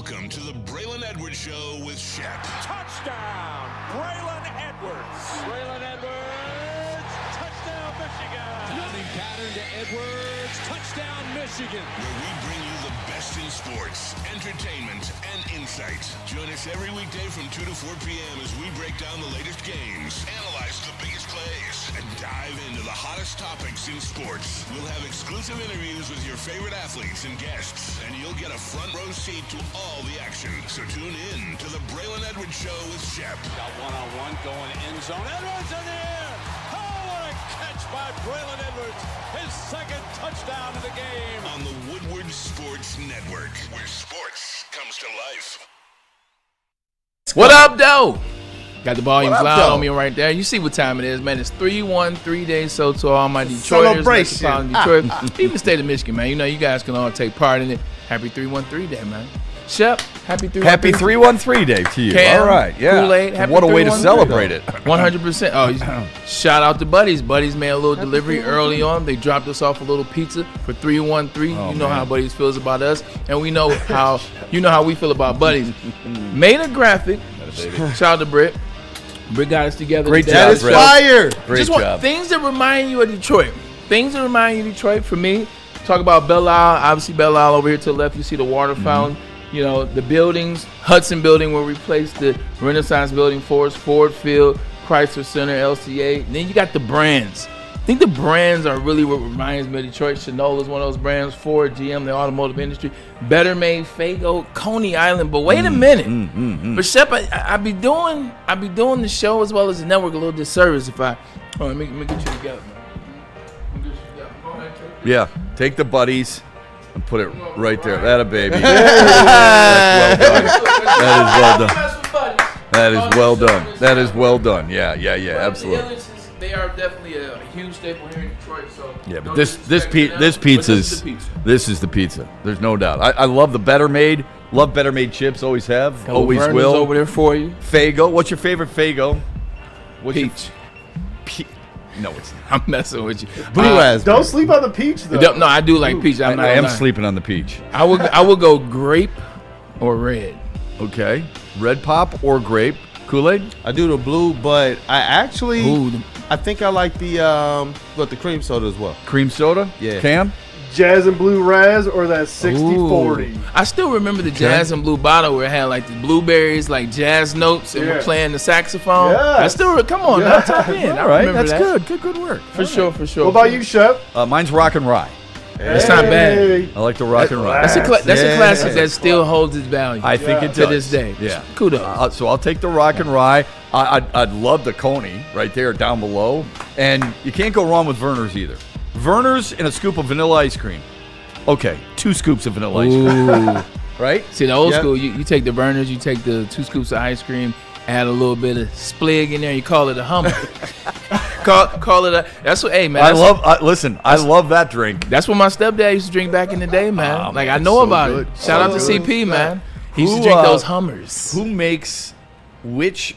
Welcome to the Braylon Edwards Show with Shep. Touchdown, Braylon Edwards. Braylon Edwards, touchdown, Michigan. Running pattern to Edwards, touchdown, Michigan. Where we bring you the best in sports, entertainment, and insight. Join us every weekday from 2 to 4 p.m. as we break down the latest games, analyze the biggest plays, and dive into the hottest topics in sports. We'll have exclusive interviews with your favorite athletes and guests, and you'll get a front row seat to all the action. So tune in to the Braylon Edwards Show with Shep. Got one-on-one going end zone. Edwards in the air. Oh, what a catch by Braylon Edwards. His second touchdown of the game. On the Woodward Sports Network, where sports comes to life. What up, though? Got the volume What up, loud though? on me right there. You see what time it is, man. It's 3-1, 3 days so to all my Detroiters. Celebration. Metropolitan Detroit. Even the state of Michigan, man. You know, you guys can all take part in it. Happy 3-1-3 day, man. Shep, happy 3-1-3. Happy 313 day to you. Cam, All right, yeah. Kool-Aid, happy What a way to 313. celebrate it. 100%. Oh, shout out to Buddies. Buddies made a little delivery early on. They dropped us off a little pizza for 313. Oh, you know man. how Buddies feels about us, and we know how we feel about Buddies. Made a graphic. Shout out to Britt. Britt got us together. Great today. job, That is Britt. fire. Great Just job. things that remind you of Detroit. Things that remind you of Detroit for me. Talk about Belle Isle. Obviously, Belle Isle over here to the left. You see the water fountain. You know, the buildings. Hudson Building will replace the Renaissance Building for us. Ford Field, Chrysler Center, LCA. And then you got the brands. I think the brands are really what reminds me of Detroit. Chanel is one of those brands. Ford, GM, the automotive industry. Better Made, Faygo, Coney Island. But wait a minute. But Shep, I be doing the show as well as the network a little disservice if I. Hold on, let me get you together, man. Let me get you together. Go ahead, take it. Yeah, take the buddies and put it right there. That a baby. That is well done. That is well done. Yeah, absolutely. They are definitely a huge staple here in Detroit. So Yeah, but no this disrespect to them, but pizza's this is the pizza. this is the pizza. There's no doubt. I love the Better Made. Love Better Made chips. Always have. Couple Always Vernon's will. over there for you. Faygo. What's your favorite Faygo? What's your- Peach. No, it's not. I'm messing with you. Blue raspberry. Don't sleep on the peach, though. No, I do like peach. I'm not I am gonna lie. sleeping on the peach. I would go grape or red. Okay. Red pop or grape? Kool-Aid? I do the blue, but I actually, Ooh, I think I like the cream soda as well. Cream soda? Yeah. Cam? Jazz and Blue Raz or that 60-40. Ooh. I still remember the Jazz and Blue bottle where it had like the blueberries, like jazz notes, and we're Yeah. playing the saxophone. Yes. I still come on, now tap in. I All right. remember That's that. good. Good work. For sure. What about you, Shep? Mine's Rock and Rye. That's not bad. Hey. I like the Rock and Rye. That's a Yeah. classic that still holds its value. I think it to does. this day. Yeah. Kudos. So I'll take the Rock and Rye. I'd love the Coney right there down below. And you can't go wrong with Verner's either. Verner's and a scoop of vanilla ice cream. Okay, 2 scoops of vanilla ice cream. Ooh. Right? See, the old Yep. school, you take the burners, you take the 2 scoops of ice cream, add a little bit of splig in there, you call it a Hummer. call it a, that's what, hey, man. I love that drink. That's what my stepdad used to drink back in the day, man. Oh, like, man, I know so about good. it. Shout out to So good. CP, man. He used to Who, drink those Hummers. Who makes which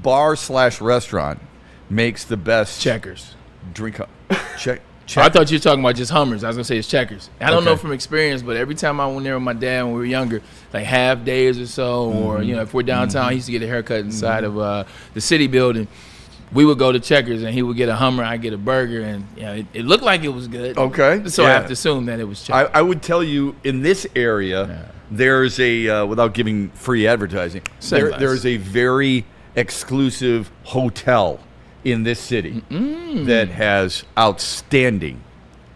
bar / restaurant makes the best Checkers. drink? Check. I thought you were talking about just Hummers. I was going to say it's Checkers. I don't know Okay. from experience, but every time I went there with my dad when we were younger, like half days or so, or, if we're downtown, he used to get a haircut inside of the city building. We would go to Checkers, and he would get a Hummer, I'd get a burger, and it looked like it was good. Okay. So I Yeah. have to assume that it was Checkers. I would tell you in this area, there's a without giving free advertising. Sunglasses. There's a very exclusive hotel in this city that has outstanding,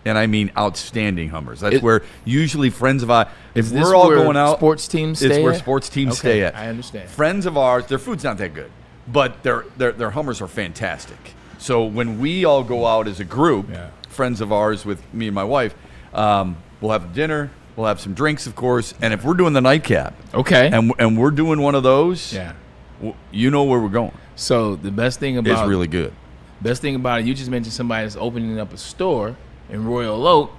and I mean outstanding Hummers. That's where usually friends of ours, if Is this we're all where going out, sports teams it's stay where at? sports teams Okay, stay at. I understand. Friends of ours, their food's not that good, but their Hummers are fantastic. So when we all go out as a group, friends of ours with me and my wife, we'll have dinner, we'll have some drinks, of course, and if we're doing the nightcap, Okay. and we're doing one of those, Yeah. you know where we're going. So the best thing It's about really good. Best thing about it, you just mentioned somebody that's opening up a store in Royal Oak.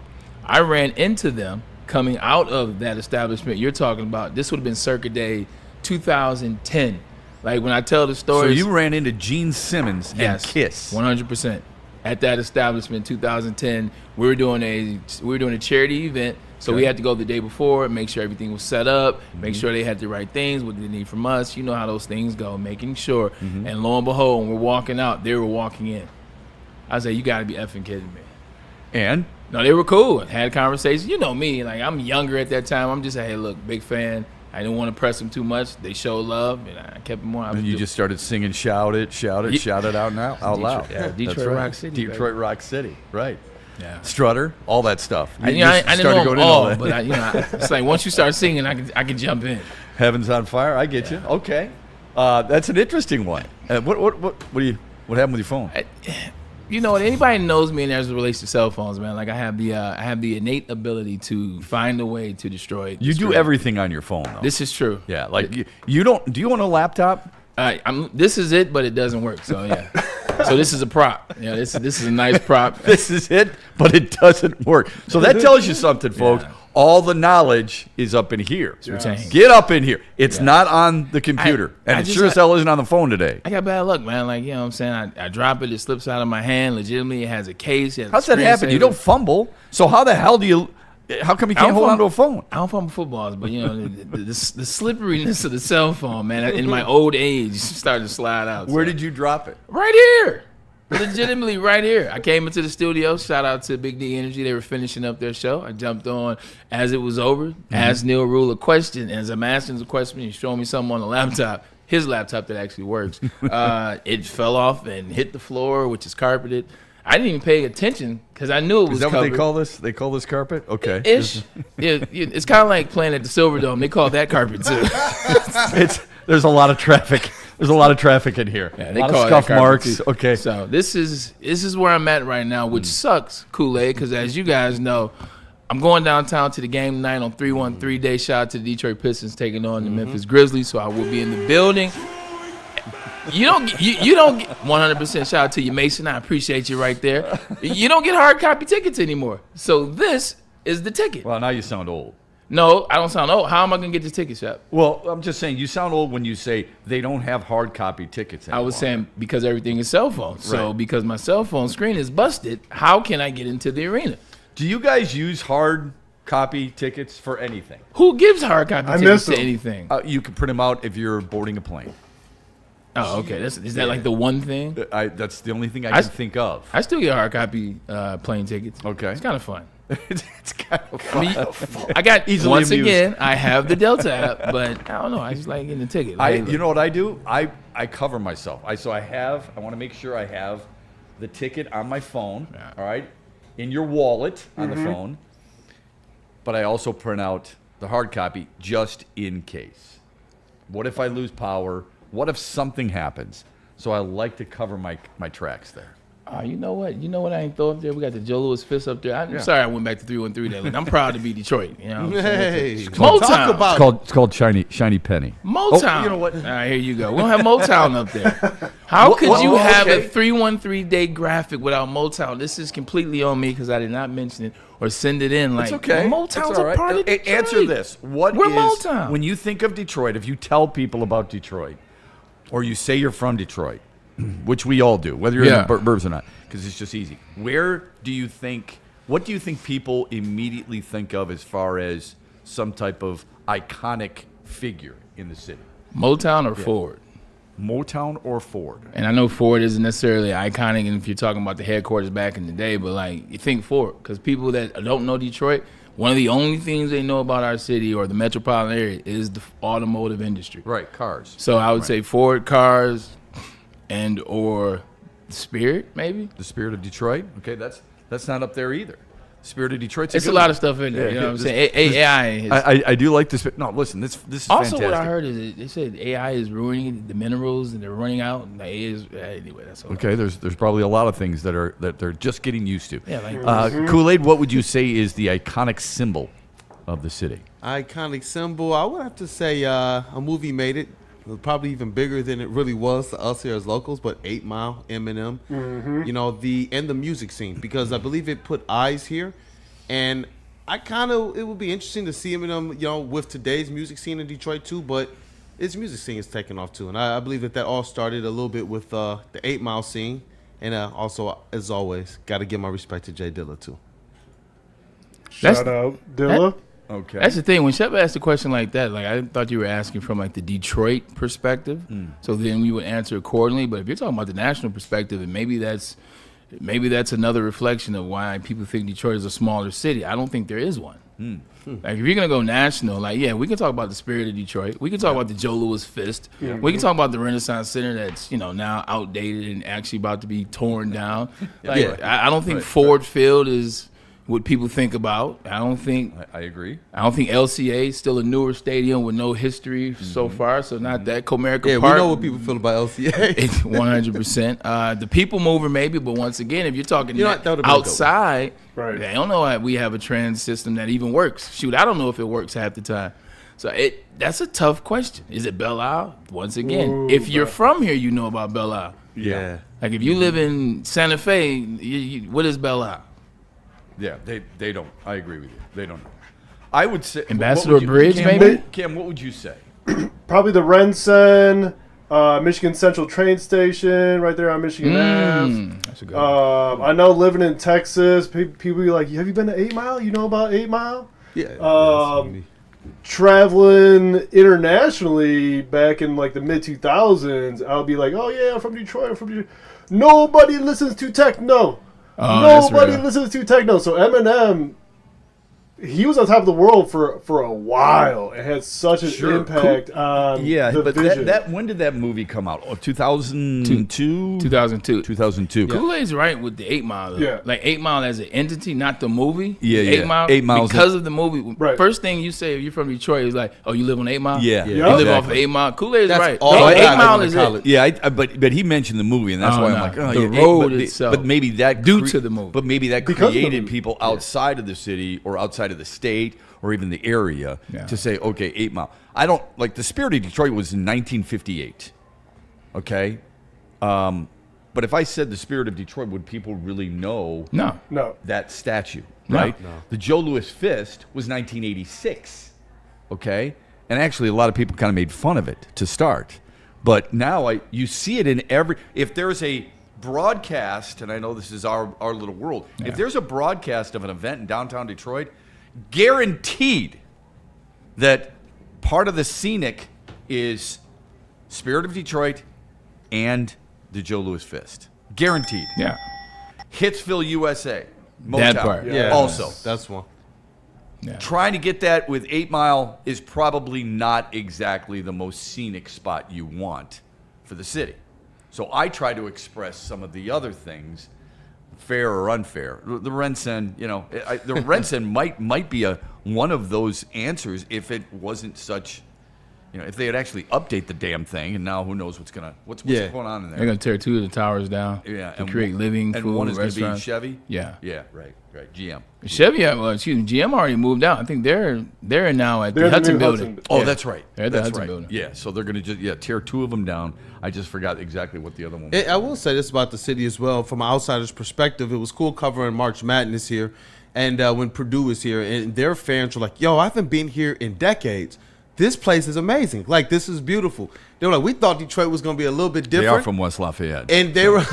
I ran into them coming out of that establishment you're talking about. This would have been circa day 2010. Like when I tell the So story. you ran into Gene Simmons and Kiss. 100%. At that establishment, 2010, we were doing a charity event So we had to go the day before and make sure everything was set up, make sure they had the right things, what they need from us. You know how those things go, making sure. And lo and behold, when we're walking out, they were walking in. I was like, you got to be effing kidding me. And? No, they were cool. Had conversations. You know me. Like, I'm younger at that time. I'm just like, hey, look, big fan. I didn't want to press them too much. They showed love, and I kept them on. You just started singing, shout it out now, out loud. Yeah, Detroit Rock City. Detroit Rock City, right. Yeah. Strutter, all that stuff. I didn't know them all, but it's like once you start singing, I can jump in. Heaven's on fire. I get you. Okay, that's an interesting one. What happened with your phone? You know what? Anybody knows me and as it relates to cell phones, man. Like I have the innate ability to find a way to destroy it. You do everything on your phone, though. This is true. Yeah, like you don't. Do you own a laptop? This is it, but it doesn't work. So yeah. So this is a prop. Yeah, this is a nice prop. This is it, but it doesn't work. So that tells you something, folks. Yeah. All the knowledge is up in here. Yes. Get up in here. It's not on the computer. And it sure as hell isn't on the phone today. I got bad luck, man. Like, you know what I'm saying? I drop it, it slips out of my hand. Legitimately, it has a case. How's that happen? You don't fumble. So how the hell do you... How come you can't hold on to a phone? I don't fumble footballs, but, you know, the slipperiness of the cell phone, man, in my old age, started to slide out. Where did you drop it? Right here. Legitimately right here. I came into the studio. Shout out to Big D Energy. They were finishing up their show. I jumped on as it was over. Asked Neil Rule a question. As I'm asking the question, he's showing me something on the laptop. His laptop that actually works. It fell off and hit the floor, which is carpeted. I didn't even pay attention because I knew it was Is that covered. what they call this? They call this carpet? Okay. Ish. Yeah, it's kind of like playing at the Silverdome. They call that carpet too. There's a lot of traffic. There's a lot of traffic in here. Yeah, they a lot call of scuff marks. Too. Okay. So this is where I'm at right now, which sucks, Kool-Aid, because as you guys know, I'm going downtown to the game tonight on 313 day. Shout out to the Detroit Pistons taking on the Memphis Grizzlies, so I will be in the building. You don't get 100% shout out to you, Mason. I appreciate you right there. You don't get hard copy tickets anymore. So this is the ticket. Well, now you sound old. No, I don't sound old. How am I going to get this ticket, Shep? Well, I'm just saying you sound old when you say they don't have hard copy tickets anymore. I was saying because everything is cell phone. So because my cell phone screen is busted, how can I get into the arena? Do you guys use hard copy tickets for anything? Who gives hard copy tickets to anything? You can print them out if you're boarding a plane. Oh, okay. Is that like the one thing? That's the only thing I can think of. I still get hard copy plane tickets. Okay. It's kind of fun. It's kind of fun. I got easily once amused. again. I have the Delta app, but I don't know. I just like getting the ticket. You know what I do? I cover myself. I want to make sure I have the ticket on my phone. Yeah. All right, in your wallet on the phone. But I also print out the hard copy just in case. What if I lose power? What if something happens? So I like to cover my tracks there. You know what? I ain't throw up there. We got the Joe Louis fist up there. I'm sorry I went back to 313 there. Look, I'm proud to be Detroit. You know what I'm saying? Hey, Motown. talk about It's called Shiny Penny. Motown. Oh, you know what? All right, here you go. We don't have Motown up there. How could you have a 313 day graphic without Motown? This is completely on me because I did not mention it or send it in. Like, it's okay. Motown's all right. a part of Detroit. Answer this. We're Motown. When you think of Detroit, if you tell people about Detroit, or you say you're from Detroit, which we all do, whether you're in the burbs or not, because it's just easy. What do you think people immediately think of as far as some type of iconic figure in the city? Motown or Ford? Motown or Ford? And I know Ford isn't necessarily iconic, and if you're talking about the headquarters back in the day, but like you think Ford, because people that don't know Detroit, one of the only things they know about our city or the metropolitan area is the automotive industry. Right, cars. So I would say Ford cars and or Spirit, maybe. The Spirit of Detroit? Okay, that's not up there either. Spirit of Detroit's It's a lot of stuff in there. You know what I'm saying? AI. I do like this. No, listen, this is also fantastic. what I heard is they said AI is ruining the minerals and they're running out. And anyway, that's all. Okay, there's probably a lot of things that they're just getting used to. Yeah, like Kool-Aid, what would you say is the iconic symbol of the city? iconic symbol. I would have to say a movie made it. It was probably even bigger than it really was to us here as locals, but 8 Mile, Eminem, you know, the music scene, because I believe it put eyes here, and it would be interesting to see Eminem, you know, with today's music scene in Detroit too, but its music scene is taking off too, and I believe that all started a little bit with the 8 Mile scene, and also, as always, got to give my respect to Jay Dilla too. That's- Shout out Dilla. Okay. That's the thing. When Shep asked a question like that, like I thought you were asking from like the Detroit perspective. So then we would answer accordingly. But if you're talking about the national perspective, and maybe that's another reflection of why people think Detroit is a smaller city. I don't think there is one. Like if you're gonna go national, like we can talk about the spirit of Detroit. We can talk about the Joe Louis Fist. We can talk about the Renaissance Center that's now outdated and actually about to be torn down. Like I don't think Ford Field is what people think about. I I agree. don't think LCA is still a newer stadium with no history so far. So not that Comerica Yeah, Park. we know what people feel about LCA. It's 100%. The people mover maybe, but once again, if you're talking that would've been outside, Right. they don't know how we have a trans system that even works. Shoot, I don't know if it works half the time. So that's a tough question. Is it Belle Isle? Once again, if you're from here, you know about Belle Isle. Yeah. Like if you live in Santa Fe, what is Belle Isle? Yeah, they don't. I agree with you. They don't know. I would say Ambassador what would you- Bridge, Cam, maybe? Cam, what would you say? Probably the Rensen, Michigan Central train station right there on Michigan Ave. That's a good one. I know living in Texas, people be like, have you been to 8 Mile? You know about 8 Mile? Yeah. Traveling internationally back in like the mid 2000s, I'll be like, oh yeah, I'm from Detroit. Nobody listens to techno. Oh, that's Nobody real. listens to techno. So Eminem, he was on top of the world for a while. It had such an Sure. impact on the but vision. that when did that movie come out? Oh, 2002? 2002. 2002. Kool-Aid's right with the 8 Mile. Though. Yeah. Like 8 Mile as an entity, not the movie. Yeah, 8 yeah. Mile. 8 Mile's because of the movie. Right. First thing you say if you're from Detroit is like, oh, you live on 8 Mile? Yeah. You Yeah. live off of Exactly. 8 Mile. Kool-Aid's That's right. all No, I 8 got Mile in is college. it. Yeah, but he mentioned the movie, and that's Oh, why no. I'm like, oh, The yeah, road but itself. But maybe that Due to the movie. But maybe that Because of the created movie. people outside of the city or outside of the state or even the area to say, okay, 8 Mile. I don't like the spirit of Detroit was in 1958. Okay, but if I said the spirit of Detroit, would people really know No. no. that statue? No. Right. The Joe Louis Fist was 1986. Okay, and actually a lot of people kind of made fun of it to start, but now you see it in every. If there's a broadcast, and I know this is our little world. If there's a broadcast of an event in downtown Detroit, guaranteed that part of the scenic is Spirit of Detroit and the Joe Louis Fist. Guaranteed. Yeah. Hitsville, USA. That Motown. part. Yeah. Also. That's one. Yeah. Trying to get that with 8 Mile is probably not exactly the most scenic spot you want for the city. So I try to express some of the other things, fair or unfair. The Rensen, the Rensen might be one of those answers if it wasn't such, if they had actually update the damn thing, and now who knows what's going on in there. They're going to tear 2 of the towers down to create living, and food, one is going to be restaurants. Chevy. Yeah. Yeah, right. GM. Chevy, GM already moved out. I think they're now at They're the the Hudson new building. Hudson. Oh, Yeah. that's right. They're at the That's Hudson right. building. Yeah, so they're going to just tear 2 of them down. I just forgot exactly what the other one was. I will say this about the city as well. From an outsider's perspective, it was cool covering March Madness here. And when Purdue was here, and their fans were like, yo, I haven't been here in decades. This place is amazing. Like, this is beautiful. They were like, we thought Detroit was going to be a little bit different. They are from West Lafayette. And they were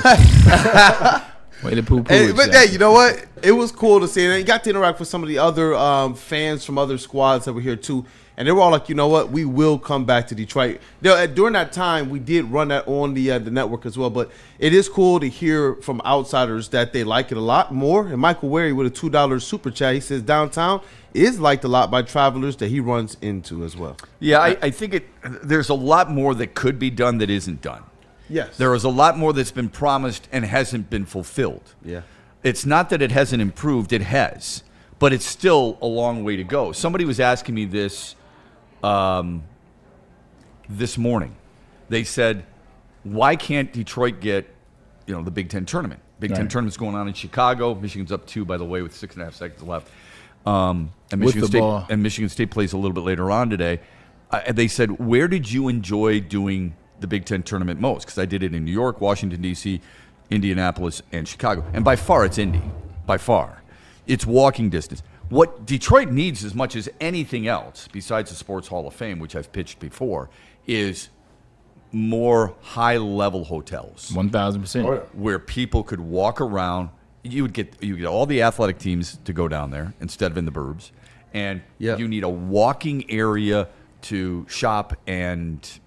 Way to poo-poo Hey, it, but Shaq. hey, you know what? It was cool to see, and you got to interact with some of the other fans from other squads that were here too. And they were all like, you know what? We will come back to Detroit. During that time, we did run that on the network as well. But it is cool to hear from outsiders that they like it a lot more. And Michael Wary with a $2 super chat, he says downtown is liked a lot by travelers that he runs into as well. Yeah, I think there's a lot more that could be done that isn't done. Yes. There is a lot more that's been promised and hasn't been fulfilled. Yeah. It's not that it hasn't improved, it has. But it's still a long way to go. Somebody was asking me this this morning. They said, why can't Detroit get, the Big Ten tournament? Big Ten tournament's going on in Chicago. Michigan's up 2, by the way, with 6.5 seconds left. And Michigan State ball. and Michigan State plays a little bit later on today. They said, where did you enjoy doing the Big Ten tournament most? Because I did it in New York, Washington, D.C., Indianapolis, and Chicago. And by far, it's Indy. By far. It's walking distance. What Detroit needs as much as anything else, besides the Sports Hall of Fame, which I've pitched before, is more high-level hotels 1,000%. Oh, yeah. where people could walk around you get all the athletic teams to go down there instead of in the burbs, and you need a walking area to shop and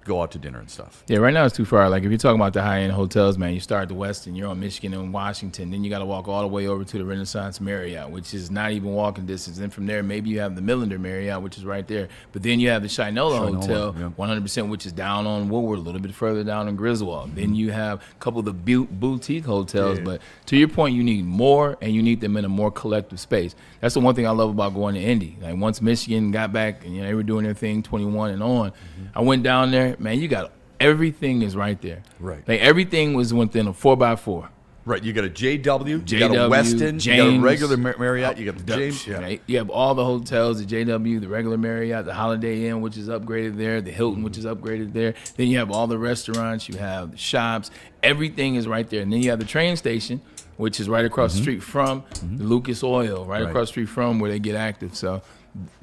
go out to dinner and stuff. Yeah, right now it's too far. Like, if you're talking about the high-end hotels, man, you start at the Westin, you're on Michigan and Washington, then you got to walk all the way over to the Renaissance Marriott, which is not even walking distance. Then from there, maybe you have the Millender Marriott, which is right there. But then you have the Shinola Hotel, 100%, which is down on Woodward, a little bit further down in Griswold. Then you have a couple of the boutique hotels. Yeah. But to your point, you need more, and you need them in a more collective space. That's the one thing I love about going to Indy. Like, once Michigan got back and they were doing their thing, 21 and on, I went down there. Man, you got everything is right there. Right. Like, everything was within a 4x4. Right. You got a JW, you got a Westin, James, you got a regular Marriott, you got the James. Yeah. Right? You have all the hotels, the JW, the regular Marriott, the Holiday Inn, which is upgraded there, the Hilton, which is upgraded there. Then you have all the restaurants, you have the shops. Everything is right there. And then you have the train station, which is right across the street from the Lucas Oil, right across the street from where they get active. So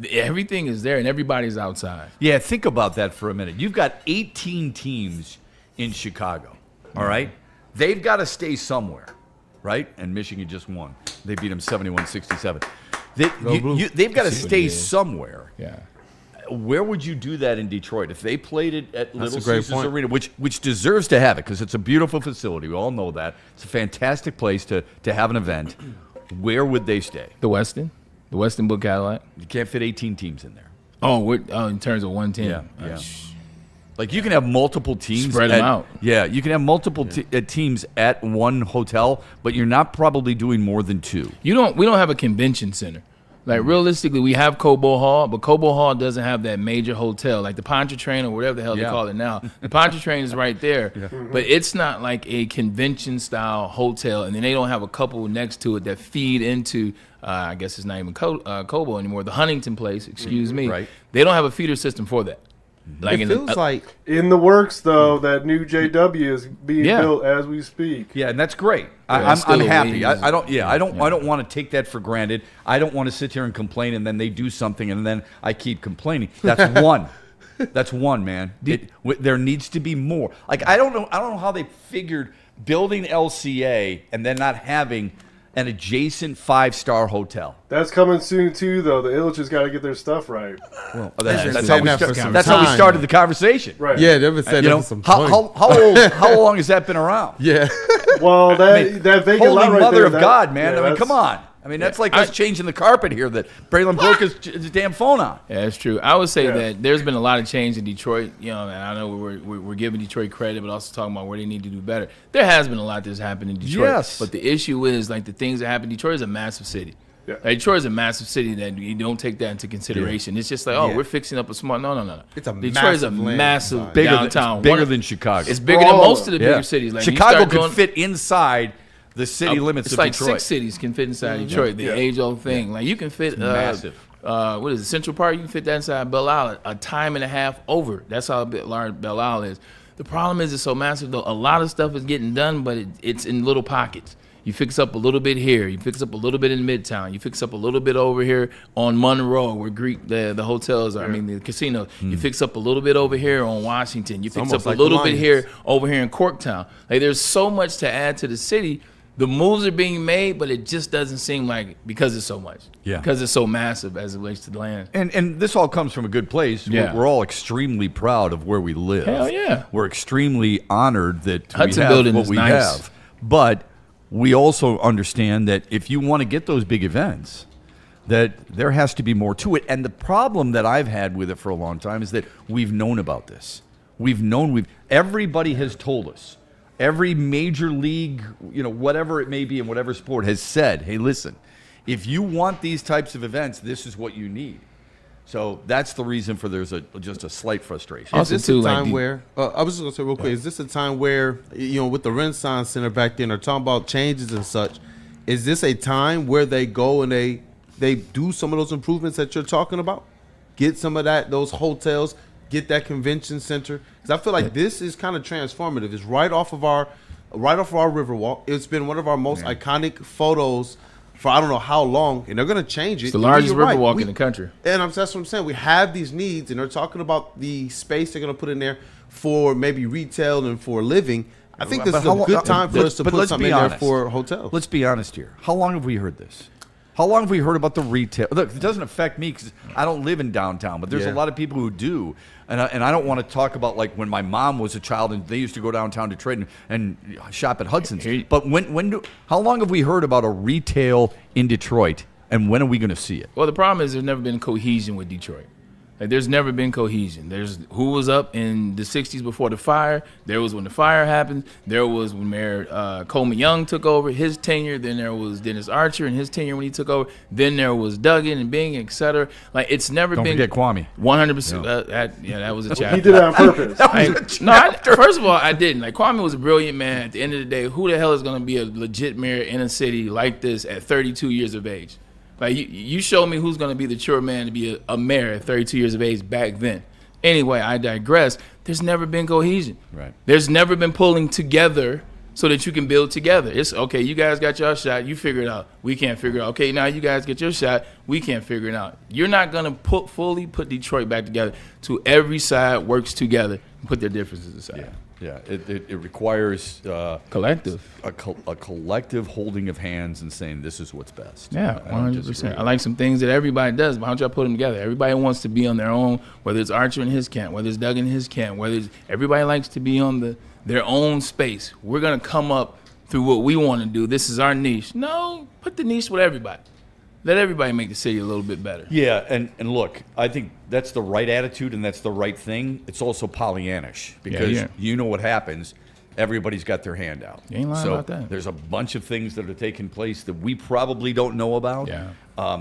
everything is there, and everybody's outside. Yeah, think about that for a minute. You've got 18 teams in Chicago, all right? They've got to stay somewhere, right? And Michigan just won. They beat them 71-67. They've got to stay somewhere. Yeah. Where would you do that in Detroit? If they played it at Little Caesars Arena, which deserves to have it because it's a beautiful facility. We all know that. It's a fantastic place to have an event. Where would they stay? The Westin. The Westin Book Cadillac. You can't fit 18 teams in there. Oh, in terms of one team. Yeah. Like, you can have multiple teams. Spread them out. Yeah, you can have multiple teams at one hotel, but you're not probably doing more than two. We don't have a convention center. Like, realistically, we have Cobo Hall, but Cobo Hall doesn't have that major hotel, like the Pontchartrain or whatever the hell they call it now. The Pontchartrain is right there, but it's not like a convention-style hotel, and then they don't have a couple next to it that feed into, I guess it's not even Cobo anymore, the Huntington Place, excuse me. Right. They don't have a feeder system for that. Like, it feels like in the works, though, that new JW is being built as we speak. Yeah, and that's great. Yeah, I'm happy. I don't want to take that for granted. I don't want to sit here and complain, and then they do something, and then I keep complaining. That's one. That's one, man. There needs to be more. Like, I don't know how they figured building LCA and then not having an adjacent 5-star hotel. That's coming soon too, though. The Illich's got to get their stuff right. Well, that's how we started the conversation. Right. Yeah, they've been saying that for some time. How long has that been around? Yeah. Well, that vacant Holy lot right mother there, of God, man! Yeah, I mean, come on. I mean, that's like us changing the carpet here that Braylon broke his damn phone on. Yeah, that's true. I would say that there's been a lot of change in Detroit. You know, and I know we're giving Detroit credit, but also talking about where they need to do better. There has been a lot that's happened in Detroit. Yes. But the issue is, like, the things that happen. Detroit is a massive city. Yeah. Like, Detroit is a massive city that you don't take that into consideration. Yeah. It's just like, we're fixing up a small. No. It's a Detroit is a massive downtown. Bigger than Chicago. It's bigger than most of the bigger cities. Like, Chicago could fit inside the city limits of Detroit. It's like 6 cities can fit inside Detroit. The age-old thing. Like, you can fit massive. What is it, Central Park? You can fit that inside Belle Isle a time and a half over. That's how large Belle Isle is. The problem is it's so massive, though. A lot of stuff is getting done, but it's in little pockets. You fix up a little bit here. You fix up a little bit in Midtown. You fix up a little bit over here on Monroe where the hotels are. I mean, the casinos. You fix up a little bit over here on Washington. You fix up a little bit here over here in Corktown. Like, there's so much to add to the city. The moves are being made, but it just doesn't seem like because it's so much. Yeah. Because it's so massive as it relates to the land. And this all comes from a good place. Yeah. We're all extremely proud of where we live. Hell yeah. We're extremely honored that Hudson we have building what is we nice. have. But we also understand that if you want to get those big events, that there has to be more to it. And the problem that I've had with it for a long time is that we've known about this. Everybody has told us. Every major league, whatever it may be in whatever sport has said, hey, listen, if you want these types of events, this is what you need. So that's the reason for there's just a slight frustration. Is this a time where I was just gonna say real quick? Is this a time where with the Renaissance Center back then, they're talking about changes and such? Is this a time where they go and they do some of those improvements that you're talking about? Get some of those hotels, get that convention center, because I feel like this is kind of transformative. It's right off of our Riverwalk. It's been one of our most iconic photos for I don't know how long, and they're going to change it. It's the largest Riverwalk in the country. And that's what I'm saying. We have these needs, and they're talking about the space they're going to put in there for maybe retail and for living. I think But this is how a long- good time for us to but put let's something be in there honest. for hotels. Let's be honest here. How long have we heard this? How long have we heard about the retail? Look, it doesn't affect me because I don't live in downtown, but there's a lot of people who do. And I don't want to talk about like when my mom was a child and they used to go downtown Detroit and shop at Hudson's. But how long have we heard about a retail in Detroit, and when are we going to see it? Well, the problem is there's never been cohesion with Detroit. Like, there's never been cohesion. There's who was up in the 60s before the fire. There was when the fire happened. There was when Mayor Coleman Young took over, his tenure. Then there was Dennis Archer and his tenure when he took over. Then there was Duggan and Bing, et cetera. Like, it's never Don't been. forget Kwame. 100%. Yeah, that was a chapter. He did it on purpose. First of all, I didn't. Like, Kwame was a brilliant man. At the end of the day, who the hell is going to be a legit mayor in a city like this at 32 years of age? Like, you show me who's going to be the true man to be a mayor at 32 years of age back then. Anyway, I digress. There's never been cohesion. Right. There's never been pulling together so that you can build together. It's, okay, you guys got your shot. You figure it out. We can't figure it out. Okay, now you guys get your shot. We can't figure it out. You're not going to fully put Detroit back together till every side works together and put their differences aside. Yeah, it requires Collective. a collective holding of hands and saying this is what's best. Yeah, I don't 100%. disagree. I like some things that everybody does, but how don't y'all put them together? Everybody wants to be on their own, whether it's Archer in his camp, whether it's Doug in his camp, everybody likes to be on their own space. We're going to come up through what we want to do. This is our niche. No, put the niche with everybody. Let everybody make the city a little bit better. Yeah, and look, I think that's the right attitude and that's the right thing. It's also Pollyannish because you know what happens. Everybody's got their hand out. You ain't lying so about that. There's a bunch of things that are taking place that we probably don't know about. Yeah.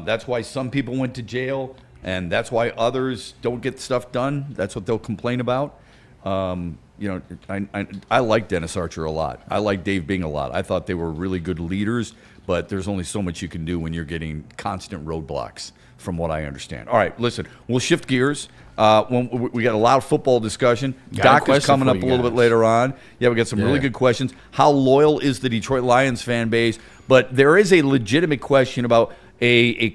That's why some people went to jail, and that's why others don't get stuff done. That's what they'll complain about. I like Dennis Archer a lot. I like Dave Bing a lot. I thought they were really good leaders, but there's only so much you can do when you're getting constant roadblocks, from what I understand. All right, listen, we'll shift gears. We got a lot of football discussion. Doc is coming up a little bit later on. Yeah, we got some really good questions. How loyal is the Detroit Lions fan base? But there is a legitimate question about a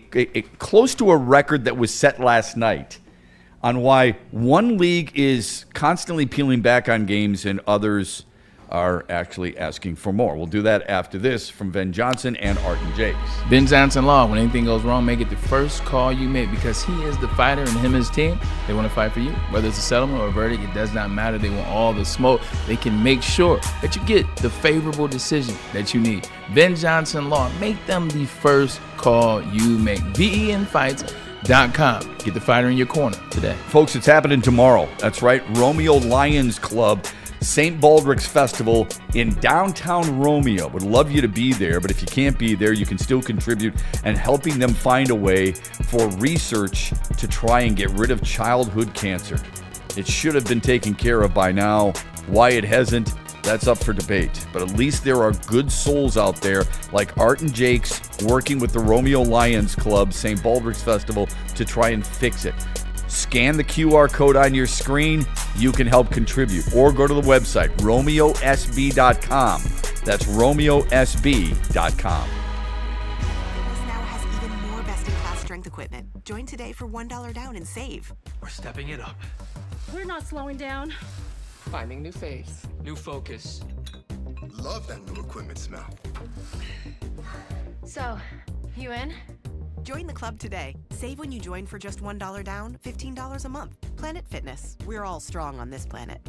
close to a record that was set last night on why one league is constantly peeling back on games and others are actually asking for more. We'll do that after this from Ben Johnson and Arton Jakes. Ben Johnson Law, when anything goes wrong, make it the first call you make because he is the fighter and him and his team, they want to fight for you. Whether it's a settlement or a verdict, it does not matter. They want all the smoke. They can make sure that you get the favorable decision that you need. Ben Johnson Law, make them the first call you make. BENfights.com. Get the fighter in your corner today. Folks, it's happening tomorrow. That's right. Romeo Lions Club, St. Baldrick's Festival in downtown Romeo. Would love you to be there, but if you can't be there, you can still contribute and helping them find a way for research to try and get rid of childhood cancer. It should have been taken care of by now. Why it hasn't, that's up for debate. But at least there are good souls out there like Art and Jakes working with the Romeo Lions Club, St. Baldrick's Festival, to try and fix it. Scan the QR code on your screen. You can help contribute. Or go to the website, romeosb.com. That's romeosb.com. Fitness now has even more best-in-class strength equipment. Join today for $1 down and save. We're stepping it up. We're not slowing down. Finding new faith, new focus. Love that new equipment smell. So, you in? Join the club today. Save when you join for just $1 down, $15 a month. Planet Fitness. We're all strong on this planet.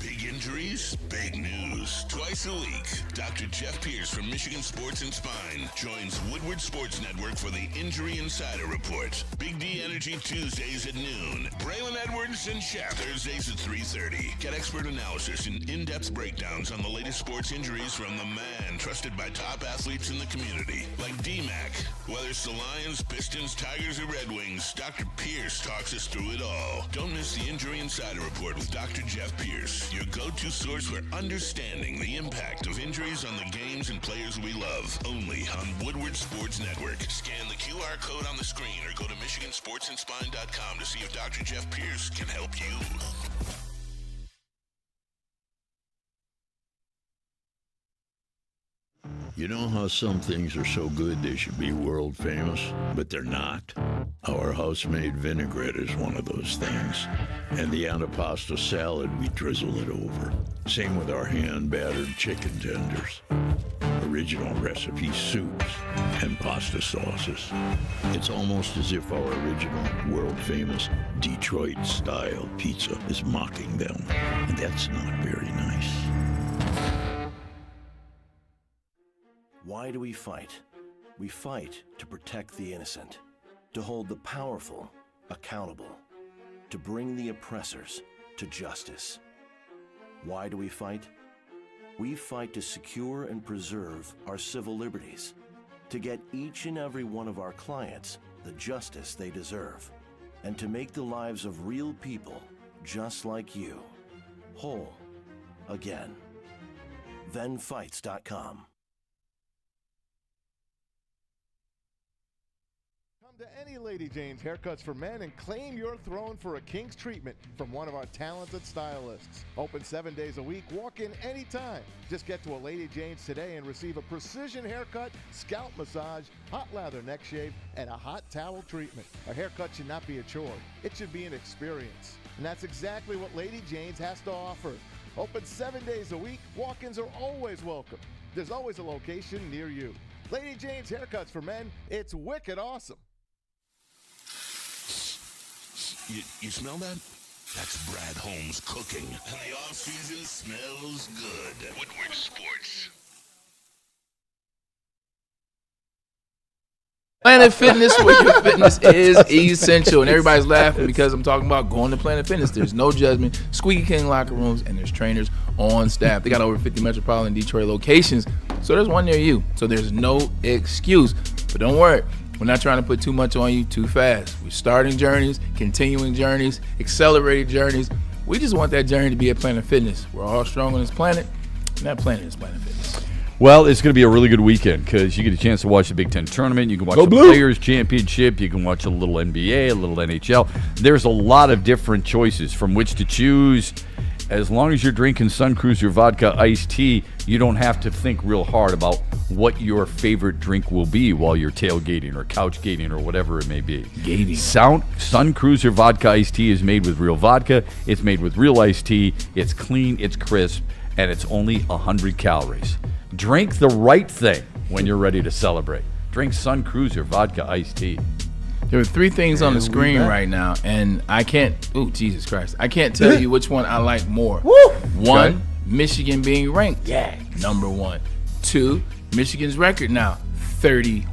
Big injuries, big news. Twice a week, Dr. Jeff Pierce from Michigan Sports and Spine joins Woodward Sports Network for the Injury Insider Report. Big D Energy Tuesdays at noon. Braylon Edwards and Shep Thursdays at 3:30. Get expert analysis and in-depth breakdowns on the latest sports injuries from the man trusted by top athletes in the community, like D-Mac. Whether it's the Lions, Pistons, Tigers, or Red Wings, Dr. Pierce talks us through it all. Don't miss the Injury Insider Report with Dr. Jeff Pierce, your go-to source for understanding the impact of injuries on the games and players we love. Only on Woodward Sports Network. Scan the QR code on the screen or go to MichiganSportsandSpine.com to see if Dr. Jeff Pierce can help you. You know how some things are so good they should be world famous, but they're not? Our house-made vinaigrette is one of those things. And the antipasto salad, we drizzle it over. Same with our hand-battered chicken tenders. Original recipe soups and pasta sauces. It's almost as if our original, world-famous Detroit-style pizza is mocking them. And that's not very nice. Why do we fight? We fight to protect the innocent, to hold the powerful accountable, to bring the oppressors to justice. Why do we fight? We fight to secure and preserve our civil liberties, to get each and every one of our clients the justice they deserve, and to make the lives of real people just like you whole again. ThenFights.com. To any Lady Jane's Haircuts for Men and claim your throne for a king's treatment from one of our talented stylists. Open 7 days a week, walk in anytime. Just get to a Lady Jane's today and receive a precision haircut, scalp massage, hot lather neck shave, and a hot towel treatment. A haircut should not be a chore. It should be an experience. And that's exactly what Lady Jane's has to offer. Open 7 days a week, walk-ins are always welcome. There's always a location near you. Lady Jane's Haircuts for Men, it's wicked awesome. You smell that? That's Brad Holmes cooking. And the off-season smells good. Woodward Sports. Planet Fitness, where your fitness is essential. And everybody's laughing because I'm talking about going to Planet Fitness. There's no judgment, squeaky clean locker rooms, and there's trainers on staff. They got over 50 metropolitan Detroit locations, so there's one near you. So there's no excuse. But don't worry. We're not trying to put too much on you too fast. We're starting journeys, continuing journeys, accelerated journeys. We just want that journey to be at Planet Fitness. We're all strong on this planet, and that planet is Planet Fitness. Well, it's going to be a really good weekend because you get a chance to watch the Big Ten tournament. You can watch the Players Championship. You can watch a little NBA, a little NHL. There's a lot of different choices from which to choose. As long as you're drinking Sun Cruiser Vodka Iced Tea, you don't have to think real hard about what your favorite drink will be while you're tailgating or couch gating or whatever it may be. Gating. Sun Cruiser Vodka Iced Tea is made with real vodka. It's made with real iced tea. It's clean, it's crisp, and it's only 100 calories. Drink the right thing when you're ready to celebrate. Drink Sun Cruiser Vodka Iced Tea. There are three things on the screen right now, and I can't. Oh, Jesus Christ! I can't tell you which one I like more. Woo! One, Okay. Michigan being ranked. Yeah. Number one. Two, Michigan's record now 30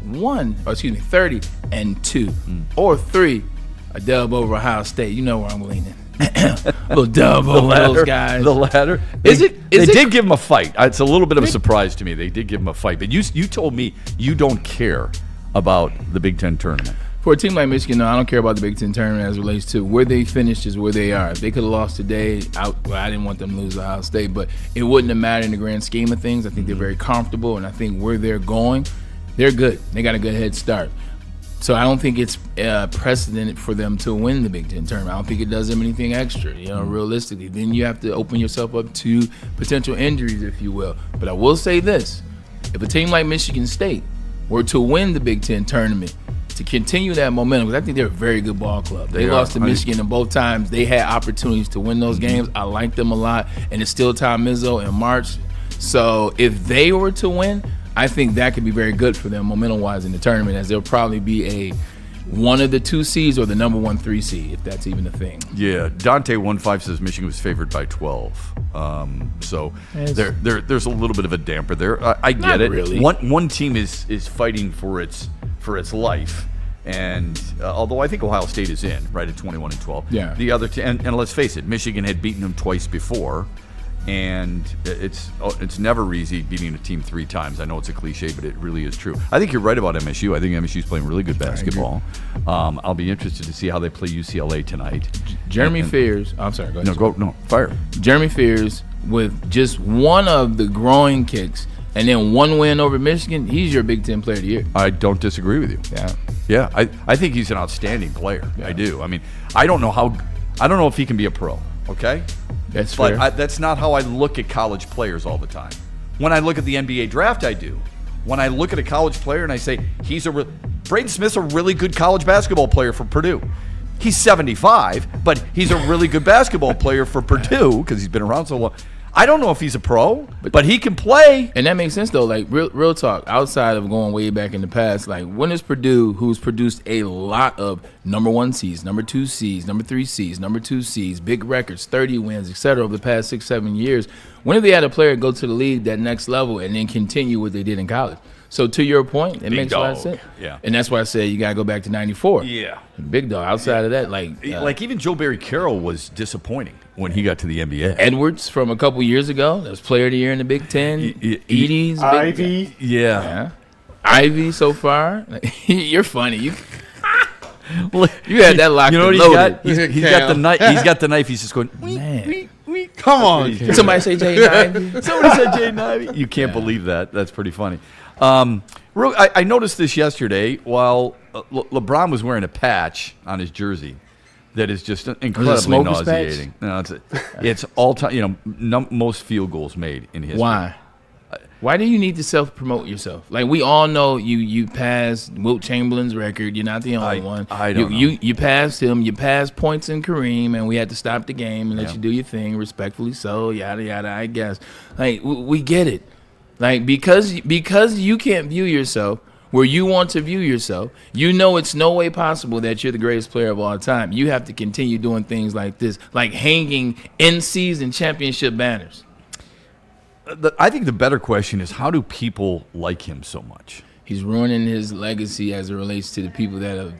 and 2. Or 3, a dub over Ohio State. You know where I'm leaning. A little dub over those guys. The latter. They did give them a fight. It's a little bit of a surprise to me. They did give them a fight. But you told me you don't care about the Big Ten tournament. For a team like Michigan, no, I don't care about the Big Ten tournament as it relates to where they finished is where they are. If they could have lost today, I didn't want them to lose to Ohio State, but it wouldn't have mattered in the grand scheme of things. I think they're very comfortable, and I think where they're going, they're good. They got a good head start. So I don't think it's precedent for them to win the Big Ten tournament. I don't think it does them anything extra, realistically. Then you have to open yourself up to potential injuries, if you will. But I will say this. If a team like Michigan State were to win the Big Ten tournament, to continue that momentum, because I think they're a very good ball club. They lost to Michigan, and both times they had opportunities to win those games. I like them a lot, and it's still Tom Izzo in March. So if they were to win, I think that could be very good for them momentum-wise in the tournament, as they'll probably be one of the 2 seeds or the number 1-3 seed, if that's even a thing. Yeah, Dante15 says Michigan was favored by 12. So there's a little bit of a damper there. I get it. Really. One team is fighting for its life, and although I think Ohio State is in right at 21-12. Yeah. The other and let's face it, Michigan had beaten them twice before. And it's never easy beating a team 3 times. I know it's a cliche, but it really is true. I think you're right about MSU. I think MSU's playing really good basketball. I'll be interested to see how they play UCLA tonight. Jeremy Fears. I'm sorry. Go ahead. Fire. Jeremy Fears, with just one of the growing kicks and then one win over Michigan, he's your Big Ten Player of the Year. I don't disagree with you. Yeah. I think he's an outstanding player. Yeah. I do. I mean, I don't know if he can be a pro. Okay. That's fair. But that's not how I look at college players all the time. When I look at the NBA draft, I do. when I look at a college player and I say Braden Smith's a really good college basketball player for Purdue. He's 75, but he's a really good basketball player for Purdue because he's been around so long. I don't know if he's a pro, but he can play. And that makes sense, though. Like, real talk, outside of going way back in the past, like, when is Purdue, who's produced a lot of number 1 seeds, number 2 seeds, number 3 seeds, number 2 seeds, big records, 30 wins, et cetera, over the past 6-7 years, when have they had a player go to the league that next level and then continue what they did in college? So to your point, it makes a lot of sense. Yeah. And that's why I said you got to go back to 94. Yeah. Big dog. Outside of that, like even Joe Barry Carroll was disappointing when he got to the NBA. Edwards from a couple years ago, that was player of the year in the Big Ten. Edie's. Ivy. Yeah. Ivy so far. You're funny. You had that locked. You know what loaded. He's got the knife. He's got the knife. He's just going, man. Come on. Somebody say Jay Ivy. Somebody said Jay Ivy. You can't believe that. That's pretty funny. I noticed this yesterday while LeBron was wearing a patch on his jersey that is just incredibly nauseating. No, it's all time. Most field goals made in history. Why? Why do you need to self-promote yourself? Like, we all know you passed Wilt Chamberlain's record. You're not the only one. I don't know. You passed him. You passed points in Kareem, and we had to stop the game and let you do your thing, respectfully so, yada, yada, I guess. Like, we get it. Like, because you can't view yourself where you want to view yourself, you know it's no way possible that you're the greatest player of all time. You have to continue doing things like this, like hanging in-season championship banners. I think the better question is, how do people like him so much? He's ruining his legacy as it relates to the people that have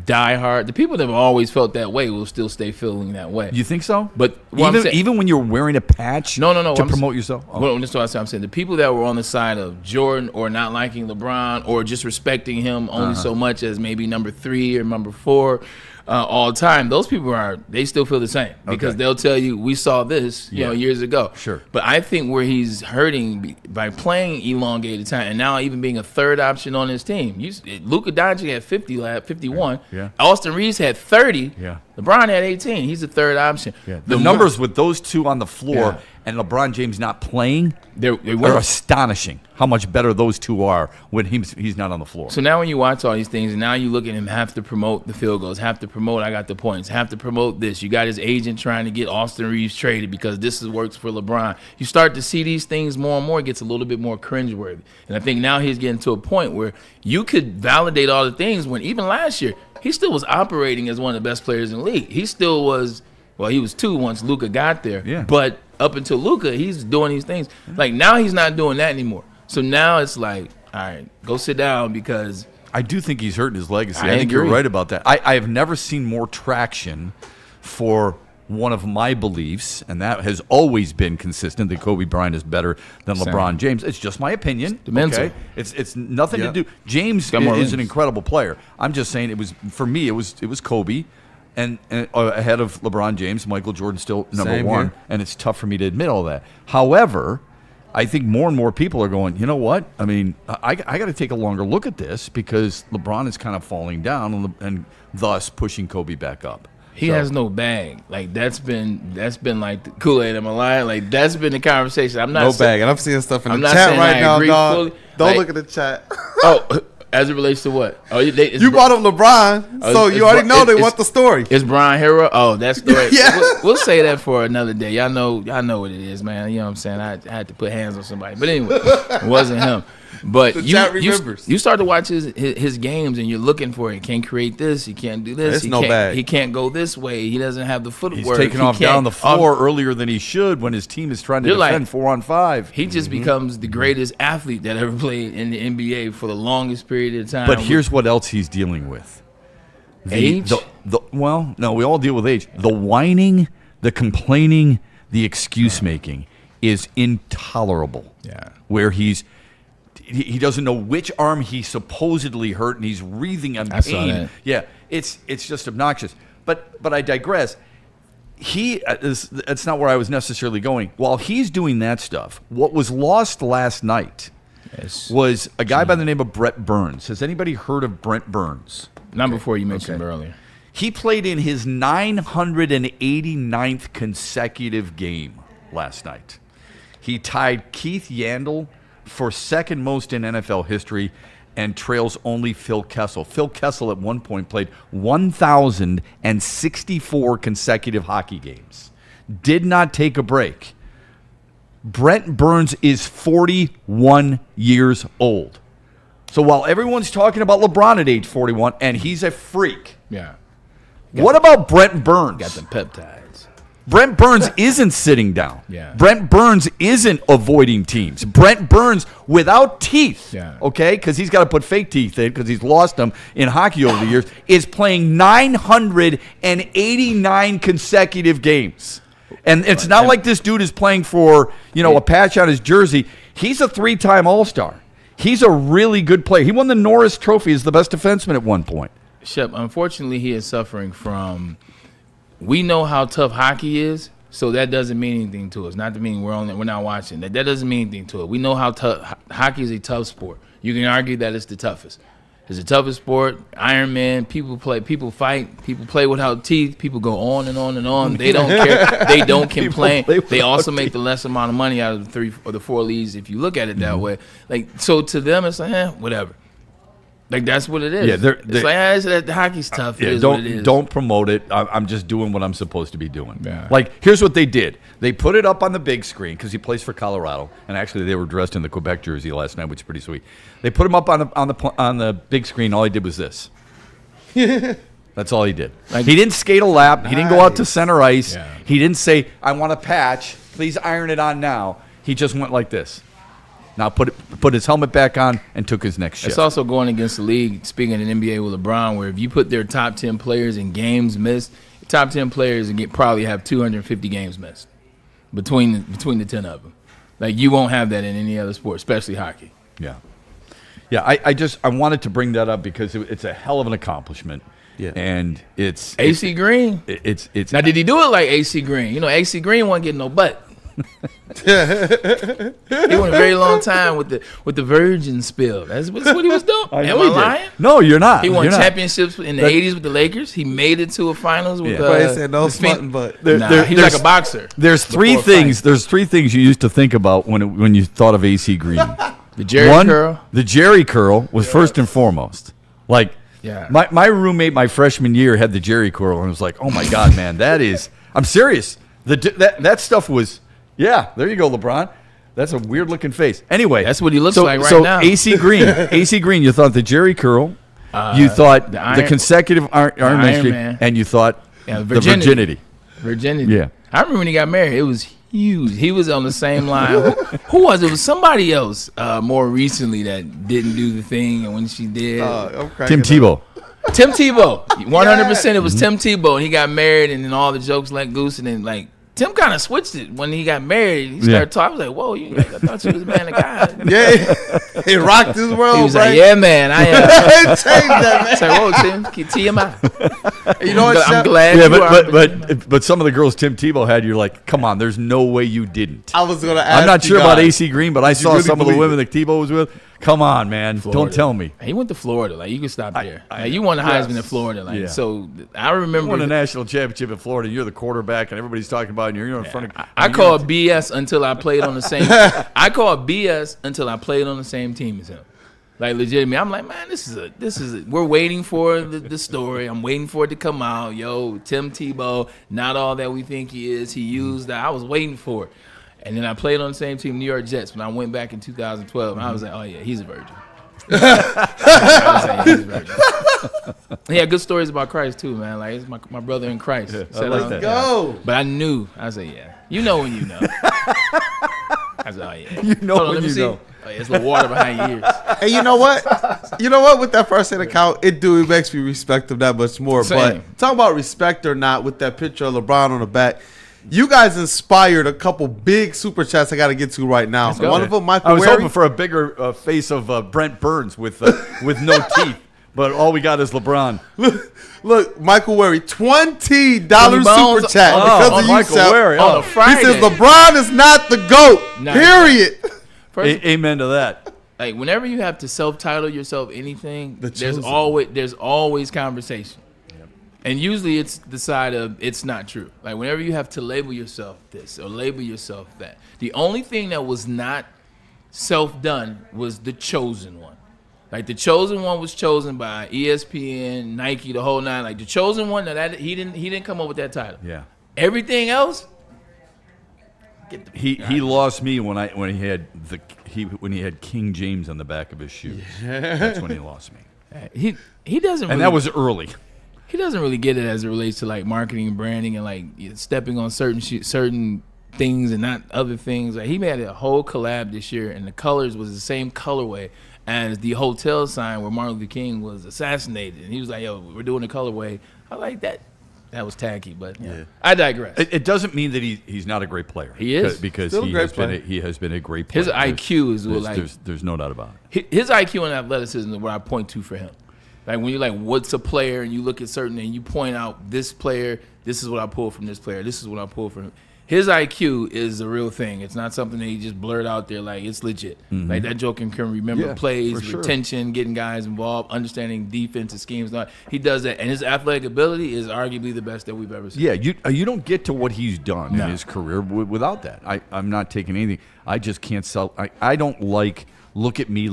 diehard. The people that have always felt that way will still stay feeling that way. You think so? But even when you're wearing a patch to promote yourself? Oh. Well, that's what I'm saying. The people that were on the side of Jordan or not liking LeBron or just respecting him only so much as maybe number 3 or number 4 all time, those people they still feel the same because they'll tell you, we saw this years ago. Sure. But I think where he's hurting by playing elongated time and now even being a third option on his team. Luka Doncic had 51. Yeah. Austin Reeves had 30. Yeah. LeBron had 18. He's the third option. Yeah. The numbers with those two on the floor and LeBron James not playing are astonishing. How much better those two are when he's not on the floor. So now when you watch all these things and now you look at him have to promote the field goals, have to promote I got the points, have to promote this. You got his agent trying to get Austin Reeves traded because this works for LeBron. You start to see these things more and more. It gets a little bit more cringeworthy. And I think now he's getting to a point where you could validate all the things when even last year he still was operating as one of the best players in the league. He still was, he was 2 once Luka got there. Yeah. But up until Luka, he's doing these things. Like now he's not doing that anymore. So now it's like, all right, go sit down because I do think he's hurting his legacy. I think you're right about that. I have never seen more traction for one of my beliefs, and that has always been consistent, that Kobe Bryant is better than LeBron James. It's just my opinion. Okay? It's nothing to do. James is an incredible player. I'm just saying it was Kobe. And ahead of LeBron James, Michael Jordan still number 1, and it's tough for me to admit all that. However, I think more and more people are going, you know what? I mean, I got to take a longer look at this because LeBron is kind of falling down and thus pushing Kobe back up. He has no bag. Like that's been like the Kool-Aid. Am I lying? Like that's been the conversation. I'm not bag, and I'm seeing stuff in the chat right now, dog. Don't look at the chat. As it relates to what? You brought up LeBron, so you already know they want the story. Is Brian hero? Oh, that story. Yeah. We'll say that for another day. Y'all know what it is, man. You know what I'm saying? I had to put hands on somebody. But anyway, it wasn't him. But you start to watch his games and you're looking for it. He can't create this. He can't do this. He can't go this way. He doesn't have the footwork. He's taking off down the floor earlier than he should when his team is trying to defend 4-on-5. He just becomes the greatest athlete that ever played in the NBA for the longest period of time. But here's what else he's dealing with. Age? Well, no, we all deal with age. The whining, the complaining, the excuse making is intolerable. Yeah. Where he doesn't know which arm he supposedly hurt, and he's wreathing in pain. I saw that. Yeah, it's just obnoxious. But I digress. That's not where I was necessarily going. While he's doing that stuff, what was lost last night was a guy by the name of Brett Burns. Has anybody heard of Brent Burns? Not before you mentioned him earlier. He played in his 989th consecutive game last night. He tied Keith Yandle for second most in NFL history and trails only Phil Kessel. Phil Kessel at one point played 1,064 consecutive hockey games. Did not take a break. Brent Burns is 41 years old. So while everyone's talking about LeBron at age 41, and he's a freak. Yeah. What about Brent Burns? Got them peptides. Brent Burns isn't sitting down. Yeah. Brent Burns isn't avoiding teams. Brent Burns without teeth, okay, because he's got to put fake teeth in because he's lost them in hockey over the years, is playing 989 consecutive games. And it's not like this dude is playing for, a patch on his jersey. He's a 3-time All-Star. He's a really good player. He won the Norris Trophy as the best defenseman at one point. Shep, unfortunately, he is suffering from. We know how tough hockey is, so that doesn't mean anything to us. Not to mean we're not watching. That doesn't mean anything to it. We know how tough hockey is. A tough sport. You can argue that it's the toughest. It's the toughest sport. Iron Man. People play. People fight. People play without teeth. People go on and on and on. They don't care. They don't complain. They also make the less amount of money out of the 3 or the 4 leagues if you look at it that way. Like, so to them, it's like, whatever. Like, that's what it is. Yeah, it's like, the hockey's tough. It is don't, what it is. Don't promote it. I'm just doing what I'm supposed to be doing. Yeah. Like, here's what they did. They put it up on the big screen because he plays for Colorado, and actually they were dressed in the Quebec jersey last night, which is pretty sweet. They put him up on the big screen. All he did was this. That's all he did. He didn't skate a lap. He didn't go out to center ice. Yeah. He didn't say, "I want a patch. Please iron it on now." He just went like this. Now put his helmet back on and took his next shift. It's also going against the league, speaking of the NBA with LeBron, where if you put their top 10 players in games missed, top 10 players probably have 250 games missed between the 10 of them. Like, you won't have that in any other sport, especially hockey. Yeah. Yeah, I wanted to bring that up because it's a hell of an accomplishment. Yeah. And it's AC Green. It's now, did he do it like AC Green? AC Green wasn't getting no butt. He went a very long time with the Virgin spill. That's what he was doing. Am I lying? No, you're not. He won championships in the 80s with the Lakers. He made it to a finals with he said no smutting, but he's like a boxer. There's three things. There's 3 things you used to think about when you thought of AC Green. The Jerry curl. The Jerry curl was first and foremost. Like, my roommate my freshman year had the Jerry curl, and it was like, oh my God, man, that is. I'm serious. That stuff was. Yeah, there you go, LeBron. That's a weird looking face. Anyway, that's what he looks like right now. So AC Green, you thought the Jerry curl, you thought the consecutive Iron Man, and you thought the virginity. Yeah, I remember when he got married. It was huge. He was on the same line. Who was it? It was somebody else more recently that didn't do the thing, and when she did, Tim Tebow. Tim Tebow, 100%. It was Tim Tebow, and he got married, and then all the jokes let loose, and then like. Tim kind of switched it when he got married. He started talking. I was like, whoa, I thought you was a man of God. Yeah, he rocked his world. He was right? like, yeah, man, I am. Change that, man. It's like, whoa, Tim, TMI. You know what, I'm glad you are. But some of the girls Tim Tebow had, you're like, come on, there's no way you didn't. I was going to ask I'm not sure guys, about AC Green, but I saw really some of the believe women that Tebow was with. Come on, man. Florida. Don't tell me. He went to Florida. Like, you can stop there. You won the Heisman in Florida. Like, so I remember. You won a national championship in Florida. You're the quarterback, and everybody's talking about it, and you're in front of. I call it BS until I played on the same. I call it BS until I played on the same team as him. Like, legitimately, I'm like, man, this is. We're waiting for the story. I'm waiting for it to come out. Yo, Tim Tebow, not all that we think he is. He used that. I was waiting for it. And then I played on the same team, New York Jets, when I went back in 2012. And I was like, oh, yeah, he's a virgin. He's a virgin. He had good stories about Christ, too, man. Like, it's my brother in Christ. Yeah, Let's go. But I knew. I was like, yeah. You know when you know. I was like, oh, yeah. You know when you know. Oh, yeah, it's a little water behind your ears. Hey, you know what? With that first-hand account, it makes me respect him that much more. Same. But talk about respect or not with that picture of LeBron on the back. You guys inspired a couple big super chats I got to get to right now. One of them, Michael. I was hoping for a bigger face of Brent Burns with no teeth, but all we got is LeBron. Look, Michael Wary, $20 super chat because of you, Michael Shep. Wary. On a Friday. He says LeBron is not the GOAT. Period. Amen to that. Like, whenever you have to self-title yourself anything, there's chosen. always conversation. And usually it's the side of it's not true. Like, whenever you have to label yourself this or label yourself that. The only thing that was not self-done was The Chosen One. Like, The Chosen One was chosen by ESPN, Nike, the whole nine. Like, The Chosen One, that he didn't come up with that title. Yeah. Everything else, he lost me when he had King James on the back of his shoes. Yeah. That's when he lost me. He doesn't, and really, that was early. He doesn't really get it as it relates to like marketing and branding and like stepping on certain things and not other things. Like, he made a whole collab this year, and the colors was the same colorway as the hotel sign where Martin Luther King was assassinated. And he was like, "Yo, we're doing the colorway." I like that. That was tacky, but yeah. I digress. It doesn't mean that he's not a great player. He is, because Still he has been a great player. His IQ is there's no doubt about it. His IQ and athleticism is what I point to for him. Like, when you're like, what's a player, and you look at certain and you point out this player, this is what I pull from this player, this is what I pull from him. His IQ is a real thing. It's not something that he just blurred out there. Like, it's legit. Mm-hmm. Like, that joker can remember plays, for sure. retention, getting guys involved, understanding defensive schemes. He does that, and his athletic ability is arguably the best that we've ever seen. Yeah, you don't get to what he's done in his career without that. I'm not taking anything. I just can't sell. I don't like look at me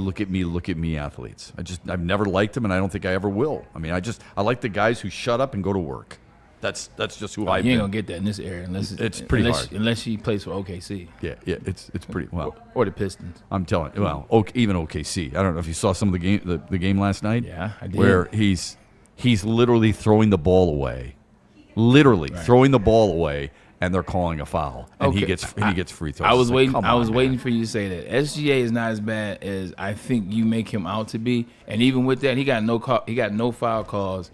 athletes. I've never liked them, and I don't think I ever will. I mean, I like the guys who shut up and go to work. That's just who I've been. You ain't gonna get that in this area unless it's pretty hard. Unless he plays for OKC. Yeah, it's pretty well. Or the Pistons. I'm telling you, well, even OKC. I don't know if you saw some of the game last night. Yeah, I did. Where he's literally throwing the ball away, throwing the ball away, and they're calling a foul, and he gets free throws. I was waiting for you to say that. SGA is not as bad as I think you make him out to be, and even with that, he got no foul calls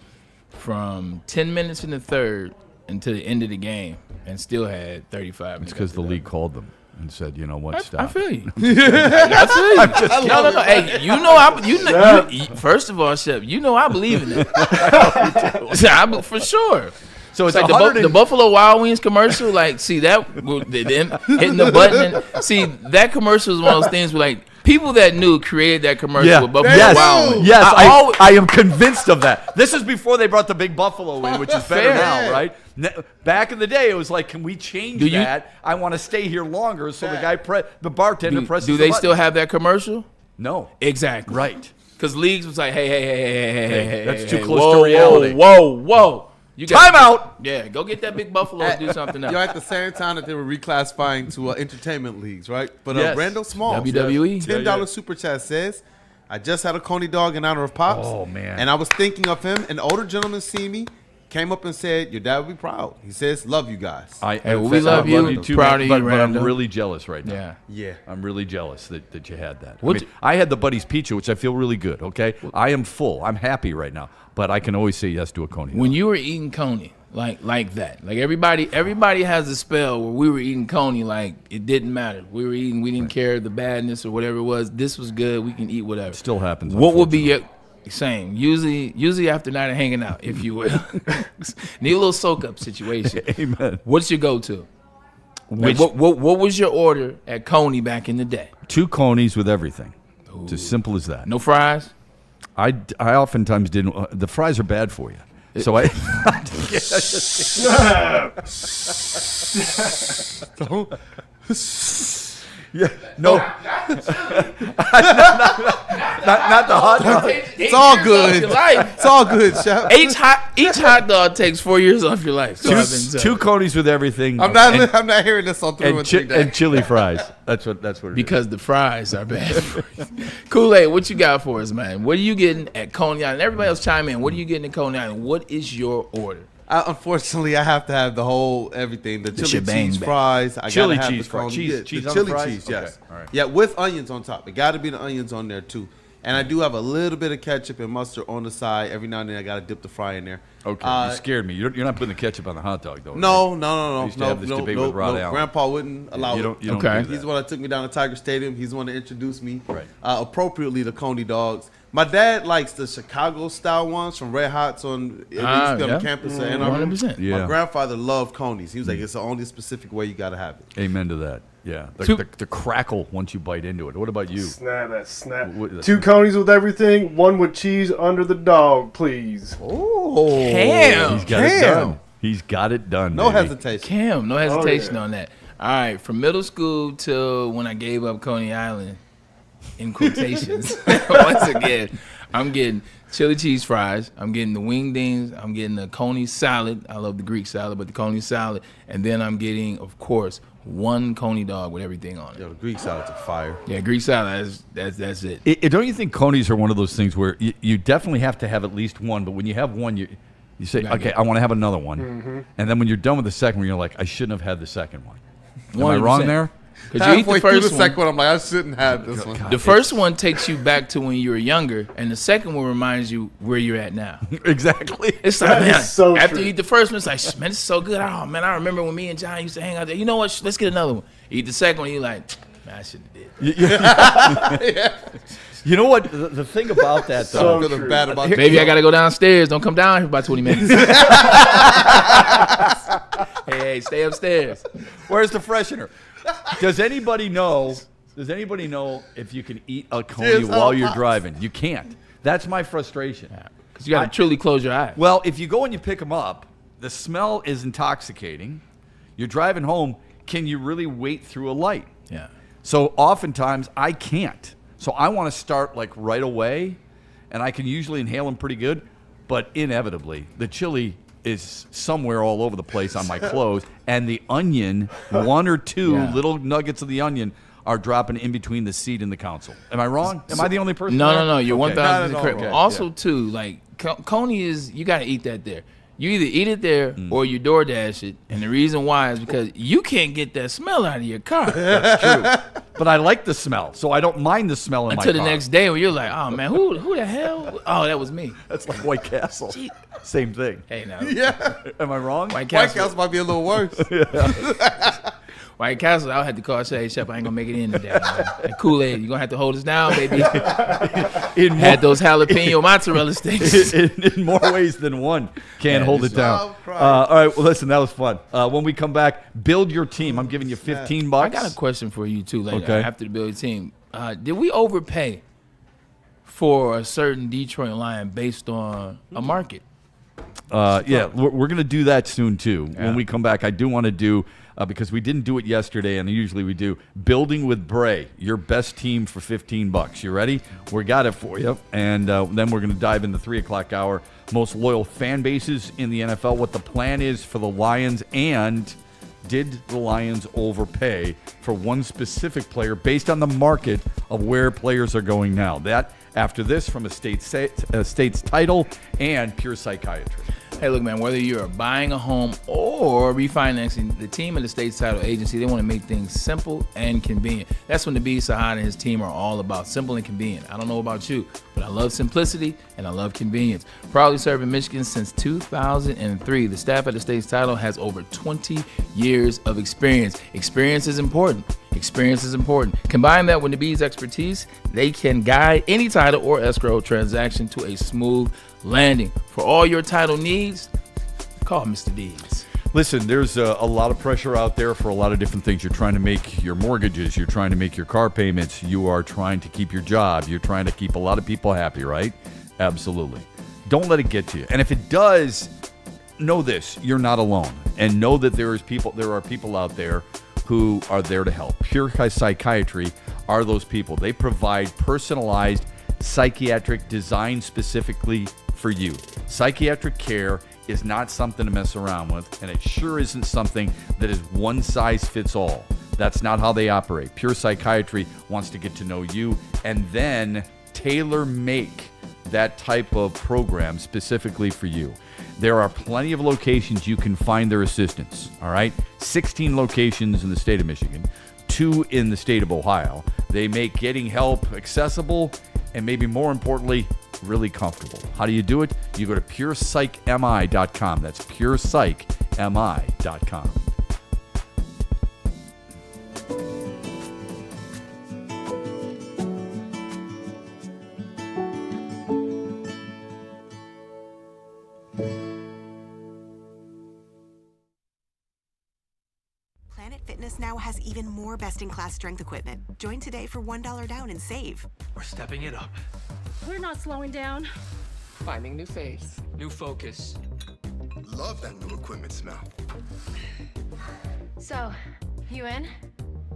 from 10 minutes in the third until the end of the game, and still had 35. It's because the league called them and said, "You know what? Stop." I feel you. I feel you. No. Hey, first of all, Shep, I believe in that. For sure. So it's like the Buffalo Wild Wings commercial. Like, see that them hitting the button. See, that commercial is one of those things where, like, people that knew created that commercial with Buffalo Wild Wings. Yes, I am convinced of that. This is before they brought the big buffalo in, which is better now, right? Back in the day, it was like, can we change that? I want to stay here longer. So the bartender presses the button. Do they still have that commercial? No. Exactly. Right. Because leagues was like, hey, that's too close to reality. Whoa. Time out. Yeah, go get that big buffalo and do something else. At the same time that they were reclassifying to entertainment leagues, right? But Randall Smalls, WWE, $10 super chat says, "I just had a Coney dog in honor of Pops. Oh man! And I was thinking of him. An older gentleman see me, came up and said, your dad would be proud. He says, love you guys. We love you too, proud of you, but I'm really jealous right now. Yeah. I'm really jealous that you had that. I had the Buddy's Pizza, which I feel really good, okay? I am full. I'm happy right now. But I can always say yes to a Coney. When you were eating Coney, like that, like everybody has a spell where we were eating Coney, like it didn't matter. We were eating, we didn't care the badness or whatever it was. This was good. We can eat whatever. It still happens. What would be your same? Usually after night of hanging out, if you will. Need a little soak up situation. Amen. What's your go-to? What was your order at Coney back in the day? 2 Coneys with everything. Ooh. It's as simple as that. No fries? I oftentimes didn't. The fries are bad for you. So I. Yeah, no. not the hot dog. It's all good. It's all good, Shep. Each hot dog takes 4 years off your life. So 2 Coneys with everything. I'm not hearing this on 3 and chili fries. That's what it is. Because the fries are bad. Kool-Aid, what you got for us, man? What are you getting at Coney Island? Everybody else chime in. What are you getting at Coney Island? What is your order? Unfortunately, I have to have the whole everything. The chili cheese fries. I chili gotta have cheese fries. Cheese the on chili the fries? cheese, yes. Okay. All right. Yeah, with onions on top. It got to be the onions on there too. And I do have a little bit of ketchup and mustard on the side. Every now and then I got to dip the fry in there. Okay, you scared me. You're not putting the ketchup on the hot dog, though. No. I used to have this debate with Rod Allen. Grandpa wouldn't allow it. You don't do that. He's the one that took me down to Tiger Stadium. He's the one that introduced me appropriately to Coney dogs. My dad likes the Chicago-style ones from Red Hots on campus. 100%. My grandfather loved Coneys. He was like, it's the only specific way you got to have it. Amen to that. Yeah. The crackle once you bite into it. What about you? Snap. 2 Coneys with everything, 1 with cheese under the dog, please. Oh. Cam. He's got it done. He's got it done. No hesitation. Cam, no hesitation on that. All right, from middle school till when I gave up Coney Island, in quotations. Once again, I'm getting chili cheese fries. I'm getting the wingdings. I'm getting the coney salad. I love the Greek salad, but the coney salad. And then I'm getting, of course, one coney dog with everything on it. Yo, the Greek salad's a fire. Yeah, Greek salad, that's it. Don't you think conies are one of those things where you definitely have to have at least one, but when you have one, you say, okay, I want to have another one. Mm-hmm. And then when you're done with the second one, you're like, I shouldn't have had the second one. Am I wrong there? Because you eat the first second one, I'm like, I shouldn't have this one. The first one takes you back to when you were younger, and the second one reminds you where you're at now. Exactly. It's like, man, so after true. you eat the first one, it's like, man, this is so good. Oh, man, I remember when me and John used to hang out there. You know what? Let's get another one. You eat the second one, you're like, man, I shouldn't have did. Yeah. You know what? The thing about that, though. So true. Bad about Baby, I got to go downstairs. Don't come down here for about 20 minutes. hey, stay upstairs. Where's the freshener? Does anybody know if you can eat a coney while you're driving? You can't. That's my frustration. Because you got to truly close your eyes. Well, if you go and you pick them up, the smell is intoxicating. You're driving home. Can you really wait through a light? Yeah. So oftentimes I can't. So I want to start like right away, and I can usually inhale them pretty good, but inevitably the chili is somewhere all over the place on my clothes, and the onion, one or two little nuggets of the onion are dropping in between the seat and the console. Am I wrong? Am I the only person? No. You're 1,000% correct. Okay. Also, too, like coney is, you got to eat that there. You either eat it there or you DoorDash it, and the reason why is because you can't get that smell out of your car. That's true. But I like the smell, so I don't mind the smell in my car. Until the next day when you're like, oh, man, who the hell? Oh, that was me. That's like White Castle. Same thing. Hey, now. Yeah. Am I wrong? White Castle might be a little worse. White Castle, I had to call say, hey, Shep, I ain't going to make it in today. Like, Kool-Aid, you're going to have to hold us down, baby. Had those jalapeno mozzarella sticks. in more ways than one. Can't hold it down. All right, well, listen, that was fun. When we come back, build your team. I'm giving you $15. I got a question for you, too, later after the build your team. Did we overpay for a certain Detroit Lion based on a market? Yeah, we're going to do that soon, too. Yeah. When we come back, I do want to do, because we didn't do it yesterday, and usually we do, Building with Bray, your best team for $15. You ready? We got it for you. And then we're going to dive in the 3 o'clock hour, most loyal fan bases in the NFL, what the plan is for the Lions, and did the Lions overpay for one specific player based on the market of where players are going now? That after this from a state's title and Pure Psychiatry. Hey, look, man, whether you're buying a home or refinancing, the team at the State's Title Agency, they want to make things simple and convenient. That's what Nabi Sahad and his team are all about, simple and convenient. I don't know about you, but I love simplicity and I love convenience. Proudly serving Michigan since 2003, the staff at the State's Title has over 20 years of experience. Experience is important. Experience is important. Combine that with Nabi's expertise, they can guide any title or escrow transaction to a smooth landing. For all your title needs, call Mr. Deeds. Listen, there's a lot of pressure out there for a lot of different things. You're trying to make your mortgages. You're trying to make your car payments. You are trying to keep your job. You're trying to keep a lot of people happy, right? Absolutely. Don't let it get to you. And if it does, know this, you're not alone. And know that there are people out there who are there to help. Pure Psychiatry are those people. They provide personalized psychiatric design specifically for you. Psychiatric care is not something to mess around with, and it sure isn't something that is one size fits all. That's not how they operate. Pure Psychiatry wants to get to know you and then tailor make that type of program specifically for you. There are plenty of locations you can find their assistance, all right? 16 locations in the state of Michigan, 2 in the state of Ohio. They make getting help accessible and maybe more importantly, really comfortable. How do you do it? You go to PurePsychMI.com. That's PurePsychMI.com. Planet Fitness now has even more best-in-class strength equipment. Join today for $1 down and save. We're stepping it up. We're not slowing down. Finding new faith, new focus. Love that new equipment smell. So, you in?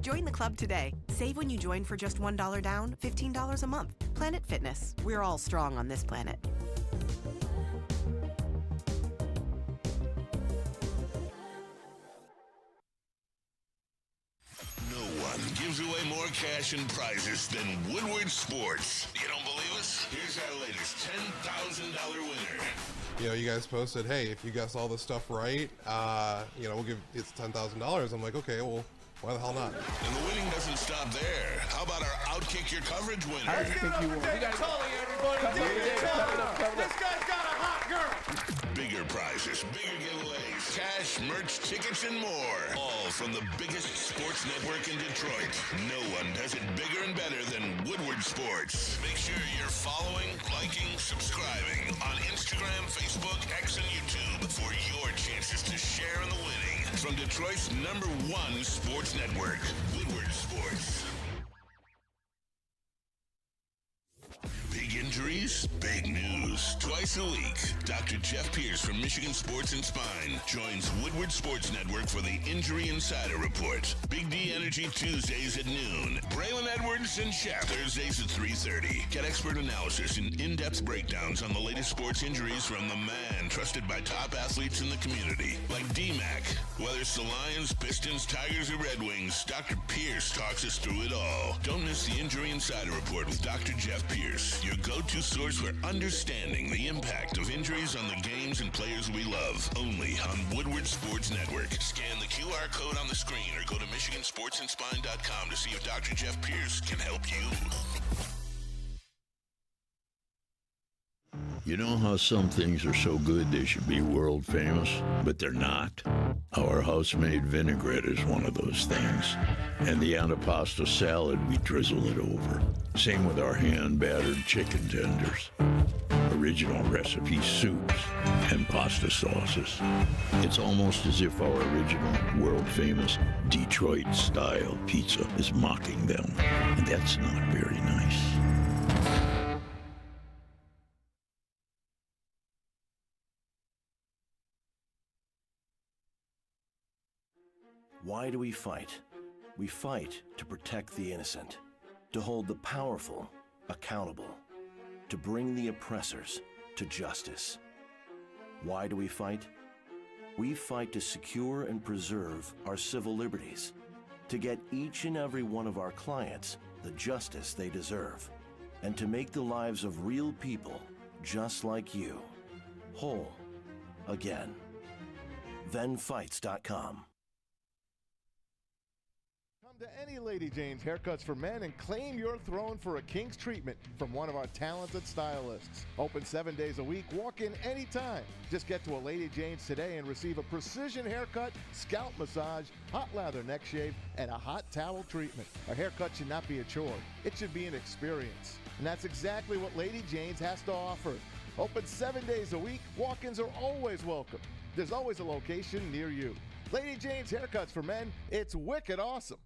Join the club today. Save when you join for just $1 down, $15 a month. Planet Fitness. We're all strong on this planet. No one gives away more cash and prizes than Woodward Sports. You don't believe us? Here's our latest $10,000 winner. You know, you guys posted, hey, if you guess all this stuff right, you know, we'll give it's $10,000. I'm like, okay, well, why the hell not? And the winning doesn't stop there. How about our Outkick Your Coverage winner? I think you won. You got This guy's got a hot girl. Bigger prizes, bigger giveaways, cash, merch, tickets, and more. All from the biggest sports network in Detroit. No one does it bigger and better than Woodward Sports. Make sure you're following, liking, subscribing on Instagram, Facebook, X, and YouTube for your chances to share in the winning. From Detroit's #1 sports network, Woodward Sports. Big injuries, big news. Twice a week, Dr. Jeff Pierce from Michigan Sports and Spine joins Woodward Sports Network for the Injury Insider Report. Big D Energy Tuesdays at noon. Braylon Edwards and Shep Thursdays at 3:30. Get expert analysis and in-depth breakdowns on the latest sports injuries from the man trusted by top athletes in the community. Like D-Mac. Whether it's the Lions, Pistons, Tigers, or Red Wings, Dr. Pierce talks us through it all. Don't miss the Injury Insider Report with Dr. Jeff Pierce, your go-to source for understanding the impact of injuries on the games and players we love. Only on Woodward Sports Network. Scan the QR code on the screen or go to MichiganSportsandSpine.com to see if Dr. Jeff Pierce can help you. You know how some things are so good they should be world famous, but they're not? Our house-made vinaigrette is one of those things. And the antipasto salad, we drizzle it over. Same with our hand-battered chicken tenders. Original recipe soups and pasta sauces. It's almost as if our original, world-famous Detroit-style pizza is mocking them. And that's not very nice. Why do we fight? We fight to protect the innocent, to hold the powerful accountable, to bring the oppressors to justice. Why do we fight? We fight to secure and preserve our civil liberties, to get each and every one of our clients the justice they deserve, and to make the lives of real people just like you whole again. ThenFights.com. To any Lady Jane's Haircuts for Men and claim your throne for a king's treatment from one of our talented stylists. Open 7 days a week, walk in anytime. Just get to a Lady Jane's today and receive a precision haircut, scalp massage, hot lather neck shave, and a hot towel treatment. A haircut should not be a chore. It should be an experience. And that's exactly what Lady Jane's has to offer. Open 7 days a week, walk-ins are always welcome. There's always a location near you. Lady Jane's Haircuts for Men, it's wicked awesome.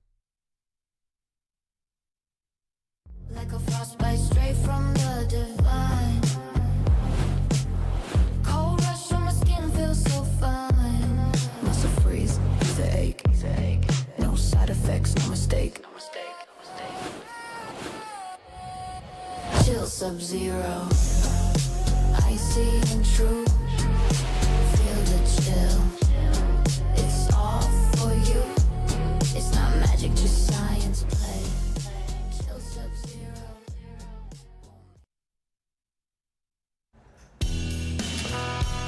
Like a frostbite straight from the divine. Cold rush on my skin feels so fine. Muscle freeze, he's a ache. No side effects, no mistake. Chill Sub-Zero. Icy and true. Feel the chill. It's all for you. It's not magic, just science play. Chill Sub-Zero.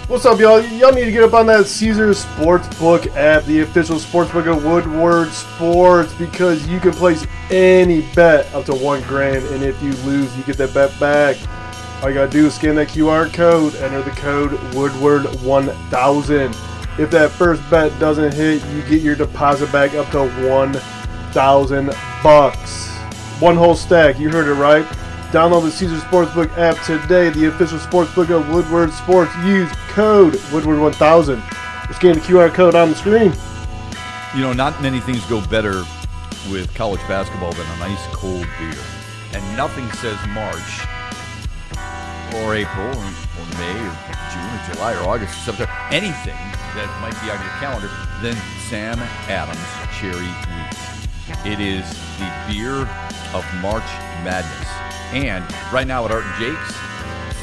What's up, y'all? Y'all need to get up on that Caesar Sportsbook app, the official sportsbook of Woodward Sports, because you can place any bet up to $1,000, and if you lose, you get that bet back. All you gotta do is scan that QR code, enter the code Woodward1000. If that first bet doesn't hit, you get your deposit back up to $1,000. One whole stack, you heard it right. Download the Caesar Sportsbook app today, the official sportsbook of Woodward Sports. Use code Woodward1000. Or scan the QR code on the screen. You know, not many things go better with college basketball than a nice cold beer. And nothing says March or April or May or June or July or August or September, anything that might be on your calendar, than Sam Adams Cherry Wheat. It is the beer of March Madness. And right now at Art and Jake's,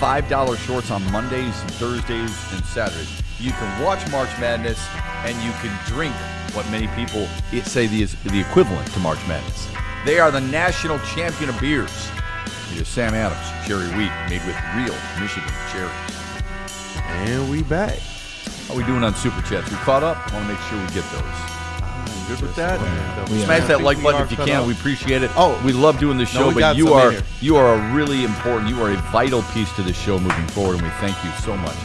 $5 shorts on Mondays, Thursdays, and Saturdays. You can watch March Madness, and you can drink what many people say is the equivalent to March Madness. They are the national champion of beers. It is Sam Adams Cherry Wheat, made with real Michigan cherries. And we back. How are we doing on Super Chats? We caught up? I want to make sure we get those. Good with that? Smash that like button if you can. We appreciate it. Oh, we love doing this show, but you are a really important, you are a vital piece to this show moving forward, and we thank you so much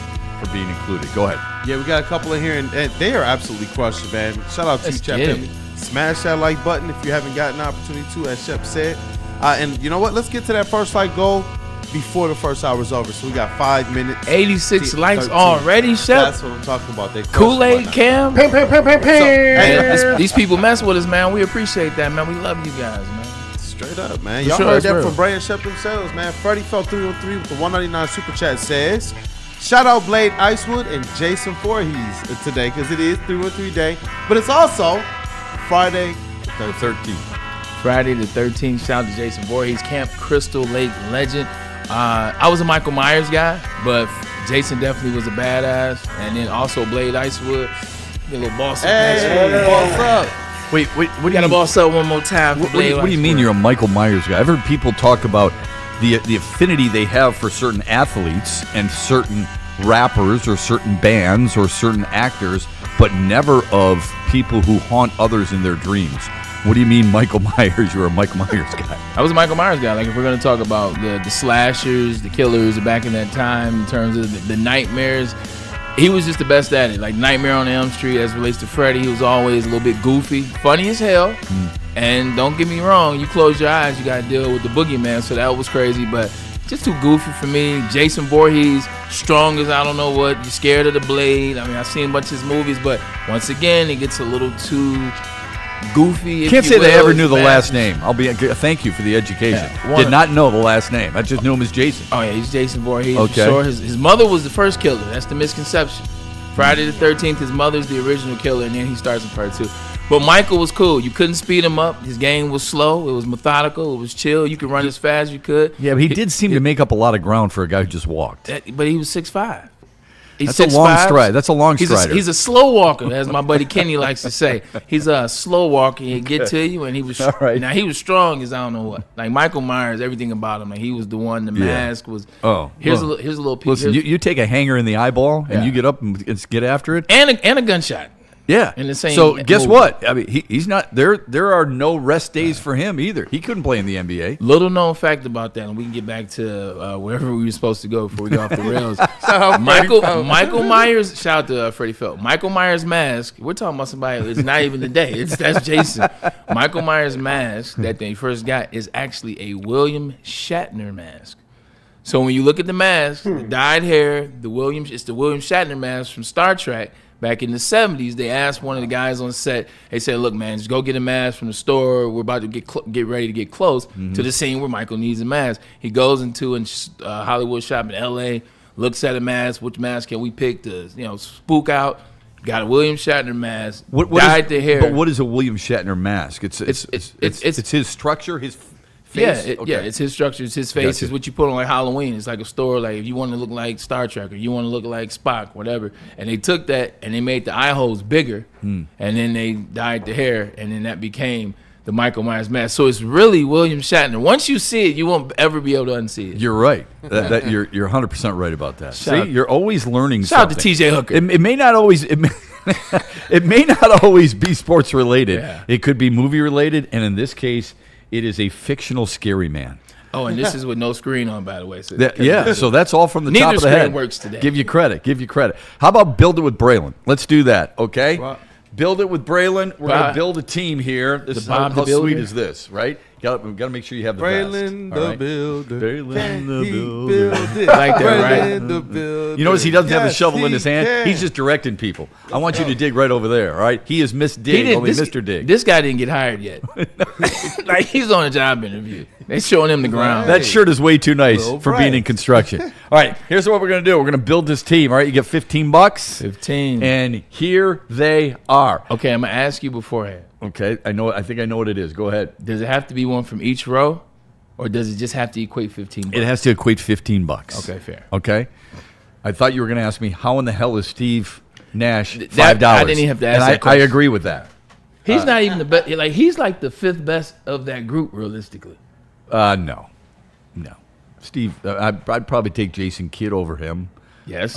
for being included. Go ahead. Yeah, we got a couple in here, and they are absolutely crushing, man. Shout out to you, Shep. Smash that like button if you haven't gotten an opportunity to, as Shep said. And you know what? Let's get to that first fight goal before the first hour is over. So we got 5 minutes. 86 likes already, Shep. That's what I'm talking about. Kool-Aid Cam. Pam. Hey, these people mess with us, man. We appreciate that, man. We love you guys, man. Straight up, man. Y'all heard that from Bray and Shep themselves, man. Freddie fell 303 with the 199 Super Chat says, shout out Blade Icewood and Jason Voorhees today, because it is 313 day. But it's also Friday the 13th. Friday the 13th. Shout out to Jason Voorhees, Camp Crystal Lake legend. I was a Michael Myers guy, but Jason definitely was a badass. And then also Blade Icewood. Get a little boss up. Hey, boss up. Wait, what do you gotta boss up one more time. What do you mean you're a Michael Myers guy? I've heard people talk about the affinity they have for certain athletes and certain rappers or certain bands or certain actors, but never of people who haunt others in their dreams. What do you mean, Michael Myers? You're a Michael Myers guy. I was a Michael Myers guy. Like, if we're going to talk about the slashers, the killers back in that time, in terms of the nightmares, he was just the best at it. Like Nightmare on Elm Street, as it relates to Freddy, he was always a little bit goofy, funny as hell. And don't get me wrong, you close your eyes, you got to deal with the boogeyman, so that was crazy, but just too goofy for me. Jason Voorhees, strong as I don't know what. You're scared of the blade. I mean, I've seen a bunch of his movies, but once again, it gets a little too goofy. Can't say they ever knew the last name. Thank you for the education. Yeah, did not know the last name. I just knew him as Jason. Oh yeah, he's Jason Voorhees. Okay. For sure. His mother was the first killer. That's the misconception. Friday the 13th, his mother's the original killer, and then he starts in part 2. But Michael was cool. You couldn't speed him up. His game was slow. It was methodical. It was chill. You could run as fast as you could. Yeah, but he did seem to make up a lot of ground for a guy who just walked. But he was 6'5". That's a long stride. That's a long strider. He's a slow walker, as my buddy Kenny likes to say. He's a slow walker. He'd get to you, and he was right. Now he was strong as I don't know what. Like Michael Myers, everything about him. Like he was the one. The mask was. Oh, here's a little piece. Listen, you take a hanger in the eyeball and you get up and get after it, and a gunshot. Yeah. In the same so guess movie. what? I mean, he's not there. There are no rest days for him either. He couldn't play in the NBA. Little known fact about that, and we can get back to wherever we were supposed to go before we go off the rails. Michael Myers. Shout out to Freddie Felt. Michael Myers mask. We're talking about somebody. It's not even the day. That's Jason. Michael Myers mask that they first got is actually a William Shatner mask. So when you look at the mask, the dyed hair, it's the William Shatner mask from Star Trek. Back in the 70s, they asked one of the guys on set, they said, look, man, just go get a mask from the store. We're about to get ready to get close to the scene where Michael needs a mask. He goes into a Hollywood shop in L.A., looks at a mask. Which mask can we pick to spook out? Got a William Shatner mask, dyed the hair. But what is a William Shatner mask? It's his structure, his face? Yeah, it's his structure, it's his face, Gotcha. It's what you put on like Halloween. It's like a store, like if you want to look like Star Trek or you want to look like Spock, whatever. And they took that and they made the eye holes bigger, and then they dyed the hair, and then that became the Michael Myers mask. So it's really William Shatner. Once you see it, you won't ever be able to unsee it. You're right. You're 100% right about that. You're always learning Shout something. out to TJ Hooker. It may not always. It may not always be sports related. Yeah. It could be movie related, and in this case, it is a fictional scary man. Oh, and this is with no screen on, by the way. So so that's all from the top of the head. Neither screen works today. Give you credit. How about build it with Braylon? Let's do that, okay? Well, build it with Braylon. We're going to build a team here. This is how sweet is this, right? We've got to make sure you have the Braylon vest. the builder. Braylon the builder. I like that, right? The builder. You notice he doesn't have a shovel in his hand? He's just directing people. I want you to dig right over there, all right? He is Miss Dig, only Mr. Dig. This guy didn't get hired yet. Like, he's on a job interview. They showing him the ground. That shirt is way too nice for being in construction. All right, here's what we're going to do. We're going to build this team, all right? You get $15. 15. And here they are. Okay, I'm going to ask you beforehand. Okay, I think I know what it is. Go ahead. Does it have to be one from each row, or does it just have to equate $15? It has to equate $15. Okay, fair. Okay. I thought you were going to ask me how in the hell is Steve Nash $5? I didn't even have to ask that I question. agree with that. He's not even the best. Like he's like the fifth best of that group, realistically. No. Steve, I'd probably take Jason Kidd over him. Yes.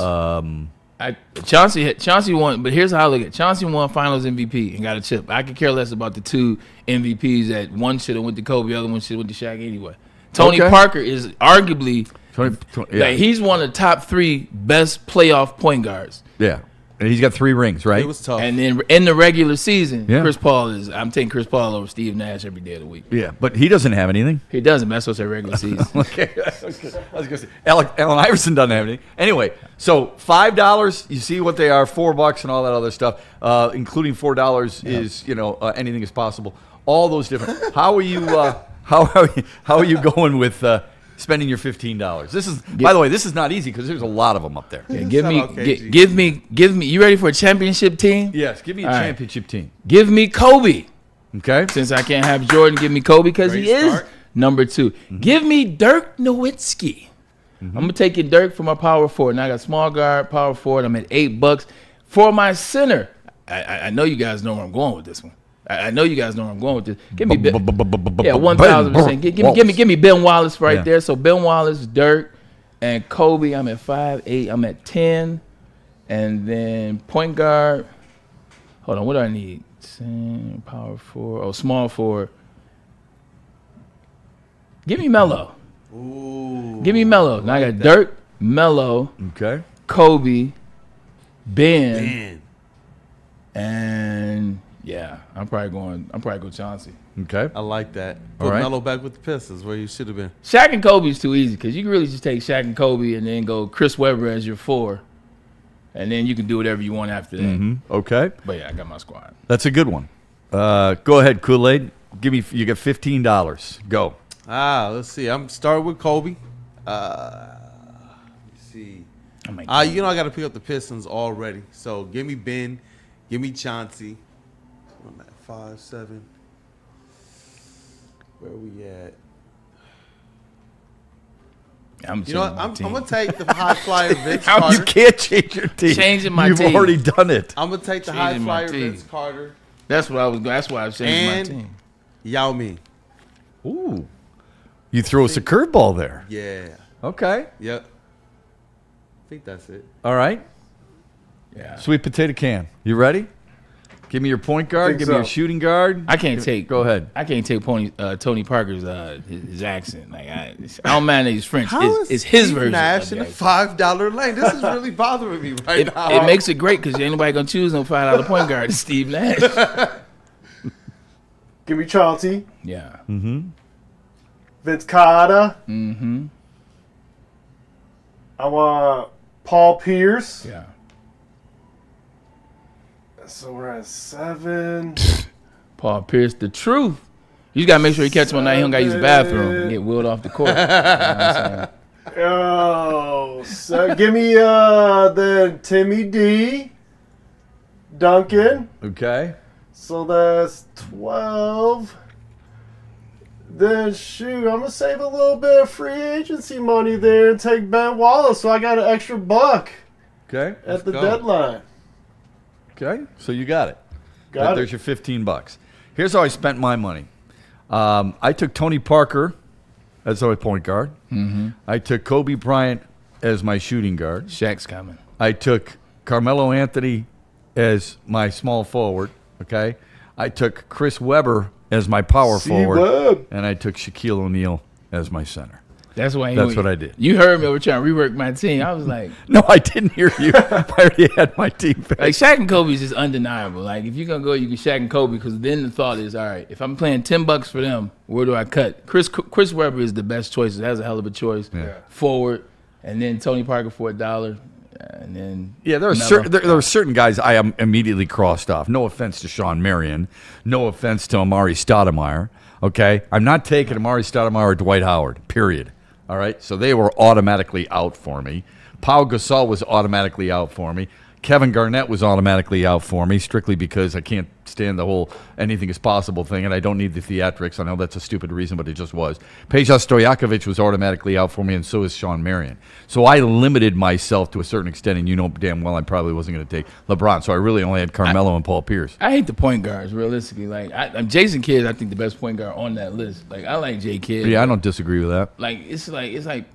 Chauncey won, but here's how I look at it. Chauncey won Finals MVP and got a chip. I could care less about the two MVPs that one should have went to Kobe, the other one should have went to Shaq anyway. Tony Parker is arguably like he's one of the top 3 best playoff point guards. Yeah. And he's got 3 rings, right? It was tough. And then in the regular season, Yeah. I'm taking Chris Paul over Steve Nash every day of the week. Yeah, but he doesn't have anything. He doesn't, but that's what's a regular season. Okay. I was going to say, Allen Iverson doesn't have anything. Anyway, so $5, you see what they are, $4 and all that other stuff, including $4 is, anything is possible. All those different. How are you going with spending your $15? This is, by the way, this is not easy because there's a lot of them up there. Yeah, give me. You ready for a championship team? Yes, give me a championship team. Give me Kobe. Okay. Since I can't have Jordan, give me Kobe because he is number 2. Mm-hmm. Give me Dirk Nowitzki. Mm-hmm. I'm gonna take it Dirk for my power forward. Now I got small guard, power forward. I'm at $8 for my center. I know you guys know where I'm going with this one. I know you guys know where I'm going with this. Give me 1,000%. Give me Ben Wallace right there. So Ben Wallace, Dirk, and Kobe. I'm at 5, 8. I'm at 10, and then point guard. Hold on, what do I need? Power forward. Oh, small forward. Give me Melo. Ooh. Give me Melo. Now I got Dirk, Melo, okay, Kobe, Ben, and. Yeah, I'm probably going Chauncey. Okay. I like that. All Put right. Melo back with the Pistons where you should have been. Shaq and Kobe is too easy because you can really just take Shaq and Kobe and then go Chris Webber as your 4. And then you can do whatever you want after that. Mm-hmm. Okay. But yeah, I got my squad. That's a good one. Go ahead, Kool-Aid. You get $15. Go. Let's see. I'm starting with Kobe. Let's see. I got to pick up the Pistons already. So give me Ben. Give me Chauncey. I'm at 5, 7. Where are we at? I'm gonna take the high flyer Vince Carter. You can't change your team. Changing my You've team. You've already done it. I'm gonna take the high flyer Vince Carter. That's why I was changing my team. Yao Ming. Ooh. You throw us a curveball there. Yeah. Okay. Yep. I think that's it. All right. Yeah. Sweet potato can. You ready? Give me your point guard. Give me your shooting guard. I can't take. Go ahead. I can't take Tony Parker's his accent. Like I don't mind that he's French. It's his Steve version. Nash in a $5 lane. This is really bothering me now. It makes it great because anybody gonna choose no $5 point guard is Steve Nash. Give me Chauncey. Yeah. Mm-hmm. Vince Carter. Mm-hmm. I want Paul Pierce. Yeah. So we're at 7. Paul Pierce, the truth. You just gotta make sure you catch him one night. He don't gotta use the bathroom and get wheeled off the court. You know what I'm saying? So give me then Timmy D. Duncan. Okay. So that's 12. Then shoot, I'm gonna save a little bit of free agency money there and take Ben Wallace, so I got an extra $1. Okay. At the deadline. Okay, so you got it. Got it. There's your $15. Here's how I spent my money. I took Tony Parker as my point guard. Mm-hmm. I took Kobe Bryant as my shooting guard. Shaq's coming. I took Carmelo Anthony as my small forward. Okay. I took Chris Webber as my power forward, Webb. and I took Shaquille O'Neal as my center. That's what I did. You heard me over trying to rework my team. I was like, no, I didn't hear you. I already had my team picked. Like Shaq and Kobe is just undeniable. Like if you're gonna go, you can Shaq and Kobe because then the thought is, all right, if I'm playing $10 for them, where do I cut? Chris Webber is the best choice. That's a hell of a choice. Yeah. Forward, and then Tony Parker for $1, and then there are certain guys I am immediately crossed off. No offense to Sean Marion. No offense to Amari Stoudemire. Okay, I'm not taking Amari Stoudemire or Dwight Howard. Period. All right, so they were automatically out for me. Pau Gasol was automatically out for me. Kevin Garnett was automatically out for me, strictly because I can't stand the whole anything is possible thing, and I don't need the theatrics. I know that's a stupid reason, but it just was. Peja Stojakovic was automatically out for me, and so is Sean Marion. So I limited myself to a certain extent, and you know damn well I probably wasn't going to take LeBron. So I really only had Carmelo and Paul Pierce. I hate the point guards, realistically. Like Jason Kidd, I think the best point guard on that list. Like I like J. Kidd. Yeah, I don't disagree with that. It's like,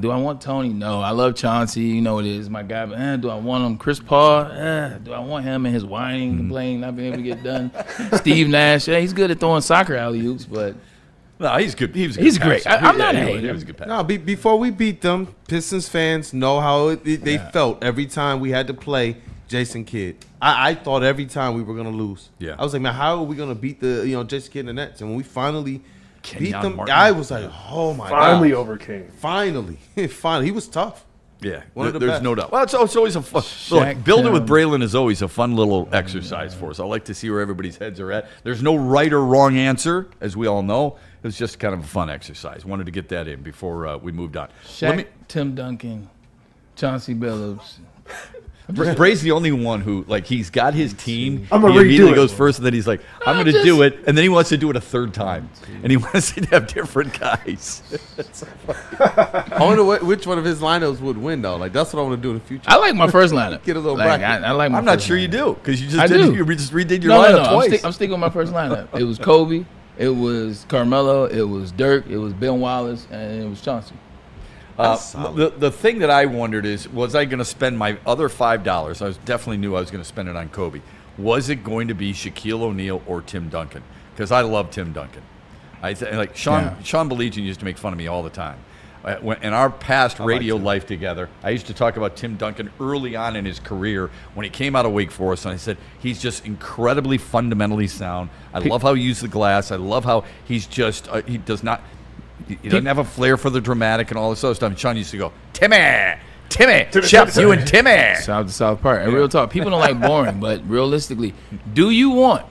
do I want Tony? No, I love Chauncey. You know it is my guy. But do I want him? Chris Paul? Do I want him and his whining, complaining, not being able to get done? Steve Nash, he's good at throwing soccer alley-oops, but no, he's good. He's great. I'm not a hater. He was a good pass. No, before we beat them, Pistons fans know how they felt every time we had to play Jason Kidd. I thought every time we were gonna lose. Yeah. I was like, man, how are we gonna beat the Jason Kidd and the Nets? And when we finally beat them, Martin. I was like, oh my god. Finally overcame. Finally, he was tough. Yeah, One of the there's best. no doubt. Well, it's always a fun. Look, building with Braylon is always a fun little exercise for us. I like to see where everybody's heads are at. There's no right or wrong answer, as we all know. It was just kind of a fun exercise. Wanted to get that in before we moved on. Shaq, Tim Duncan, Chauncey Billups. Bray's the only one who, like, he's got his team. I'm gonna he immediately redo it. goes first, and then he's like, I'm going to do it. And then he wants to do it a third time. And he wants to have different guys. I wonder which one of his lineups would win, though. Like, that's what I want to do in the future. I like my first lineup. Get a little like, bracket. I like my I'm not first sure lineup. you do, because you just I did. do. You just redid your No, lineup twice. I'm sticking with my first lineup. It was Kobe, it was Carmelo, it was Dirk, it was Ben Wallace, and it was Chauncey. The thing that I wondered is, was I going to spend my other $5? I definitely knew I was going to spend it on Kobe. Was it going to be Shaquille O'Neal or Tim Duncan? Because I love Tim Duncan. Like Sean Baligian used to make fun of me all the time. In our past radio life together, I used to talk about Tim Duncan early on in his career when he came out of Wake Forest, and I said he's just incredibly fundamentally sound. I love how he uses the glass. I love how he's just he doesn't have a flair for the dramatic and all this other stuff. And Sean used to go, Timmy, Shep, you and Timmy. South to South Park. And real talk, people don't like boring, but realistically, do you want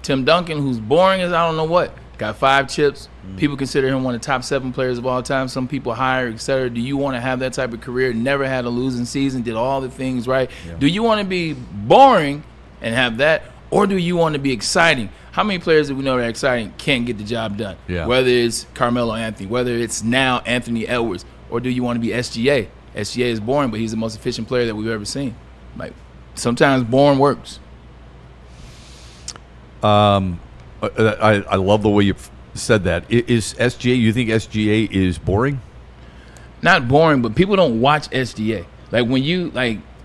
Tim Duncan, who's boring as I don't know what, got 5 chips, people consider him one of the top 7 players of all time, some people higher, etc. Do you want to have that type of career, never had a losing season, did all the things right? Yeah. Do you want to be boring and have that, or do you want to be exciting? How many players that we know that are exciting can't get the job done? Yeah. Whether it's Carmelo Anthony, whether it's now Anthony Edwards, or do you want to be SGA? SGA is boring, but he's the most efficient player that we've ever seen. Like, sometimes boring works. I love the way you said that. Is SGA, you think SGA is boring? Not boring, but people don't watch SGA. Like, when you,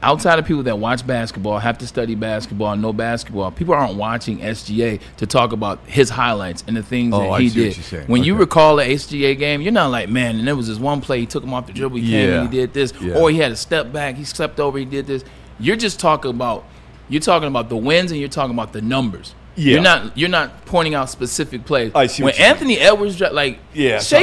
outside of people that watch basketball, have to study basketball, know basketball, people aren't watching SGA to talk about his highlights and the things that he did. When you recall the SGA game, you're not like, man, and there was this one play, he took him off the dribble, he came and he did this, or he had a step back, he stepped over, he did this. You're talking about the wins and you're talking about the numbers. Yeah. You're not pointing out specific plays. I see when Anthony Edwards Shea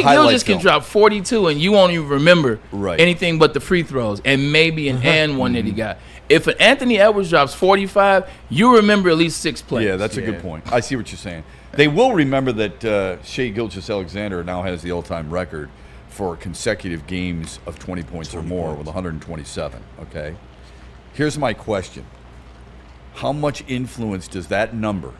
Gilgeous can drop 42 and you won't even remember anything but the free throws and maybe an and one that he got. If an Anthony Edwards drops 45, you remember at least 6 plays. Yeah, that's a good point. I see what you're saying. They will remember that Shea Gilgeous-Alexander now has the all-time record for consecutive games of 20 points or more with 127. Okay, here's my question. How much influence does that number,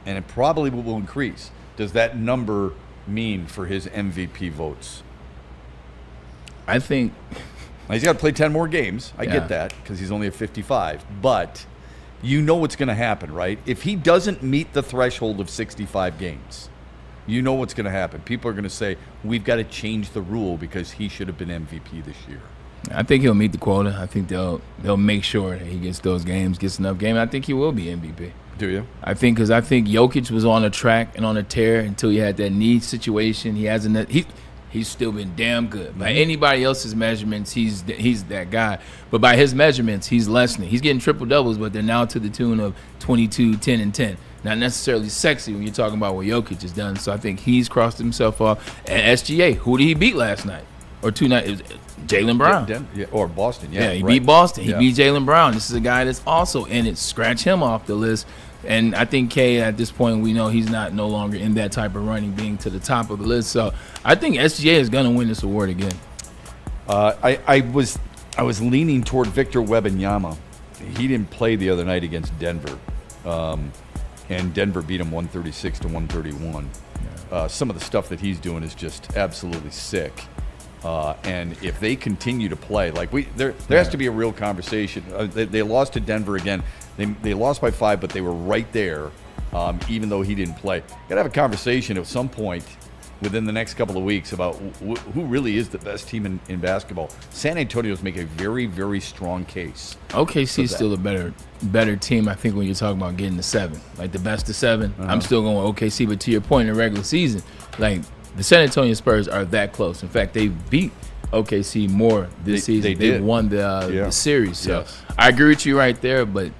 and it probably will increase, does that number mean for his MVP votes? I think now, he's got to play 10 more games. I get that because he's only at 55. But you know what's going to happen, right? If he doesn't meet the threshold of 65 games, you know what's going to happen. People are going to say, we've got to change the rule because he should have been MVP this year. I think he'll meet the quota. I think they'll make sure that he gets those games, gets enough games. I think he will be MVP. Do you? I think because Jokic was on a track and on a tear until he had that knee situation. He hasn't. He's still been damn good. By anybody else's measurements, he's that guy. But by his measurements, he's lessening. He's getting triple doubles, but they're now to the tune of 22, 10, and 10. Not necessarily sexy when you're talking about what Jokic has done. So I think he's crossed himself off. And SGA, who did he beat last night or 2 nights? Jaylen Brown. Or Boston, he beat Boston. He beat Jaylen Brown. This is a guy that's also in it. Scratch him off the list. And I think K, at this point, we know he's no longer in that type of running, being to the top of the list. So I think SGA is going to win this award again. I was leaning toward Victor Wembanyama. He didn't play the other night against Denver. and Denver beat him 136-131. Some of the stuff that he's doing is just absolutely sick. And if they continue to play, like there has to be a real conversation. They lost to Denver again. They lost by 5, but they were right there, even though he didn't play. Got to have a conversation at some point within the next couple of weeks about who really is the best team in basketball. San Antonio's make a very, very strong case. OKC is still a better team, I think, when you're talking about getting to 7. Like the best of 7. I'm still going with OKC, but to your point in the regular season, like the San Antonio Spurs are that close. In fact, they beat OKC more this season. They won the series. So I agree with you right there, but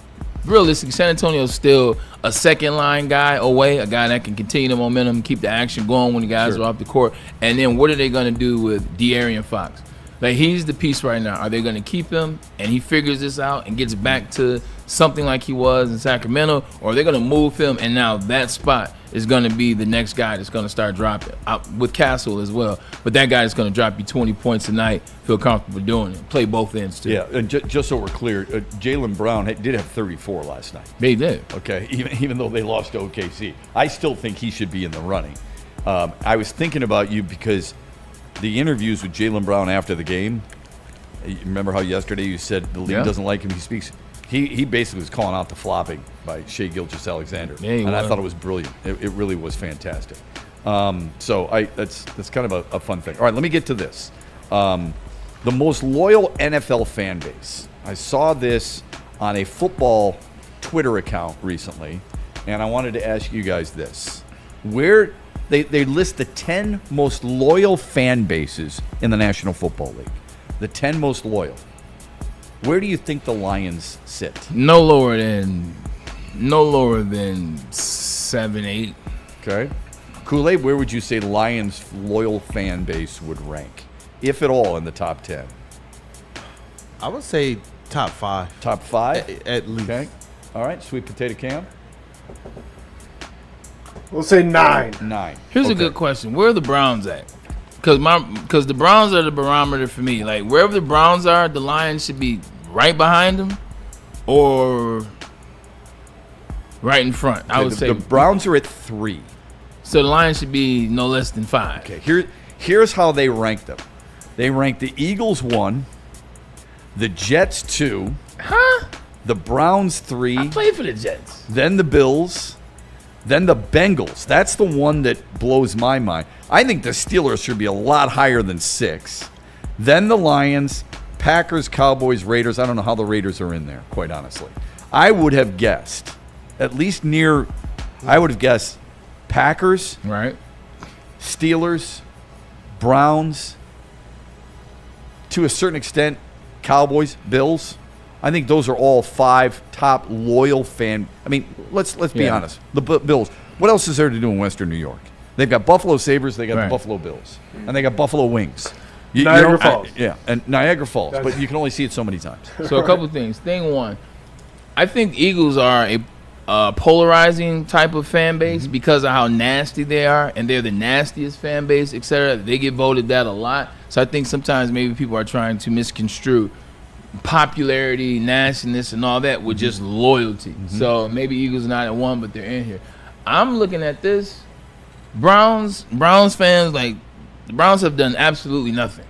realistically, San Antonio's still a second-line guy away, a guy that can continue the momentum, keep the action going when the guys are off the court. And then what are they going to do with De'Aaron Fox? Like, he's the piece right now. Are they going to keep him and he figures this out and gets back to something like he was in Sacramento, or are they going to move him and now that spot is going to be the next guy that's going to start dropping with Castle as well? But that guy is going to drop you 20 points a night, feel comfortable doing it, play both ends too. Yeah, and just so we're clear, Jaylen Brown did have 34 last night. They did. Okay, even though they lost to OKC. I still think he should be in the running. I was thinking about you because the interviews with Jaylen Brown after the game, you remember how yesterday you said the league doesn't like him, he speaks. He basically was calling out the flopping by Shai Gilgeous-Alexander, and I thought it was brilliant. It really was fantastic. So that's kind of a fun thing. All right, let me get to this. The most loyal NFL fan base. I saw this on a football Twitter account recently, and I wanted to ask you guys this. Where they list the 10 most loyal fan bases in the National Football League. The 10 most loyal. Where do you think the Lions sit? No lower than 7, 8. Okay. Kool-Aid, where would you say Lions' loyal fan base would rank, if at all, in the top 10? I would say top 5. Top 5? At least. Okay. All right, Sweet Potato Cam? We'll say 9. 9. Here's a good question. Where are the Browns at? Because the Browns are the barometer for me. Like, wherever the Browns are, the Lions should be right behind them or right in front. I would say the Browns are at 3. So the Lions should be no less than 5. Okay, here's how they rank them. They rank the Eagles 1, the Jets 2, the Browns 3. I played for the Jets. Then the Bills, then the Bengals. That's the one that blows my mind. I think the Steelers should be a lot higher than 6. Then the Lions, Packers, Cowboys, Raiders. I don't know how the Raiders are in there, quite honestly. I would have guessed, at least near, I would have guessed Packers, right? Steelers, Browns, to a certain extent, Cowboys, Bills. I think those are all 5 top loyal fan. I mean, let's be honest. The Bills. What else is there to do in Western New York? They've got Buffalo Sabres, they got the Buffalo Bills, and they got Buffalo Wings. Niagara Falls. And Niagara Falls, but you can only see it so many times. So a couple of things. Thing one, I think Eagles are a polarizing type of fan base because of how nasty they are, and they're the nastiest fan base, etc. They get voted that a lot. So I think sometimes maybe people are trying to misconstrue popularity, nastiness, and all that with just loyalty. So maybe Eagles are not at 1, but they're in here. I'm looking at this. Browns fans, like, the Browns have done absolutely nothing.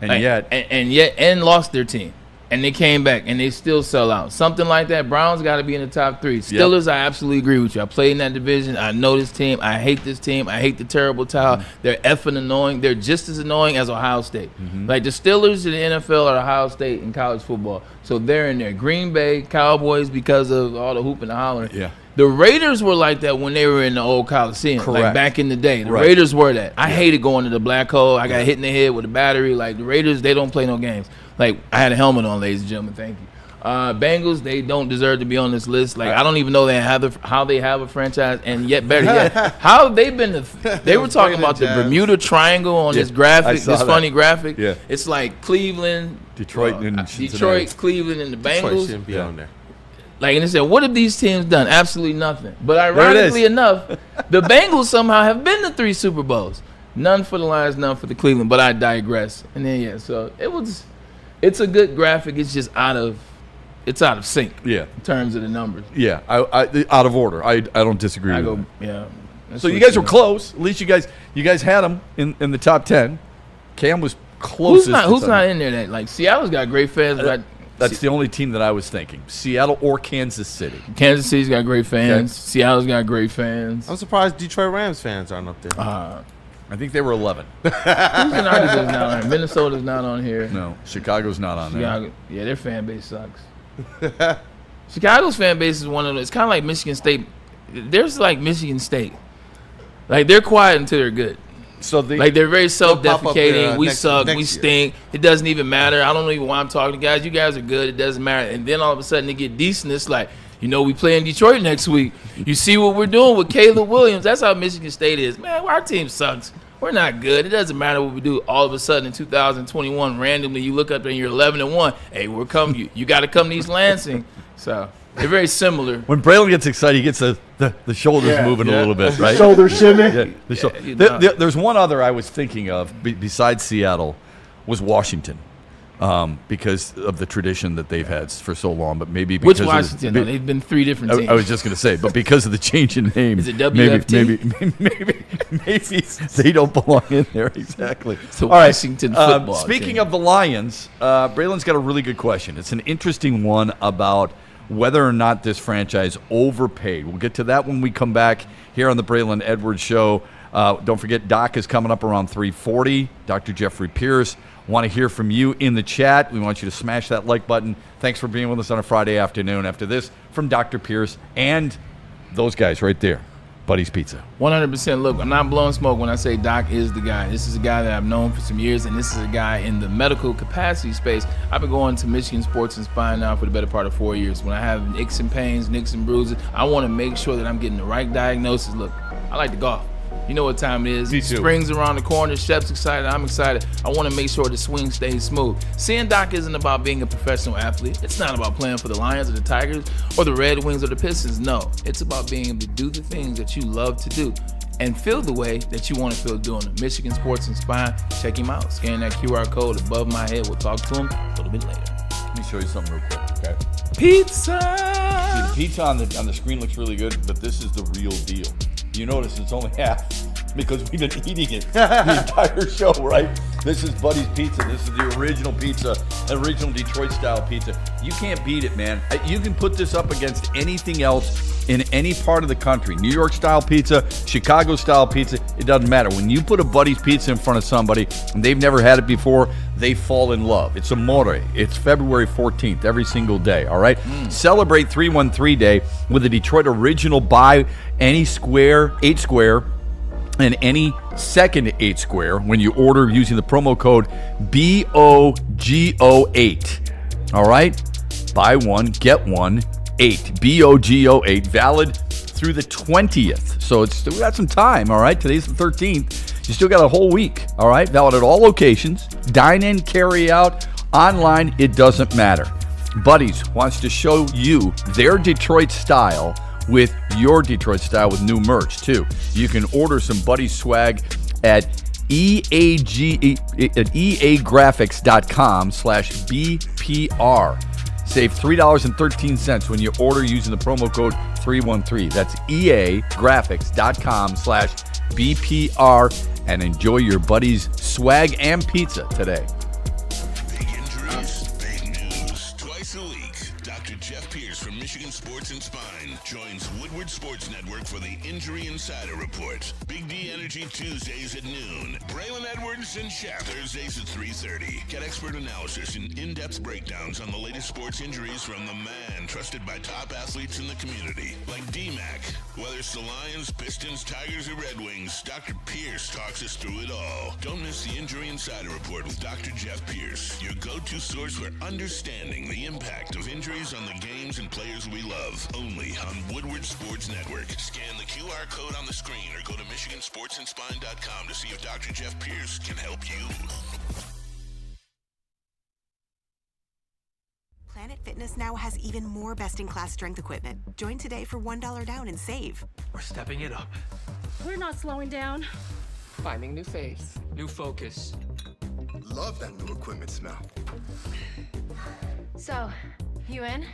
And lost their team. And they came back and they still sell out. Something like that. Browns got to be in the top 3. Steelers, I absolutely agree with you. I played in that division. I know this team. I hate this team. I hate the terrible towel. They're effing annoying. They're just as annoying as Ohio State. Like, the Steelers in the NFL are Ohio State in college football. So they're in there. Green Bay, Cowboys, because of all the hooping and hollering. Yeah. The Raiders were like that when they were in the old Coliseum. Correct. Like back in the day. The Raiders were that. I hated going to the black hole. I got hit in the head with a battery. Like, the Raiders, they don't play no games. Like, I had a helmet on, ladies and gentlemen. Thank you. Bengals, they don't deserve to be on this list. Like, I don't even know how they have a franchise, and yet better yet, how have they been? They were talking about the Bermuda Triangle on this graphic, this funny graphic. Yeah. It's like Cleveland, Detroit, Cleveland, and the Bengals. Detroit shouldn't be on there. Like, and they said, what have these teams done? Absolutely nothing. But ironically enough, the Bengals somehow have been to 3 Super Bowls. None for the Lions, none for the Cleveland. But I digress. And then so it's a good graphic. It's just out of it's out of sync. Yeah. In terms of the numbers. Yeah, I out of order. I don't disagree with you. Yeah. So you guys were close. At least you guys had them in the top 10. Cam was closest. Who's not in there? Like Seattle's got great fans. That's the only team that I was thinking. Seattle or Kansas City. Kansas City's got great fans. Okay. Seattle's got great fans. I'm surprised Detroit Rams fans aren't up there. I think they were 11. Who's not on here? Minnesota's not on here. No, Chicago's not on there. Yeah, their fan base sucks. Chicago's fan base is one of those. It's kind of like Michigan State. There's like Michigan State. Like they're quiet until they're good. So they're very self-deprecating. We suck. next We year. stink. It doesn't even matter. I don't know even why I'm talking to guys. You guys are good. It doesn't matter. And then all of a sudden they get decent. It's like, we play in Detroit next week. You see what we're doing with Caleb Williams. That's how Michigan State is. Man, our team sucks. We're not good. It doesn't matter what we do. All of a sudden in 2021, randomly you look up there and you're 11-1. Hey, we're coming. You got to come to East Lansing. So they're very similar. When Braylon gets excited, he gets the shoulders moving a little bit, right? Shoulder shimmy. Yeah, there's one other I was thinking of besides Seattle was Washington. Because of the tradition that they've had for so long, but maybe because Which Washington? They've been 3 different teams. I was just going to say, but because of the change in name, is it WFT? maybe they don't belong in there exactly. It's a Washington football Speaking team. of the Lions, Braylon's got a really good question. It's an interesting one about whether or not this franchise overpaid. We'll get to that when we come back here on the Braylon Edwards Show. Don't forget, Doc is coming up around 3:40. Dr. Jeffrey Pierce. Want to hear from you in the chat. We want you to smash that like button. Thanks for being with us on a Friday afternoon. After this, from Dr. Pierce and those guys right there, Buddy's Pizza. 100%. Look, I'm not blowing smoke when I say Doc is the guy. This is a guy that I've known for some years, and this is a guy in the medical capacity space. I've been going to Michigan Sports and Spine now for the better part of 4 years. When I have nicks and pains, nicks and bruises, I want to make sure that I'm getting the right diagnosis. Look, I like to golf. You know what time it is. Me too. Spring's around the corner. Shep's excited. I'm excited. I want to make sure the swing stays smooth. Seeing Doc isn't about being a professional athlete. It's not about playing for the Lions or the Tigers or the Red Wings or the Pistons. No, it's about being able to do the things that you love to do and feel the way that you want to feel doing it. Michigan Sports and Spine. Check him out. Scan that QR code above my head. We'll talk to him a little bit later. Let me show you something real quick, okay? Pizza! See, the pizza on the screen looks really good, but this is the real deal. You notice it's only half because we've been eating it the entire show, right? This is Buddy's Pizza. This is the original pizza, original Detroit-style pizza. You can't beat it, man. You can put this up against anything else in any part of the country. New York-style pizza, Chicago-style pizza, it doesn't matter. When you put a Buddy's Pizza in front of somebody and they've never had it before, they fall in love. It's Amon-Ra. It's February 14th every single day, all right? Celebrate 313 Day with a Detroit original. Buy any square, 8 square, and any second 8 square when you order using the promo code BOGO8. All right? Buy one, get one, 8. BOGO8. Valid through the 20th. So we got some time, all right? Today's the 13th. You still got a whole week, all right? Valid at all locations. Dine in, carry out, online, it doesn't matter. Buddies wants to show you their Detroit style with your Detroit style with new merch, too. You can order some Buddies swag at eagraphics.com/BPR. Save $3.13 when you order using the promo code 313. That's eagraphics.com/BPR and enjoy your Buddies swag and pizza today. Big injuries, big news. Twice a week, Dr. Jeff Pierce from Michigan Sports and Spine joins Woodward Sports Network for the Injury Insider Report. Big D Energy Tuesdays at noon. Braylon Edwards and Shep Thursdays at 3:30. Get expert analysis and in-depth breakdowns on the latest sports injuries from the man trusted by top athletes in the community, like D-Mac. Whether it's the Lions, Pistons, Tigers, or Red Wings, Dr. Pierce talks us through it all. Don't miss the Injury Insider Report with Dr. Jeff Pierce, your go-to source for understanding the impact of injuries on the games and players we love. Only on Woodward Sports Network. Scan the QR code on the screen or go to MichiganSportsandSpine.com to see if Dr. Jeff Pierce can help you. Planet Fitness now has even more best-in-class strength equipment. Join today for $1 down and save. We're stepping it up. We're not slowing down. Finding new faith, new focus. Love that new equipment smell. So, You in?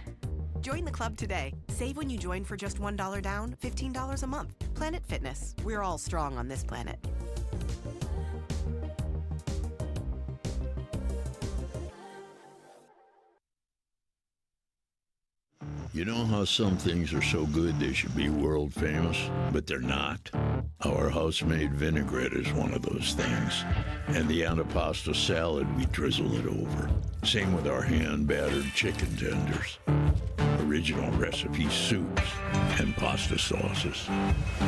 Join the club today. Save when you join for just $1 down, $15 a month. Planet Fitness. We're all strong on this planet. You know how some things are so good they should be world famous, but they're not? Our house-made vinaigrette is one of those things. And the antipasto salad, we drizzle it over. Same with our hand-battered chicken tenders. Original recipe soups and pasta sauces.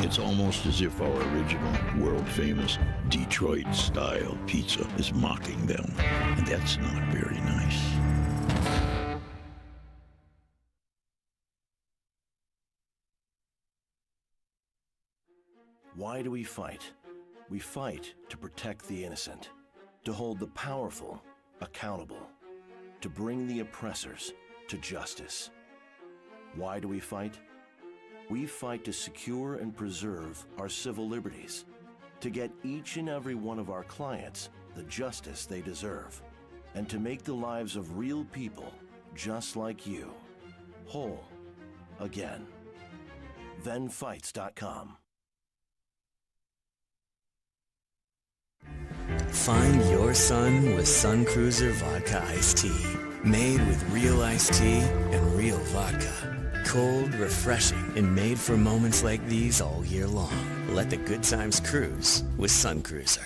It's almost as if our original world-famous Detroit-style pizza is mocking them. And that's not very nice. Why do we fight? We fight to protect the innocent, to hold the powerful accountable, to bring the oppressors to justice. Why do we fight? We fight to secure and preserve our civil liberties, to get each and every one of our clients the justice they deserve, and to make the lives of real people just like you whole again. ThenFights.com. Find your sun with Sun Cruiser Vodka Iced Tea. Made with real iced tea and real vodka. Cold, refreshing, and made for moments like these all year long. Let the good times cruise with Sun Cruiser.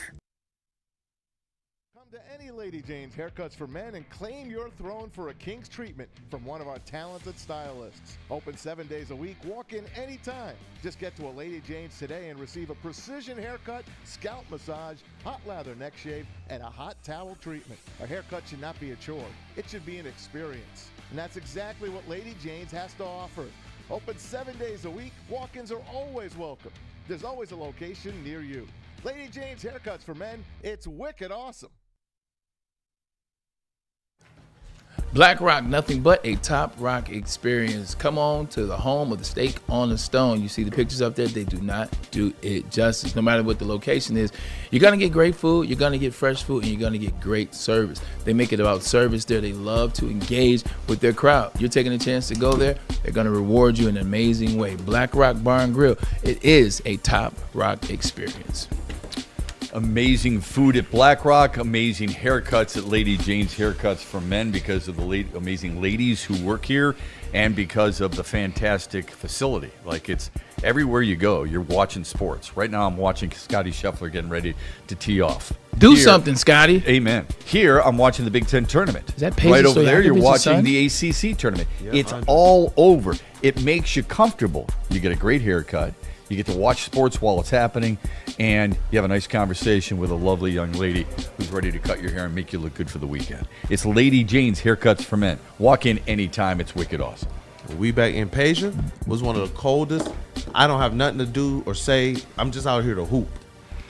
Come to any Lady Jane's Haircuts for Men and claim your throne for a king's treatment from one of our talented stylists. Open 7 days a week, walk in anytime. Just get to a Lady Jane's today and receive a precision haircut, scalp massage, hot lather neck shave, and a hot towel treatment. A haircut should not be a chore. It should be an experience. And that's exactly what Lady Jane's has to offer. Open 7 days a week, walk-ins are always welcome. There's always a location near you. Lady Jane's Haircuts for Men, it's wicked awesome. Black Rock, nothing but a top rock experience. Come on to the home of the steak on the stone. You see the pictures up there, they do not do it justice. No matter what the location is, you're going to get great food, you're going to get fresh food, and you're going to get great service. They make it about service there. They love to engage with their crowd. You're taking a chance to go there, they're going to reward you in an amazing way. Black Rock Bar and Grill, it is a top rock experience. Amazing food at Black Rock, amazing haircuts at Lady Jane's Haircuts for Men because of the amazing ladies who work here and because of the fantastic facility. Like, it's everywhere you go, you're watching sports. Right now I'm watching Scotty Scheffler getting ready to tee off. Do something, Scotty. Amen. Here I'm watching the Big Ten tournament. Is that Paige right over there? You're watching son? the ACC tournament. It's all over. It makes you comfortable. You get a great haircut. You get to watch sports while it's happening, and you have a nice conversation with a lovely young lady who's ready to cut your hair and make you look good for the weekend. It's Lady Jane's Haircuts for Men. Walk in anytime. It's wicked awesome. We back in Pasia was one of the coldest. I don't have nothing to do or say. I'm just out here to hoop.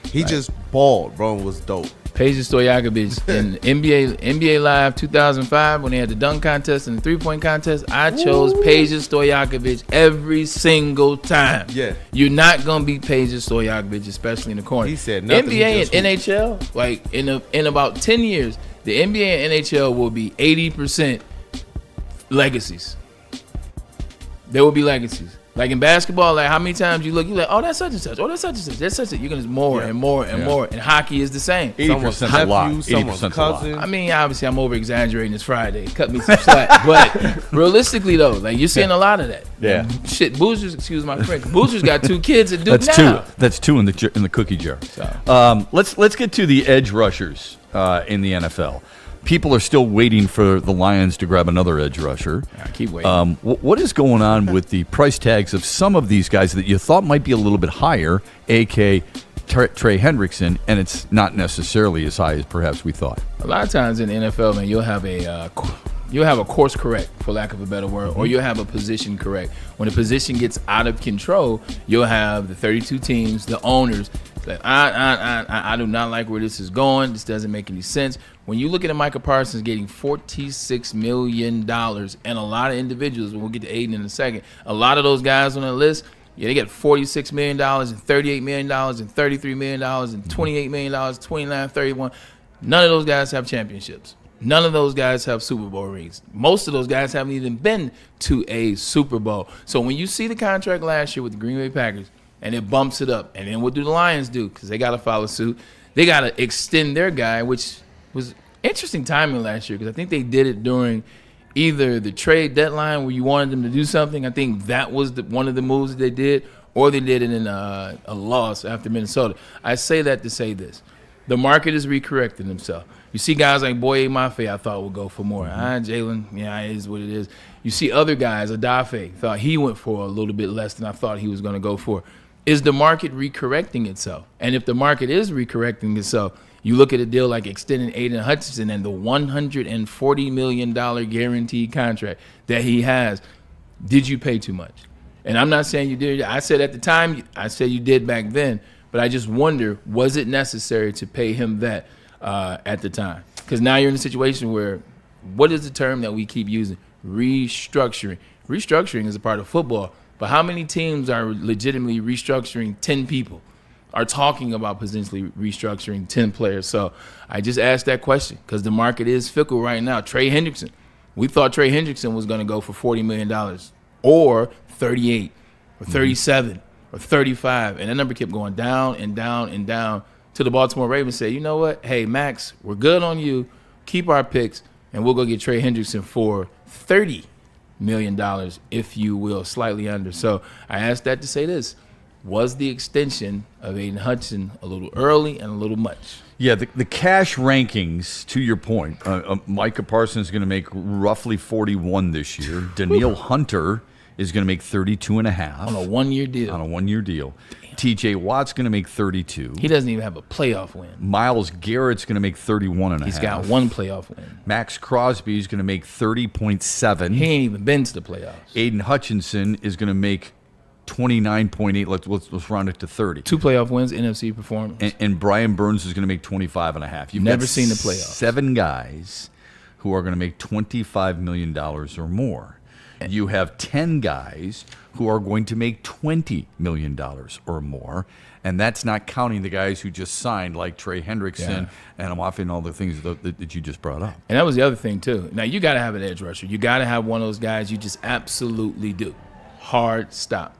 He just balled, bro, and was dope. Peja Stojakovic in NBA Live 2005 when they had the dunk contest and the three-point contest. I chose Peja Stojakovic every single time. Yeah. You're not going to beat Peja Stojakovic, especially in the corner. He said nothing. NBA and NHL, like in about 10 years, the NBA and NHL will be 80% legacies. There will be legacies. Like in basketball, like how many times you look, you're like, oh, that's such and such. Oh, that's such and such. That's such. You're gonna more and more and more. And hockey is the same. 80% a lot. 80% cousin. I mean, obviously, I'm over exaggerating. It's Friday. Cut me some slack. But realistically, though, like you're seeing a lot of that. Yeah. Shit, Boozer's. Excuse my French. Boozer's got 2 kids at Duke now. That's two in the cookie jar. So. Let's get to the edge rushers in the NFL. People are still waiting for the Lions to grab another edge rusher. I keep waiting. What is going on with the price tags of some of these guys that you thought might be a little bit higher, a.k.a. Trey Hendrickson, and it's not necessarily as high as perhaps we thought? A lot of times in the NFL, man, you'll have a course correct, for lack of a better word, or you'll have a position correct. When a position gets out of control, you'll have the 32 teams, the owners, that I do not like where this is going. This doesn't make any sense. When you look at Micah Parsons getting $46 million, and a lot of individuals, and we'll get to Aiden in a second, a lot of those guys on the list, yeah, they get $46 million and $38 million and $33 million and $28 million, 29, 31. None of those guys have championships. None of those guys have Super Bowl rings. Most of those guys haven't even been to a Super Bowl. So when you see the contract last year with the Green Bay Packers and it bumps it up, and then what do the Lions do? Because they got to follow suit. They got to extend their guy, which was interesting timing last year because I think they did it during either the trade deadline where you wanted them to do something. I think that was one of the moves that they did, or they did it in a loss after Minnesota. I say that to say this. The market is recorrecting himself. You see guys like Boye Mafe, I thought would go for more. Jalen, yeah, it is what it is. You see other guys, Adafe, thought he went for a little bit less than I thought he was going to go for. Is the market recorrecting itself? And if the market is recorrecting itself, you look at a deal like extending Aiden Hutchinson and the $140 million guaranteed contract that he has. Did you pay too much? And I'm not saying you did. I said at the time, I said you did back then. But I just wonder, was it necessary to pay him that at the time? Because now you're in a situation where, what is the term that we keep using? Restructuring. Restructuring is a part of football. But how many teams are legitimately restructuring 10 people, are talking about potentially restructuring 10 players? So I just asked that question because the market is fickle right now. Trey Hendrickson. We thought Trey Hendrickson was going to go for $40 million or 38 or 37 or 35. And that number kept going down and down and down till the Baltimore Ravens said, you know what? Hey, Max, we're good on you. Keep our picks, and we'll go get Trey Hendrickson for $30 million, if you will, slightly under. So I asked that to say this. Was the extension of Aiden Hudson a little early and a little much? Yeah, the cash rankings, to your point, Micah Parsons is going to make roughly 41 this year. Daniil Hunter is going to make 32.5. On a one-year deal. On a one-year deal. TJ Watt's going to make 32. He doesn't even have a playoff win. Myles Garrett's going to make 31.5. He's got one playoff win. Max Crosby is going to make 30.7. He ain't even been to the playoffs. Aiden Hutchinson is going to make 29.8. Let's round it to 30. 2 playoff wins, NFC performance. And Brian Burns is going to make 25.5. You've never seen the playoffs. 7 guys who are going to make $25 million or more. You have 10 guys who are going to make $20 million or more, and that's not counting the guys who just signed, like Trey Hendrickson and Amafi and all the things that you just brought up. And that was the other thing, too. Now, you got to have an edge rusher. You got to have one of those guys you just absolutely do. Hard stop.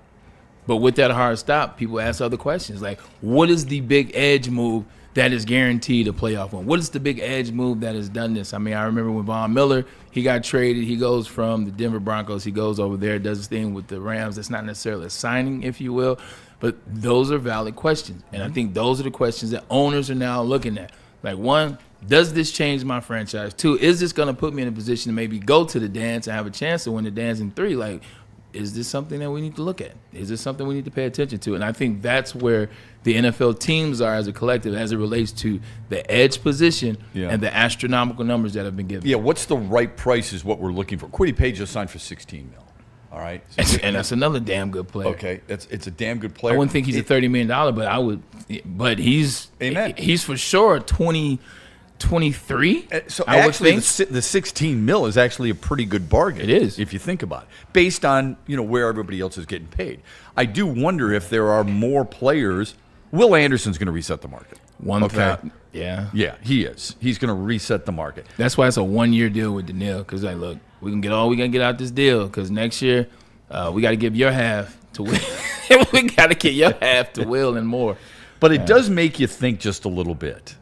But with that hard stop, people ask other questions, like, what is the big edge move that is guaranteed a playoff win? What is the big edge move that has done this? I mean, I remember when Von Miller, he got traded. He goes from the Denver Broncos. He goes over there, does his thing with the Rams. That's not necessarily a signing, if you will. But those are valid questions. And I think those are the questions that owners are now looking at. Like, 1, does this change my franchise? 2, is this going to put me in a position to maybe go to the dance and have a chance to win the dance? And 3, like, is this something that we need to look at? Is this something we need to pay attention to? And I think that's where the NFL teams are as a collective as it relates to the edge position and the astronomical numbers that have been given. Yeah, what's the right price is what we're looking for. Quiddy Page just signed for $16 million. All right? And that's another damn good player. Okay, it's a damn good player. I wouldn't think he's a $30 million, but I would. But he's for sure 23. So I actually, would think. the $16 million is actually a pretty good bargain. It is, if you think about it, based on where everybody else is getting paid. I do wonder if there are more players. Will Anderson's going to reset the market. Yeah, he is. He's going to reset the market. That's why it's a one-year deal with Daniil. Because like, look, we can get all we can get out this deal. Because next year, we got to give your half to Will. We got to get your half to Will and more. But it does make you think just a little bit.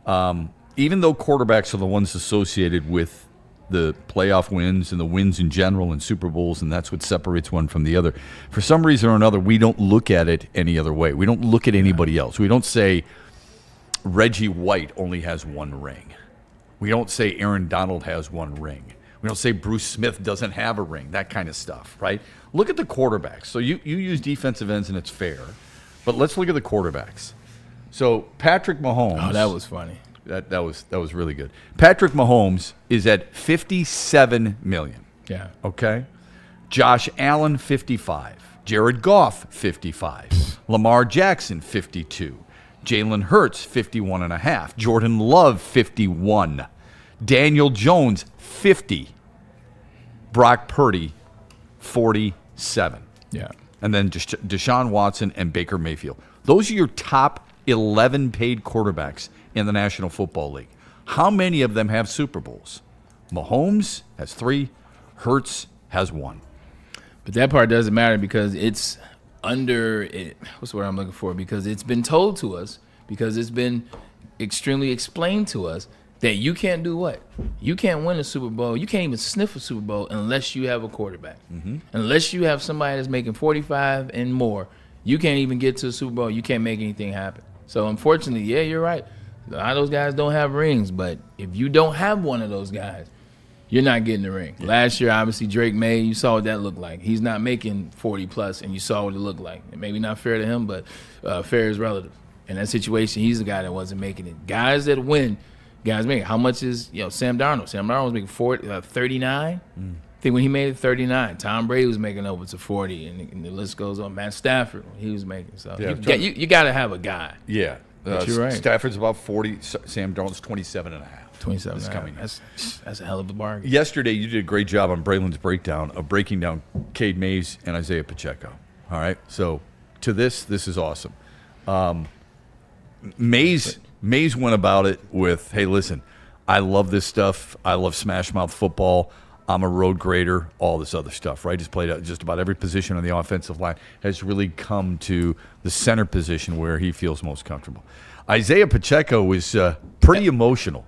Even though quarterbacks are the ones associated with the playoff wins and the wins in general and Super Bowls, and that's what separates one from the other, for some reason or another, we don't look at it any other way. We don't look at anybody else. We don't say Reggie White only has 1 ring. We don't say Aaron Donald has 1 ring. We don't say Bruce Smith doesn't have a ring, that kind of stuff, right? Look at the quarterbacks. So you use defensive ends, and it's fair. But let's look at the quarterbacks. So Patrick Mahomes. Oh, that was funny. That was really good. Patrick Mahomes is at $57 million. Yeah. Okay. Josh Allen, 55. Jared Goff, 55. Lamar Jackson, 52. Jalen Hurts, 51.5. Jordan Love, 51. Daniel Jones, 50. Brock Purdy, 47. Yeah. And then Deshaun Watson and Baker Mayfield. Those are your top 11 paid quarterbacks in the National Football League. How many of them have Super Bowls? Mahomes has 3. Hurts has 1. But that part doesn't matter because it's under it. What's the word I'm looking for? Because it's been told to us, because it's been extremely explained to us that you can't do what? You can't win a Super Bowl. You can't even sniff a Super Bowl unless you have a quarterback. Unless you have somebody that's making 45 and more, you can't even get to a Super Bowl. You can't make anything happen. So unfortunately, yeah, you're right. A lot of those guys don't have rings, but if you don't have one of those guys, you're not getting the ring. Last year, obviously, Drake May, you saw what that looked like. He's not making 40-plus, and you saw what it looked like. And maybe not fair to him, but fair is relative. In that situation, he's the guy that wasn't making it. Guys that win, guys make it. How much is Sam Darnold? Sam Darnold was making 39. I think when he made it, 39. Tom Brady was making over to 40, and the list goes on. Matt Stafford, he was making. So you got to have a guy. Yeah. You're right. Stafford's about 40. Sam Darnold's 27.5. 27. This coming. That's a hell of a bargain. Yesterday, you did a great job on Braylon's breakdown of breaking down Cade Mays and Isaiah Pacheco. All right. So to this is awesome. Mays went about it with, hey, listen, I love this stuff. I love smash mouth football. I'm a road grader, all this other stuff, right? Just played out just about every position on the offensive line, has really come to the center position where he feels most comfortable. Isaiah Pacheco was pretty emotional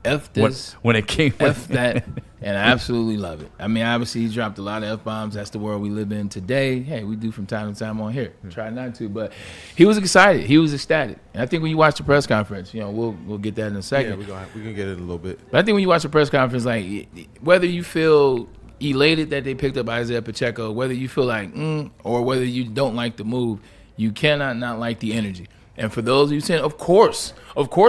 when it came. F that, and I absolutely love it. I mean, obviously, he dropped a lot of F-bombs. That's the world we live in today. Hey, we do from time to time on here. Try not to, but he was excited. He was ecstatic. And I think when you watch the press conference, we'll get that in a second. Yeah, we can get it in a little bit. But I think when you watch the press conference, like whether you feel elated that they picked up Isaiah Pacheco, whether you feel like or whether you don't like the move, you cannot not like the energy. And for those of you saying, of course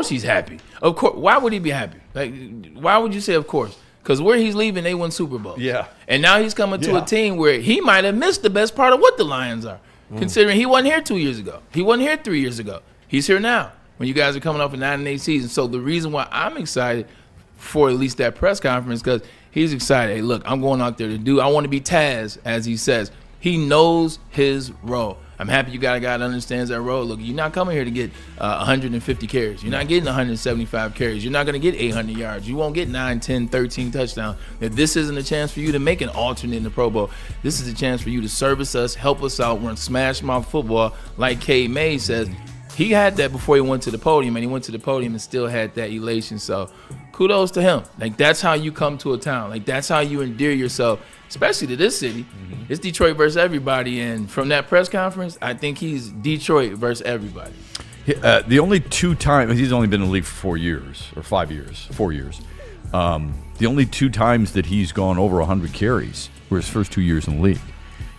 he's happy. Of course, why would he be happy? Like, why would you say of course? Because where he's leaving, they won Super Bowls. Yeah. And now he's coming to a team where he might have missed the best part of what the Lions are, considering he wasn't here 2 years ago. He wasn't here 3 years ago. He's here now when you guys are coming off a 9-8 season. So the reason why I'm excited for at least that press conference, because he's excited. Hey, look, I'm going out there I want to be Taz, as he says. He knows his role. I'm happy you got a guy that understands that role. Look, you're not coming here to get 150 carries. You're not getting 175 carries. You're not going to get 800 yards. You won't get 9, 10, 13 touchdowns. If this isn't a chance for you to make an alternate in the Pro Bowl, this is a chance for you to service us, help us out, run smash mouth football, like Cade Mays says. He had that before he went to the podium, and he went to the podium and still had that elation. So kudos to him. Like, that's how you come to a town. Like, that's how you endear yourself, especially to this city. It's Detroit versus everybody. And from that press conference, I think he's Detroit versus everybody. The only 2 times, he's only been in the league for 4 years, or 5 years, 4 years. The only 2 times that he's gone over 100 carries were his first 2 years in the league.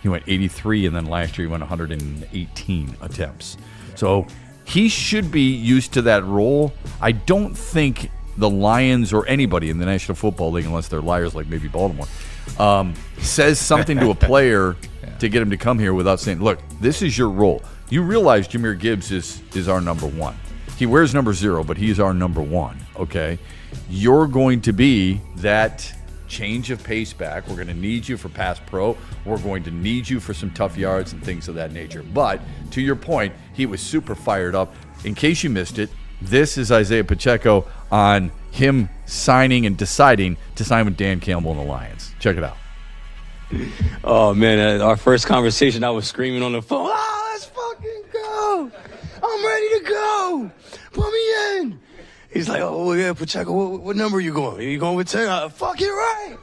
He went 83, and then last year he went 118 attempts. So he should be used to that role. I don't think the Lions or anybody in the National Football League, unless they're liars like maybe Baltimore, says something to a player to get him to come here without saying, look, this is your role. You realize Jahmyr Gibbs is our number 1. He wears number 0, but he's our number 1, okay? You're going to be that change of pace back. We're going to need you for pass pro. We're going to need you for some tough yards and things of that nature. But to your point, he was super fired up. In case you missed it, this is Isaiah Pacheco on him signing and deciding to sign with Dan Campbell and the Lions. Check it out. Oh, man, our first conversation, I was screaming on the phone, oh, let's fucking go. I'm ready to go. Put me in. He's like, oh, yeah, Pacheco, what number are you going? Are you going with 10? Fuck it right.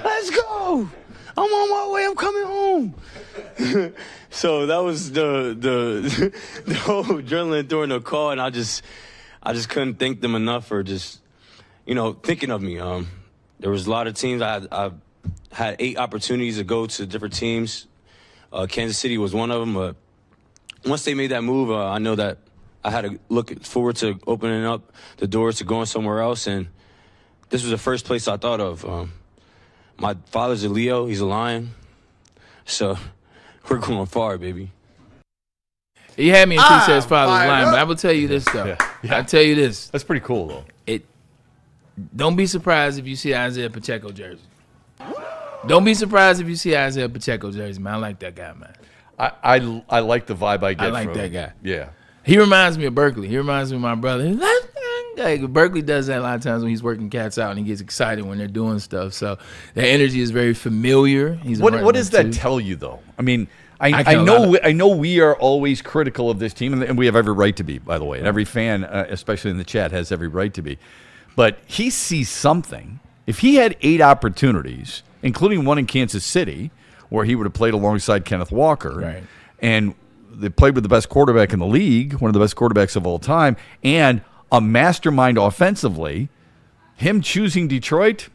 Let's go. I'm on my way. I'm coming home. So that was the whole adrenaline during the call, and I just couldn't thank them enough for just, thinking of me. There was a lot of teams. I had 8 opportunities to go to different teams. Kansas City was one of them, but once they made that move, I know that I had to look forward to opening up the doors to going somewhere else, and this was the first place I thought of. My father's a Leo. He's a Lion. So we're going far, baby. He had me until he said his father's a Lion, but I will tell you this, though. I'll tell you this. That's pretty cool, though. Don't be surprised if you see Isaiah Pacheco jersey. Don't be surprised if you see Isaiah Pacheco jersey, man. I like that guy, man. I like the vibe I get from that guy. Yeah. He reminds me of Berkeley. He reminds me of my brother. Like, Berkeley does that a lot of times when he's working cats out and he gets excited when they're doing stuff. So the energy is very familiar. What does that tell you, though? I mean, I know we are always critical of this team, and we have every right to be, by the way. And every fan, especially in the chat, has every right to be. But he sees something. If he had 8 opportunities, including one in Kansas City, where he would have played alongside Kenneth Walker, and they played with the best quarterback in the league, one of the best quarterbacks of all time, and a mastermind offensively, him choosing Detroit,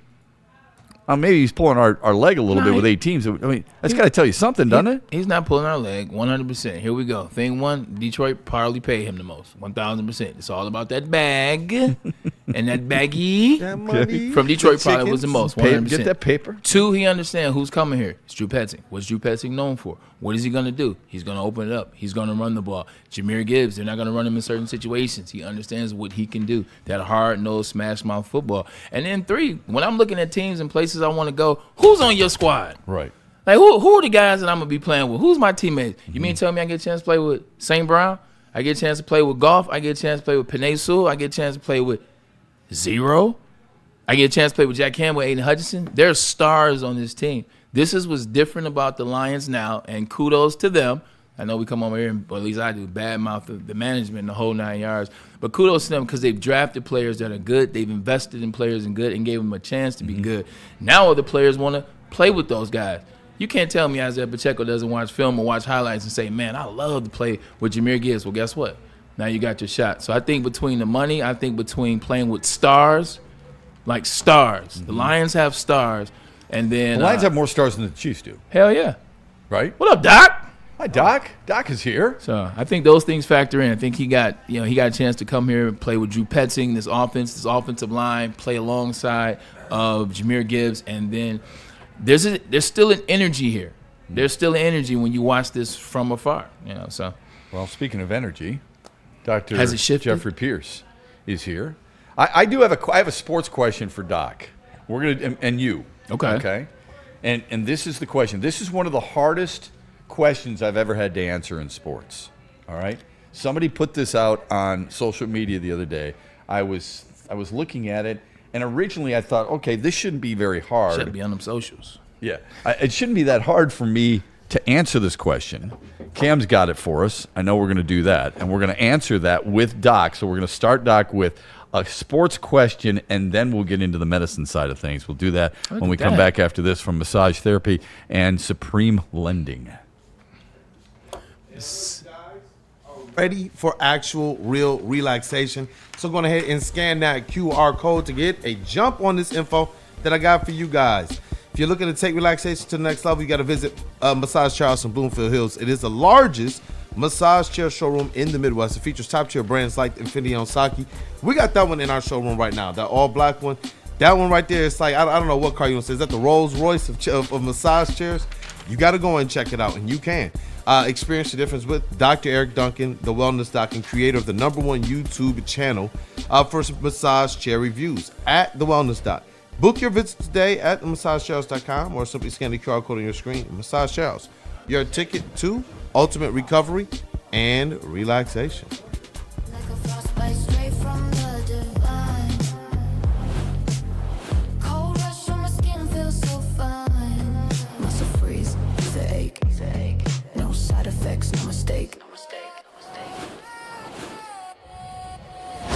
maybe he's pulling our leg a little bit with 8 teams. I mean, that's got to tell you something, doesn't it? He's not pulling our leg, 100%. Here we go. Thing one, Detroit probably paid him the most, 1,000%. It's all about that bag and that baggie. That money. From Detroit probably was the most, 100%. Get that paper. 2, he understands who's coming here. It's Drew Petzing. What's Drew Petzing known for? What is he going to do? He's going to open it up. He's going to run the ball. Jahmyr Gibbs, they're not going to run him in certain situations. He understands what he can do, that hard-nosed, smash-mouth football. And then 3, when I'm looking at teams and places I want to go, who's on your squad? Right. Like, who are the guys that I'm going to be playing with? Who's my teammates? You mean tell me I get a chance to play with St. Brown? I get a chance to play with Goff? I get a chance to play with Penei Sewell? I get a chance to play with Zero? I get a chance to play with Jack Campbell, Aiden Hutchinson? There's stars on this team. This is what's different about the Lions now, and kudos to them. I know we come over here, and, or at least I do, badmouth the management and the whole 9 yards. But kudos to them because they've drafted players that are good. They've invested in players and good and gave them a chance to be good. Now other players want to play with those guys. You can't tell me Isaiah Pacheco doesn't watch film or watch highlights and say, man, I love to play with Jahmyr Gibbs. Well, guess what? Now you got your shot. So I think between the money, I think between playing with stars, like stars. The Lions have stars. And then The Lions have more stars than the Chiefs do. Hell yeah. Right? What up, Doc? Hi, Doc. Doc is here. So I think those things factor in. I think he got a chance to come here and play with Drew Petzing, this offensive line, play alongside of Jahmyr Gibbs, and then there's still an energy here. There's still an energy when you watch this from afar. So. Well, speaking of energy, Dr. Has it shifted? Jeffrey Pierce is here. I have a sports question for Doc. We're gonna and you. Okay. And this is the question. This is one of the hardest questions I've ever had to answer in sports. All right. Somebody put this out on social media the other day. I was looking at it, and originally I thought, okay, this shouldn't be very hard. Shouldn't be on them socials. Yeah. It shouldn't be that hard for me to answer this question. Cam's got it for us. I know we're going to do that, and we're going to answer that with Doc. So we're going to start Doc with a sports question, and then we'll get into the medicine side of things. We'll do that when we come back after this from Massage Therapy and Supreme Lending. Ready for actual real relaxation. So go ahead and scan that QR code to get a jump on this info that I got for you guys. If you're looking to take relaxation to the next level, you got to visit Massage Charles in Bloomfield Hills. It is the largest massage chair showroom in the Midwest. It features top tier brands like Infinity on Saki. We got that one in our showroom right now, that all black one. That one right there, it's like, I don't know what car you want to say. Is that the Rolls Royce of massage chairs? You got to go and check it out, and you can. Experience the difference with Dr. Eric Duncan, the Wellness Doc, and creator of the #1 YouTube channel for massage chair reviews at the Wellness Doc. Book your visit today at massagecharles.com or simply scan the QR code on your screen. Massage Charles, your ticket to ultimate recovery and relaxation. Like a frostbite straight from the divine. Cold rush on my skin feels so fine. Muscle freeze, the ache. No side effects, no mistake.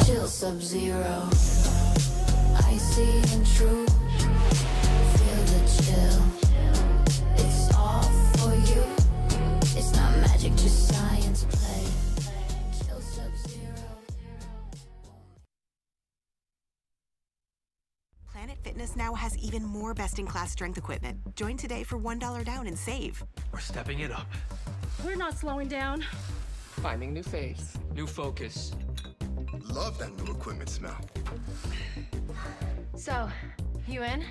Chill Sub-Zero. Icy and true. Feel the chill. It's all for you. It's not magic, just science play. Chill Sub-Zero. Planet Fitness now has even more best-in-class strength equipment. Join today for $1 down and save. We're stepping it up. We're not slowing down. Finding new face. New focus. Love that new equipment smell. So, you in?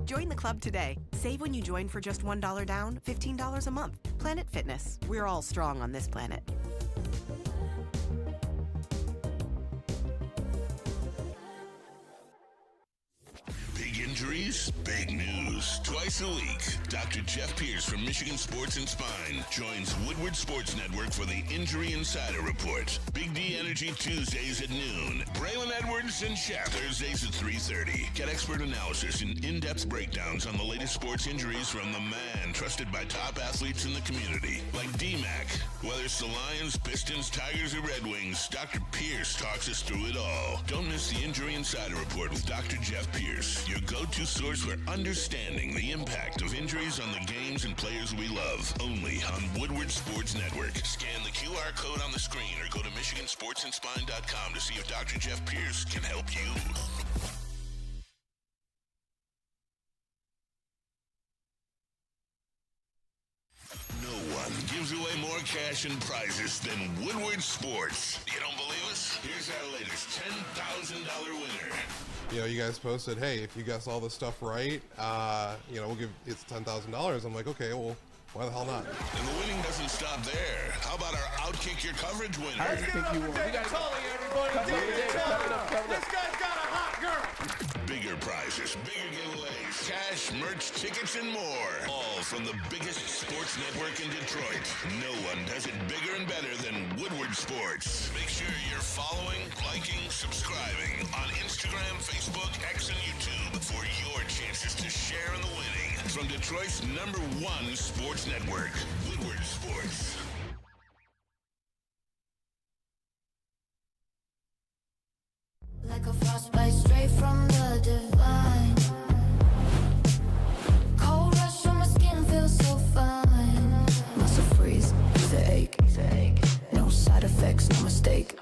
Join the club today. Save when you join for just $1 down, $15 a month. Planet Fitness. We're all strong on this planet. Big injuries? injuries. Big news. Twice a week, Dr. Jeff Pierce from Michigan Sports and Spine joins Woodward Sports Network for the Injury Insider Report. Big D Energy Tuesdays at noon. Braylon Edwards and Shep Thursdays at 3:30. Get expert analysis and in-depth breakdowns on the latest sports injuries from the man trusted by top athletes in the community, like D-Mac. Whether it's the Lions, Pistons, Tigers, or Red Wings, Dr. Pierce talks us through it all. Don't miss the Injury Insider Report with Dr. Jeff Pierce, your go-to source for understanding the impact of injuries on the games and players we love. Only on Woodward Sports Network. Scan the QR code on the screen or go to MichiganSportsandSpine.com to see if Dr. Jeff Pierce can help you. No one gives away more cash and prizes than Woodward Sports. You don't believe us? Here's our latest $10,000 winner. You know, you guys posted, hey, if you guess all this stuff right, you know, we'll give it's $10,000. I'm like, okay, well, why the hell not? And the winning doesn't stop there. How about our Outkick Your Coverage winner? I think you won. We got everybody. This guy's got a hot girl. Bigger prizes, bigger giveaways, cash, merch, tickets, and more. All from the biggest sports network in Detroit. No one does it bigger and better than Woodward Sports. Make sure you're following, liking, subscribing on Instagram, Facebook, X, and YouTube for your chances to share in the winning. From Detroit's #1 sports network, Woodward Sports. Like a frostbite straight from the divine. Cold rush on my skin feels so fine. Muscle freeze, the ache. No side effects, no mistake.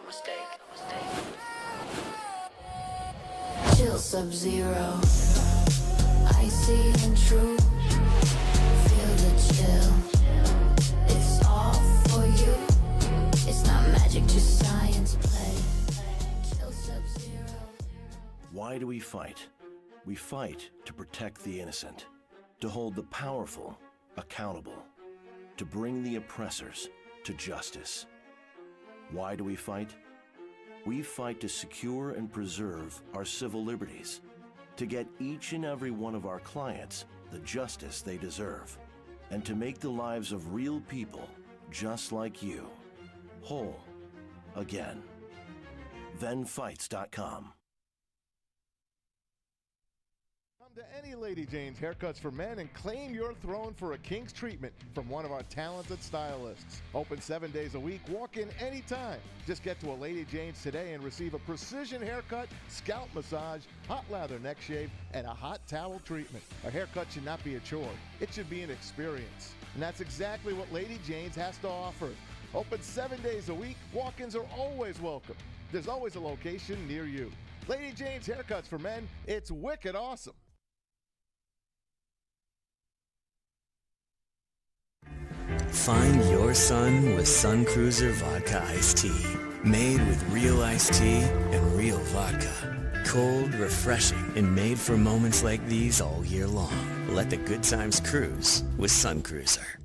Chill sub-zero. Icy and true. Feel the chill. It's all for you. It's not magic, just science play. Why do we fight? We fight to protect the innocent, to hold the powerful accountable, to bring the oppressors to justice. Why do we fight? We fight to secure and preserve our civil liberties, to get each and every one of our clients the justice they deserve, and to make the lives of real people just like you whole again. ThenFights.com. Come to any Lady Jane's Haircuts for Men and claim your throne for a king's treatment from one of our talented stylists. Open 7 days a week. Walk in anytime. Just get to a Lady Jane's today and receive a precision haircut, scalp massage, hot lather neck shave, and a hot towel treatment. A haircut should not be a chore. It should be an experience. And that's exactly what Lady Jane's has to offer. Open 7 days a week. Walk-ins are always welcome. There's always a location near you. Lady Jane's Haircuts for Men. It's wicked awesome. Find your sun with Sun Cruiser Vodka Iced Tea. Made with real iced tea and real vodka. Cold, refreshing, and made for moments like these all year long. Let the good times cruise with Sun Cruiser.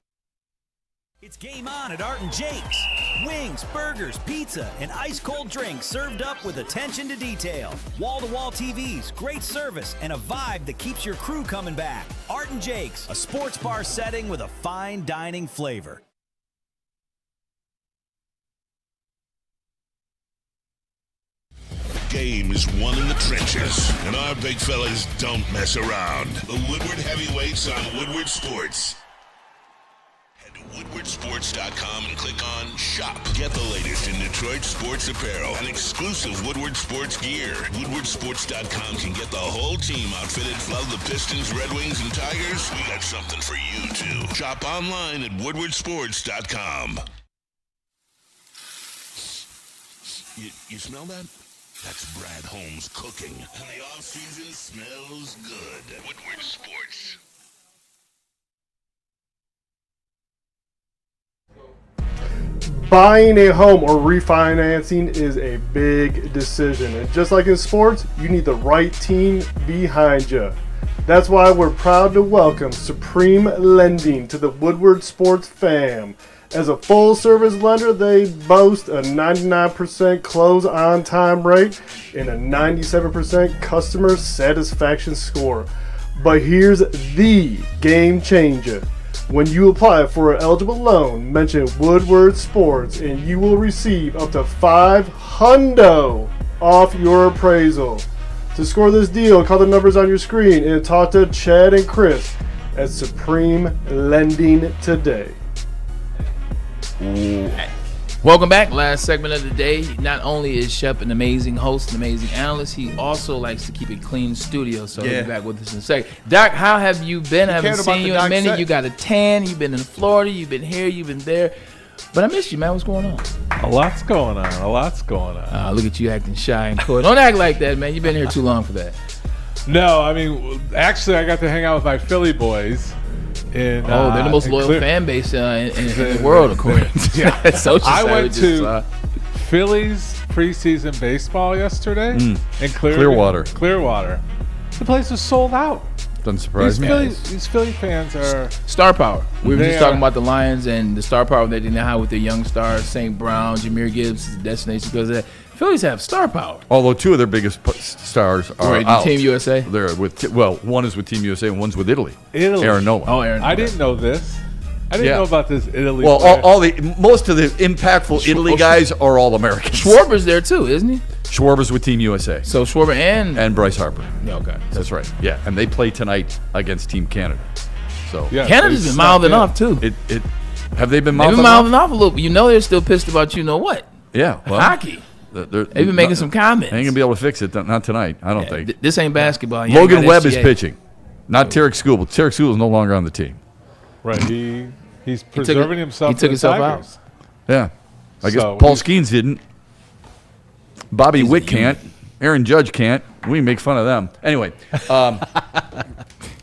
It's game on at Art & Jake's. Wings, burgers, pizza, and ice-cold drinks served up with attention to detail. Wall-to-wall TVs, great service, and a vibe that keeps your crew coming back. Art & Jake's, a sports bar setting with a fine dining flavor. Game is won in the trenches, and our big fellas don't mess around. The Woodward Heavyweights on Woodward Sports. WoodwardSports.com and click on Shop. Get the latest in Detroit sports apparel and exclusive Woodward Sports gear. WoodwardSports.com can get the whole team outfitted. Love the Pistons, Red Wings, and Tigers? We got something for you, too. Shop online at WoodwardSports.com. You smell that? That's Brad Holmes cooking. And the off-season smells good. Woodward Sports. Buying a home or refinancing is a big decision, and just like in sports, you need the right team behind you. That's why we're proud to welcome Supreme Lending to the Woodward Sports fam. As a full-service lender, they boast a 99% close-on-time rate and a 97% customer satisfaction score. But here's the game changer. When you apply for an eligible loan, mention Woodward Sports and you will receive up to $500 off your appraisal. To score this deal, call the numbers on your screen and talk to Chad and Chris at Supreme Lending today. Welcome back. Last segment of the day. Not only is Shep an amazing host, an amazing analyst, he also likes to keep a clean studio. So he'll be back with us in a second. Doc, how have you been? I haven't seen you in a minute. You got a tan. You've been in Florida. You've been here. You've been there. But I missed you, man. What's going on? A lot's going on. Look at you acting shy and cool. Don't act like that, man. You've been here too long for that. No, I mean, actually, I got to hang out with my Philly boys. They're the most loyal fan base in the world, according to I went to Phillies preseason baseball yesterday in Clearwater. The place was sold out. Doesn't surprise me. These Philly fans are star power. We were just talking about the Lions and the star power they didn't have with their young stars, St. Brown, Jameer Gibbs, destination because of that. Phillies have star power. Although two of their biggest stars are out. Team USA? They're with one is with Team USA and one's with Italy. Aaron Nola. Oh, Aaron Nola. I didn't know this. I didn't know about this Italy. Well, most of the impactful Italy guys are all Americans. Schwarber's there too, isn't he? Schwarber's with Team USA. So Schwarber and Bryce Harper. Yeah, okay. That's right. Yeah, and they play tonight against Team Canada. So Canada's been mouthing off too. Have they been mouthing off a little bit? You know they're still pissed about you know what? Yeah, well, hockey. They've been making some comments. They ain't gonna be able to fix it. Not tonight. I don't think. This ain't basketball. Logan Webb is pitching, not Tarek Skubal. Tarek Skubal is no longer on the team. Right. He's preserving himself. He took himself out. Yeah. I guess Paul Skeens didn't. Bobby Witt can't. Aaron Judge can't. We make fun of them. Anyway,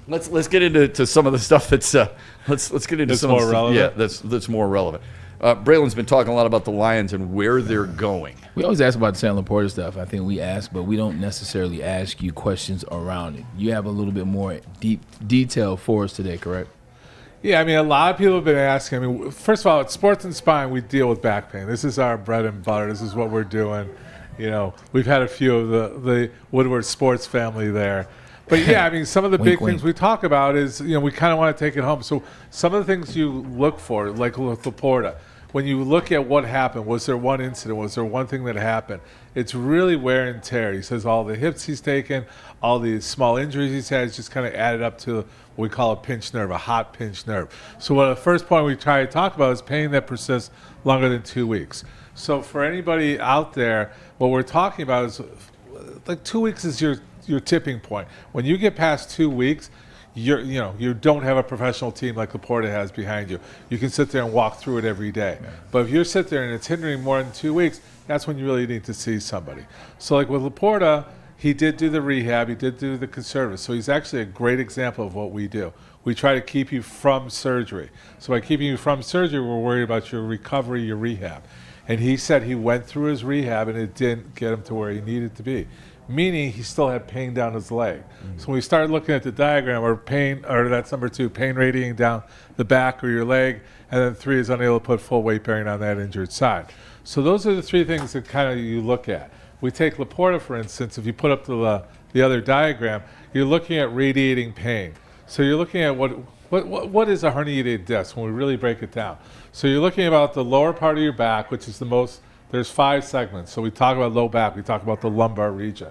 let's get into some of the stuff that's let's get into that's some more of the relevant. that's more relevant. Braylon's been talking a lot about the Lions and where they're going. We always ask about the Sam Laporta stuff. I think we ask, but we don't necessarily ask you questions around it. You have a little bit more deep detail for us today, correct? Yeah, I mean, a lot of people have been asking. I mean, first of all, at Sports and Spine, we deal with back pain. This is our bread and butter. This is what we're doing. You know, we've had a few of the Woodward sports family there. But, yeah, I mean, some of the big things we talk about is, you know, we kind of want to take it home. So some of the things you look for, like with Laporta, when you look at what happened, was there one incident? Was there one thing that happened? It's really wear and tear. He says all the hits he's taken, all the small injuries he's had, it's just kind of added up to what we call a pinched nerve, a hot pinched nerve. So the first point we try to talk about is pain that persists longer than 2 weeks. So for anybody out there, what we're talking about is like 2 weeks is your tipping point. When you get past 2 weeks, you don't have a professional team like Laporta has behind you. You can sit there and walk through it every day. Yeah. But if you sit there and it's hindering more than 2 weeks, that's when you really need to see somebody. So like with Laporta, he did do the rehab, he did do the conservative. So he's actually a great example of what we do. We try to keep you from surgery. So by keeping you from surgery, we're worried about your recovery, your rehab. And he said he went through his rehab and it didn't get him to where he needed to be. Meaning he still had pain down his leg. Mm-hmm. So when we started looking at the diagram, that's number 2, pain radiating down the back or your leg, and then 3 is unable to put full weight bearing on that injured side. So those are the 3 things that kind of you look at. We take Laporta, for instance, if you put up the other diagram, you're looking at radiating pain. So you're looking at what is a herniated disc when we really break it down. So you're looking about the lower part of your back, which is the most. There's 5 segments. So we talk about low back, we talk about the lumbar region.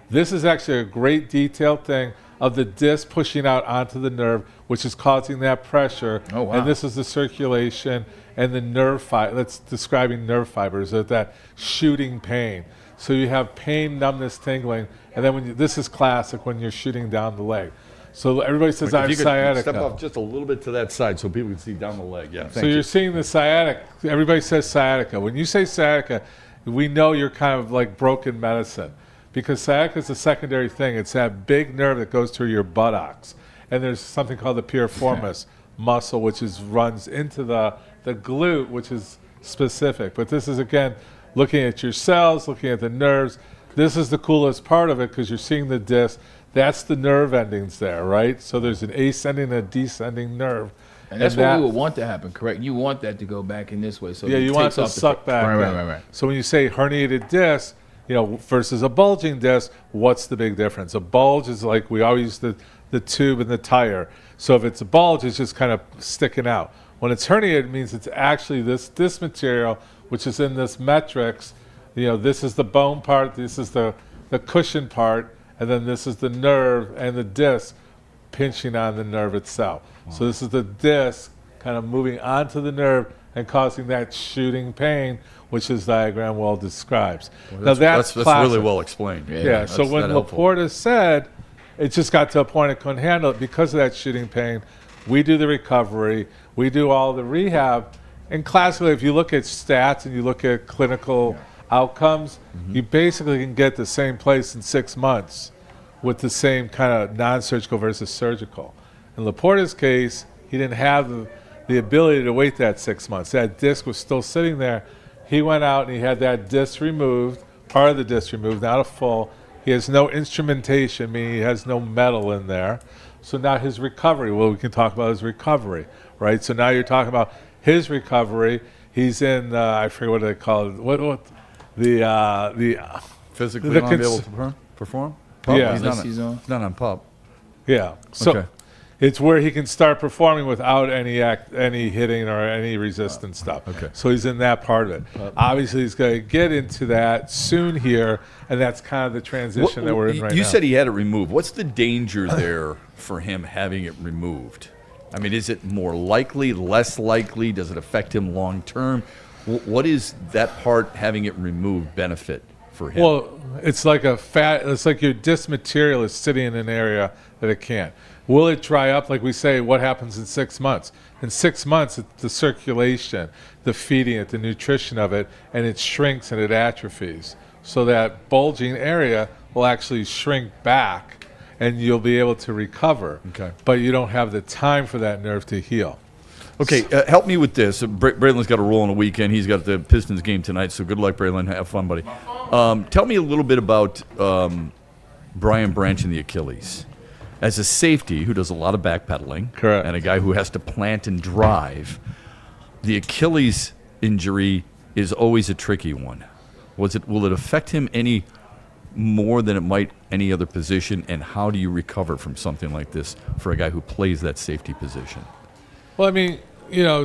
This is actually a great detailed thing of the disc pushing out onto the nerve, which is causing that pressure. Oh, wow. And this is the circulation and the nerve that's describing nerve fibers, that shooting pain. So you have pain, numbness, tingling, and then this is classic when you're shooting down the leg. So everybody says I have sciatica. Step off just a little bit to that side so people can see down the leg. Yeah. So you're seeing the sciatic. Everybody says sciatica. When you say sciatica, we know you're kind of like broken medicine because sciatica is a secondary thing. It's that big nerve that goes through your buttocks. And there's something called the piriformis muscle, which runs into the glute, which is specific. But this is, again, looking at your cells, looking at the nerves. This is the coolest part of it because you're seeing the disc. That's the nerve endings there, right? So there's an ascending and a descending nerve. And that's what we would want to happen, correct? You want that to go back in this way. So yeah, you want it to suck back. Right. So when you say herniated disc, versus a bulging disc, what's the big difference? A bulge is like we always use the tube and the tire. So if it's a bulge, it's just kind of sticking out. When it's herniated, it means it's actually this material, which is in this matrix. This is the bone part, this is the cushion part, and then this is the nerve and the disc pinching on the nerve itself. Wow. So this is the disc kind of moving onto the nerve and causing that shooting pain, which this diagram well describes. Well, now that's really well explained. Yeah, so when Laporta said it just got to a point it couldn't handle it because of that shooting pain, we do the recovery, we do all the rehab. And classically, if you look at stats and you look at clinical outcomes, you basically can get the same place in 6 months with the same kind of non-surgical versus surgical. In Laporta's case, he didn't have the ability to wait that 6 months. That disc was still sitting there. He went out and he had that disc removed, part of the disc removed, not a full. He has no instrumentation, meaning he has no metal in there. So now his recovery, we can talk about his recovery, right? So now you're talking about his recovery. He's in, I forget what they call it, the physically not be able to perform? Pup? Yeah. He's not on pup. Yeah. So okay. It's where he can start performing without any hitting or any resistance stuff. Okay. So he's in that part of it. Obviously, he's going to get into that soon here, and that's kind of the transition that we're in right now. You said he had it removed. What's the danger there for him having it removed? I mean, is it more likely, less likely? Does it affect him long term? What is that part having it removed benefit for him? Well, it's like your disc material is sitting in an area that it can't. Will it dry up? Like we say, what happens in 6 months? In 6 months, it's the circulation, the feeding it, the nutrition of it, and it shrinks and it atrophies. So that bulging area will actually shrink back, and you'll be able to recover. Okay. But you don't have the time for that nerve to heal. Okay, help me with this. Braylon's got a roll on the weekend. He's got the Pistons game tonight, so good luck, Braylon. Have fun, buddy. Tell me a little bit about Brian Branch and the Achilles. As a safety who does a lot of backpedaling, correct, and a guy who has to plant and drive, the Achilles injury is always a tricky one. Will it affect him any more than it might any other position, and how do you recover from something like this for a guy who plays that safety position? Well, I mean,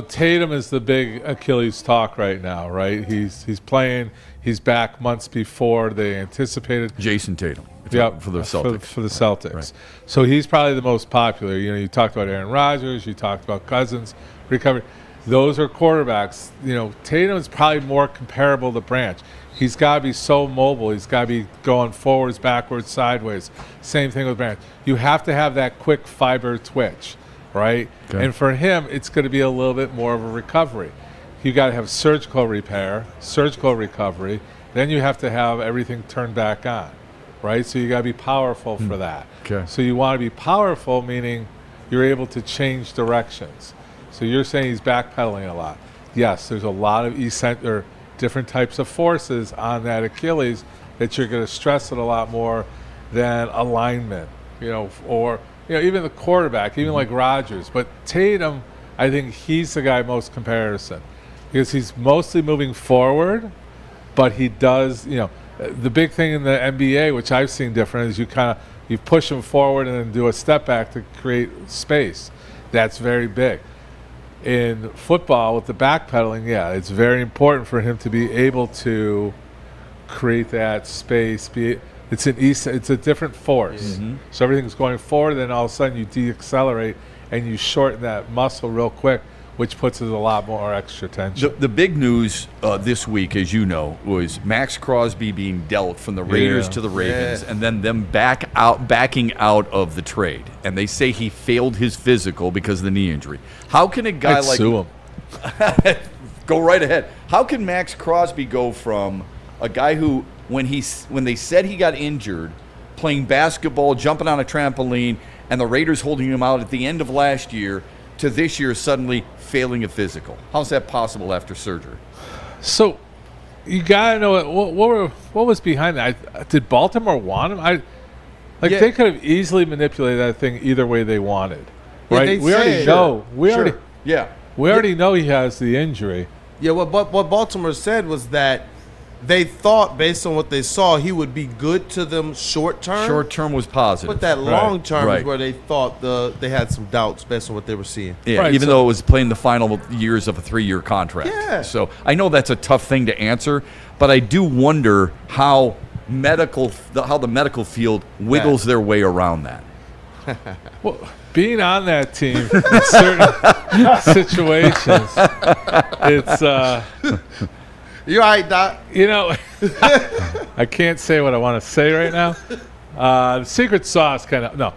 Tatum is the big Achilles talk right now, right? He's playing. He's back months before they anticipated. Jason Tatum. Yeah, for the Celtics. For the Celtics. Right. So he's probably the most popular. You talked about Aaron Rodgers. You talked about Cousins recovery. Those are quarterbacks. Tatum is probably more comparable to Branch. He's got to be so mobile. He's got to be going forwards, backwards, sideways. Same thing with Branch. You have to have that quick fiber twitch, right? Okay. And for him, it's going to be a little bit more of a recovery. You got to have surgical repair, surgical recovery. Then you have to have everything turned back on. Right, so you got to be powerful for that. Okay. So you want to be powerful, meaning you're able to change directions. So you're saying he's backpedaling a lot. Yes, there's a lot of different types of forces on that Achilles that you're going to stress it a lot more than alignment. Or even the quarterback, even like Rodgers. But Tatum, I think he's the guy most comparison because he's mostly moving forward, but he does, the big thing in the NBA, which I've seen different, is you push them forward and then do a step back to create space. That's very big. In football, with the backpedaling, it's very important for him to be able to create that space. It's a different force. Mm-hmm. So everything's going forward, then all of a sudden you deaccelerate and you shorten that muscle real quick, which puts it a lot more extra tension. The big news this week, as you know, was Max Crosby being dealt from the Raiders to the Ravens, and then them backing out of the trade. And they say he failed his physical because of the knee injury. How can a guy like sue him? Go right ahead. How can Max Crosby go from a guy who, when they said he got injured, playing basketball, jumping on a trampoline, and the Raiders holding him out at the end of last year, to this year suddenly failing a physical? How's that possible after surgery? So you gotta know what was behind that. Did Baltimore want him? They could have easily manipulated that thing either way they wanted, right? We already know. We already know he has the injury. Yeah, what Baltimore said was that they thought, based on what they saw, he would be good to them short term. Short term was positive. But that long term Right. is where they thought they had some doubts based on what they were seeing. Yeah, even though it was playing the final years of a 3-year contract. Yeah. So I know that's a tough thing to answer, but I do wonder how the medical field wiggles their way around that. Well, being on that team in certain situations, it's you all right, Doc? You know, I can't say what I want to say right now. The secret sauce kind of no.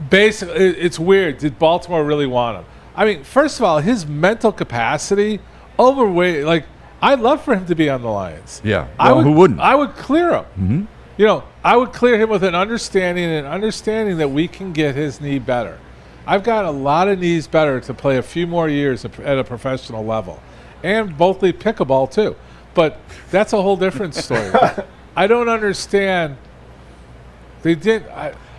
Basically, it's weird. Did Baltimore really want him? I mean, first of all, his mental capacity, overweight. Like, I'd love for him to be on the Lions. Yeah, well, who wouldn't? I would clear him. Mm-hmm. You know, I would clear him with an understanding that we can get his knee better. I've got a lot of knees better to play a few more years at a professional level, and both lead pickleball too. But that's a whole different story. I don't understand. They did.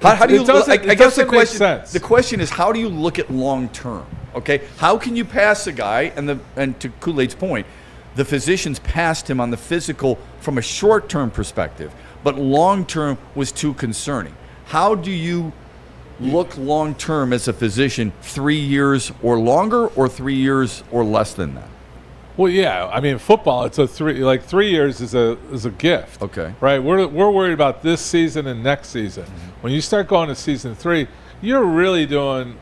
How do you look? I guess the question is, how do you look at long term? Okay, how can you pass a guy? And to Kool-Aid's point, the physicians passed him on the physical from a short term perspective, but long term was too concerning. How do you look long term as a physician? 3 years or longer, or 3 years or less than that? Well, yeah. I mean, football, it's a 3 years is a gift. Okay. Right. We're worried about this season and next season. Mm-hmm. When you start going to season 3, you're really doing,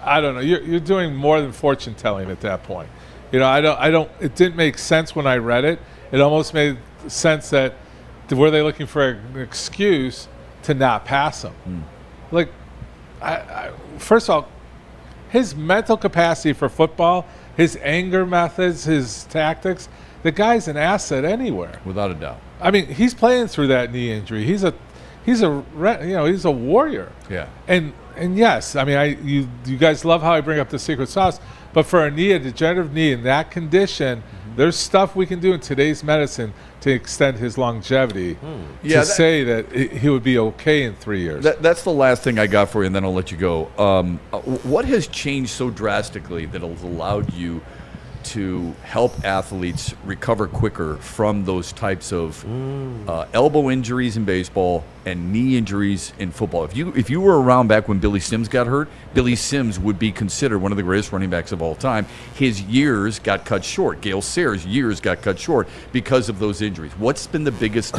I don't know, you're doing more than fortune telling at that point. You know, I don't. It didn't make sense when I read it. It almost made sense that were they looking for an excuse to not pass him? Like, first of all, his mental capacity for football, his anger methods, his tactics, the guy's an asset anywhere. Without a doubt. I mean, he's playing through that knee injury. He's a warrior. Yeah. And yes, I mean, you guys love how I bring up the secret sauce, but for a degenerative knee in that condition, there's stuff we can do in today's medicine to extend his longevity. Say that he would be okay in 3 years. That's the last thing I got for you, and then I'll let you go. What has changed so drastically that has allowed you to help athletes recover quicker from those types of elbow injuries in baseball and knee injuries in football? If you were around back when Billy Sims got hurt, Billy Sims would be considered one of the greatest running backs of all time. His years got cut short. Gale Sayers' years got cut short because of those injuries. What's been the biggest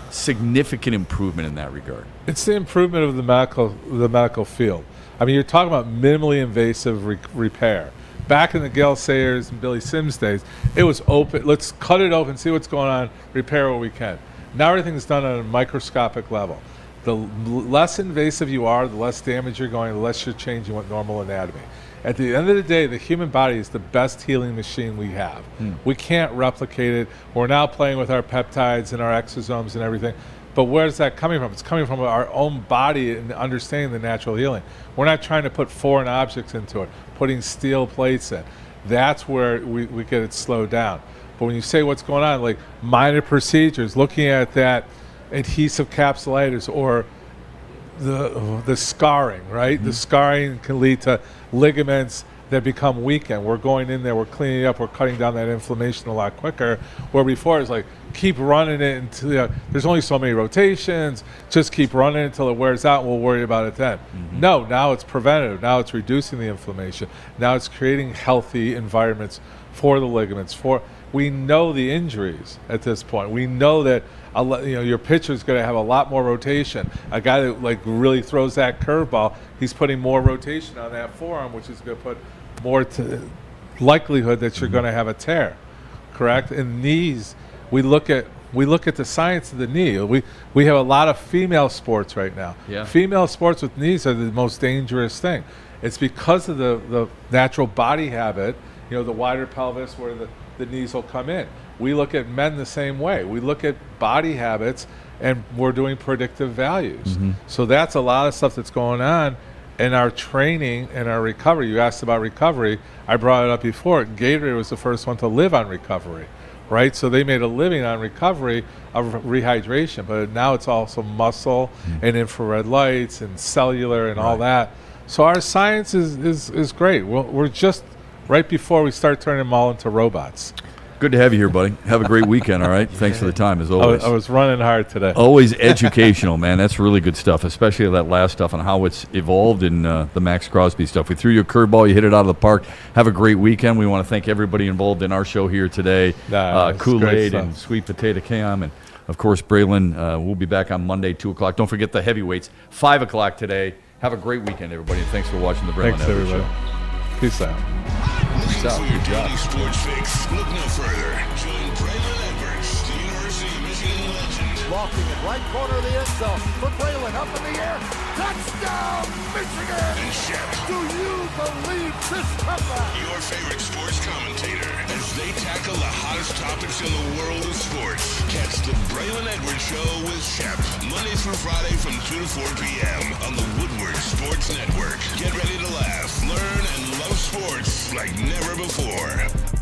significant improvement in that regard? It's the improvement of the medical field. I mean, you're talking about minimally invasive repair. Back in the Gale Sayers and Billy Sims days, it was open. Let's cut it open, see what's going on, repair what we can. Now everything's done on a microscopic level. The less invasive you are, the less damage you're going, the less you're changing what normal anatomy. At the end of the day, the human body is the best healing machine we have. We can't replicate it. We're now playing with our peptides and our exosomes and everything. But where's that coming from? It's coming from our own body and understanding the natural healing. We're not trying to put foreign objects into it, putting steel plates in. That's where we get it slowed down. But when you say what's going on, like minor procedures, looking at that adhesive capsulitis or the scarring, right? The scarring can lead to ligaments that become weakened. We're going in there, we're cleaning it up, we're cutting down that inflammation a lot quicker. Where before it's like, keep running it until there's only so many rotations, just keep running until it wears out and we'll worry about it then. No, now it's preventative. Now it's reducing the inflammation. Now it's creating healthy environments for the ligaments. We know the injuries at this point. We know that your pitcher's going to have a lot more rotation. A guy that like really throws that curveball, he's putting more rotation on that forearm, which is going to put more likelihood that you're going to have a tear. Correct? In knees, we look at the science of the knee. We have a lot of female sports right now. Yeah. Female sports with knees are the most dangerous thing. It's because of the natural body habit, the wider pelvis where the knees will come in. We look at men the same way. We look at body habits and we're doing predictive values. So that's a lot of stuff that's going on in our training and our recovery. You asked about recovery. I brought it up before. Gatorade was the first one to live on recovery, right? So they made a living on recovery of rehydration, but now it's also muscle and infrared lights and cellular and all that. So our science is great. We're just right before we start turning them all into robots. Good to have you here, buddy. Have a great weekend, all right? Thanks for the time, as always. I was running hard today. Always educational, man. That's really good stuff, especially that last stuff on how it's evolved in the Max Crosby stuff. We threw you a curveball. You hit it out of the park. Have a great weekend. We want to thank everybody involved in our show here today. Kool-Aid and Sweet Potato Cam. And, of course, Braylon. We'll be back on Monday, 2 o'clock. Don't forget the heavyweights, 5 o'clock today. Have a great weekend, everybody. And thanks for watching the Braylon Edwards Show. Peace out. Looking for your daily sports fix? Look no further. Join Braylon Edwards, the University of Michigan legend. Lofting it, right corner of the end zone. For Braylon, up in the air. Touchdown, Michigan! And Shep. Do you believe this comeback? Your favorite sports commentator as they tackle the hottest topics in the world of sports. Catch the Braylon Edwards Show with Shep. Monday through Friday from 2 to 4 p.m. on the Woodward Sports Network. Get ready to laugh, learn, and love sports like never before.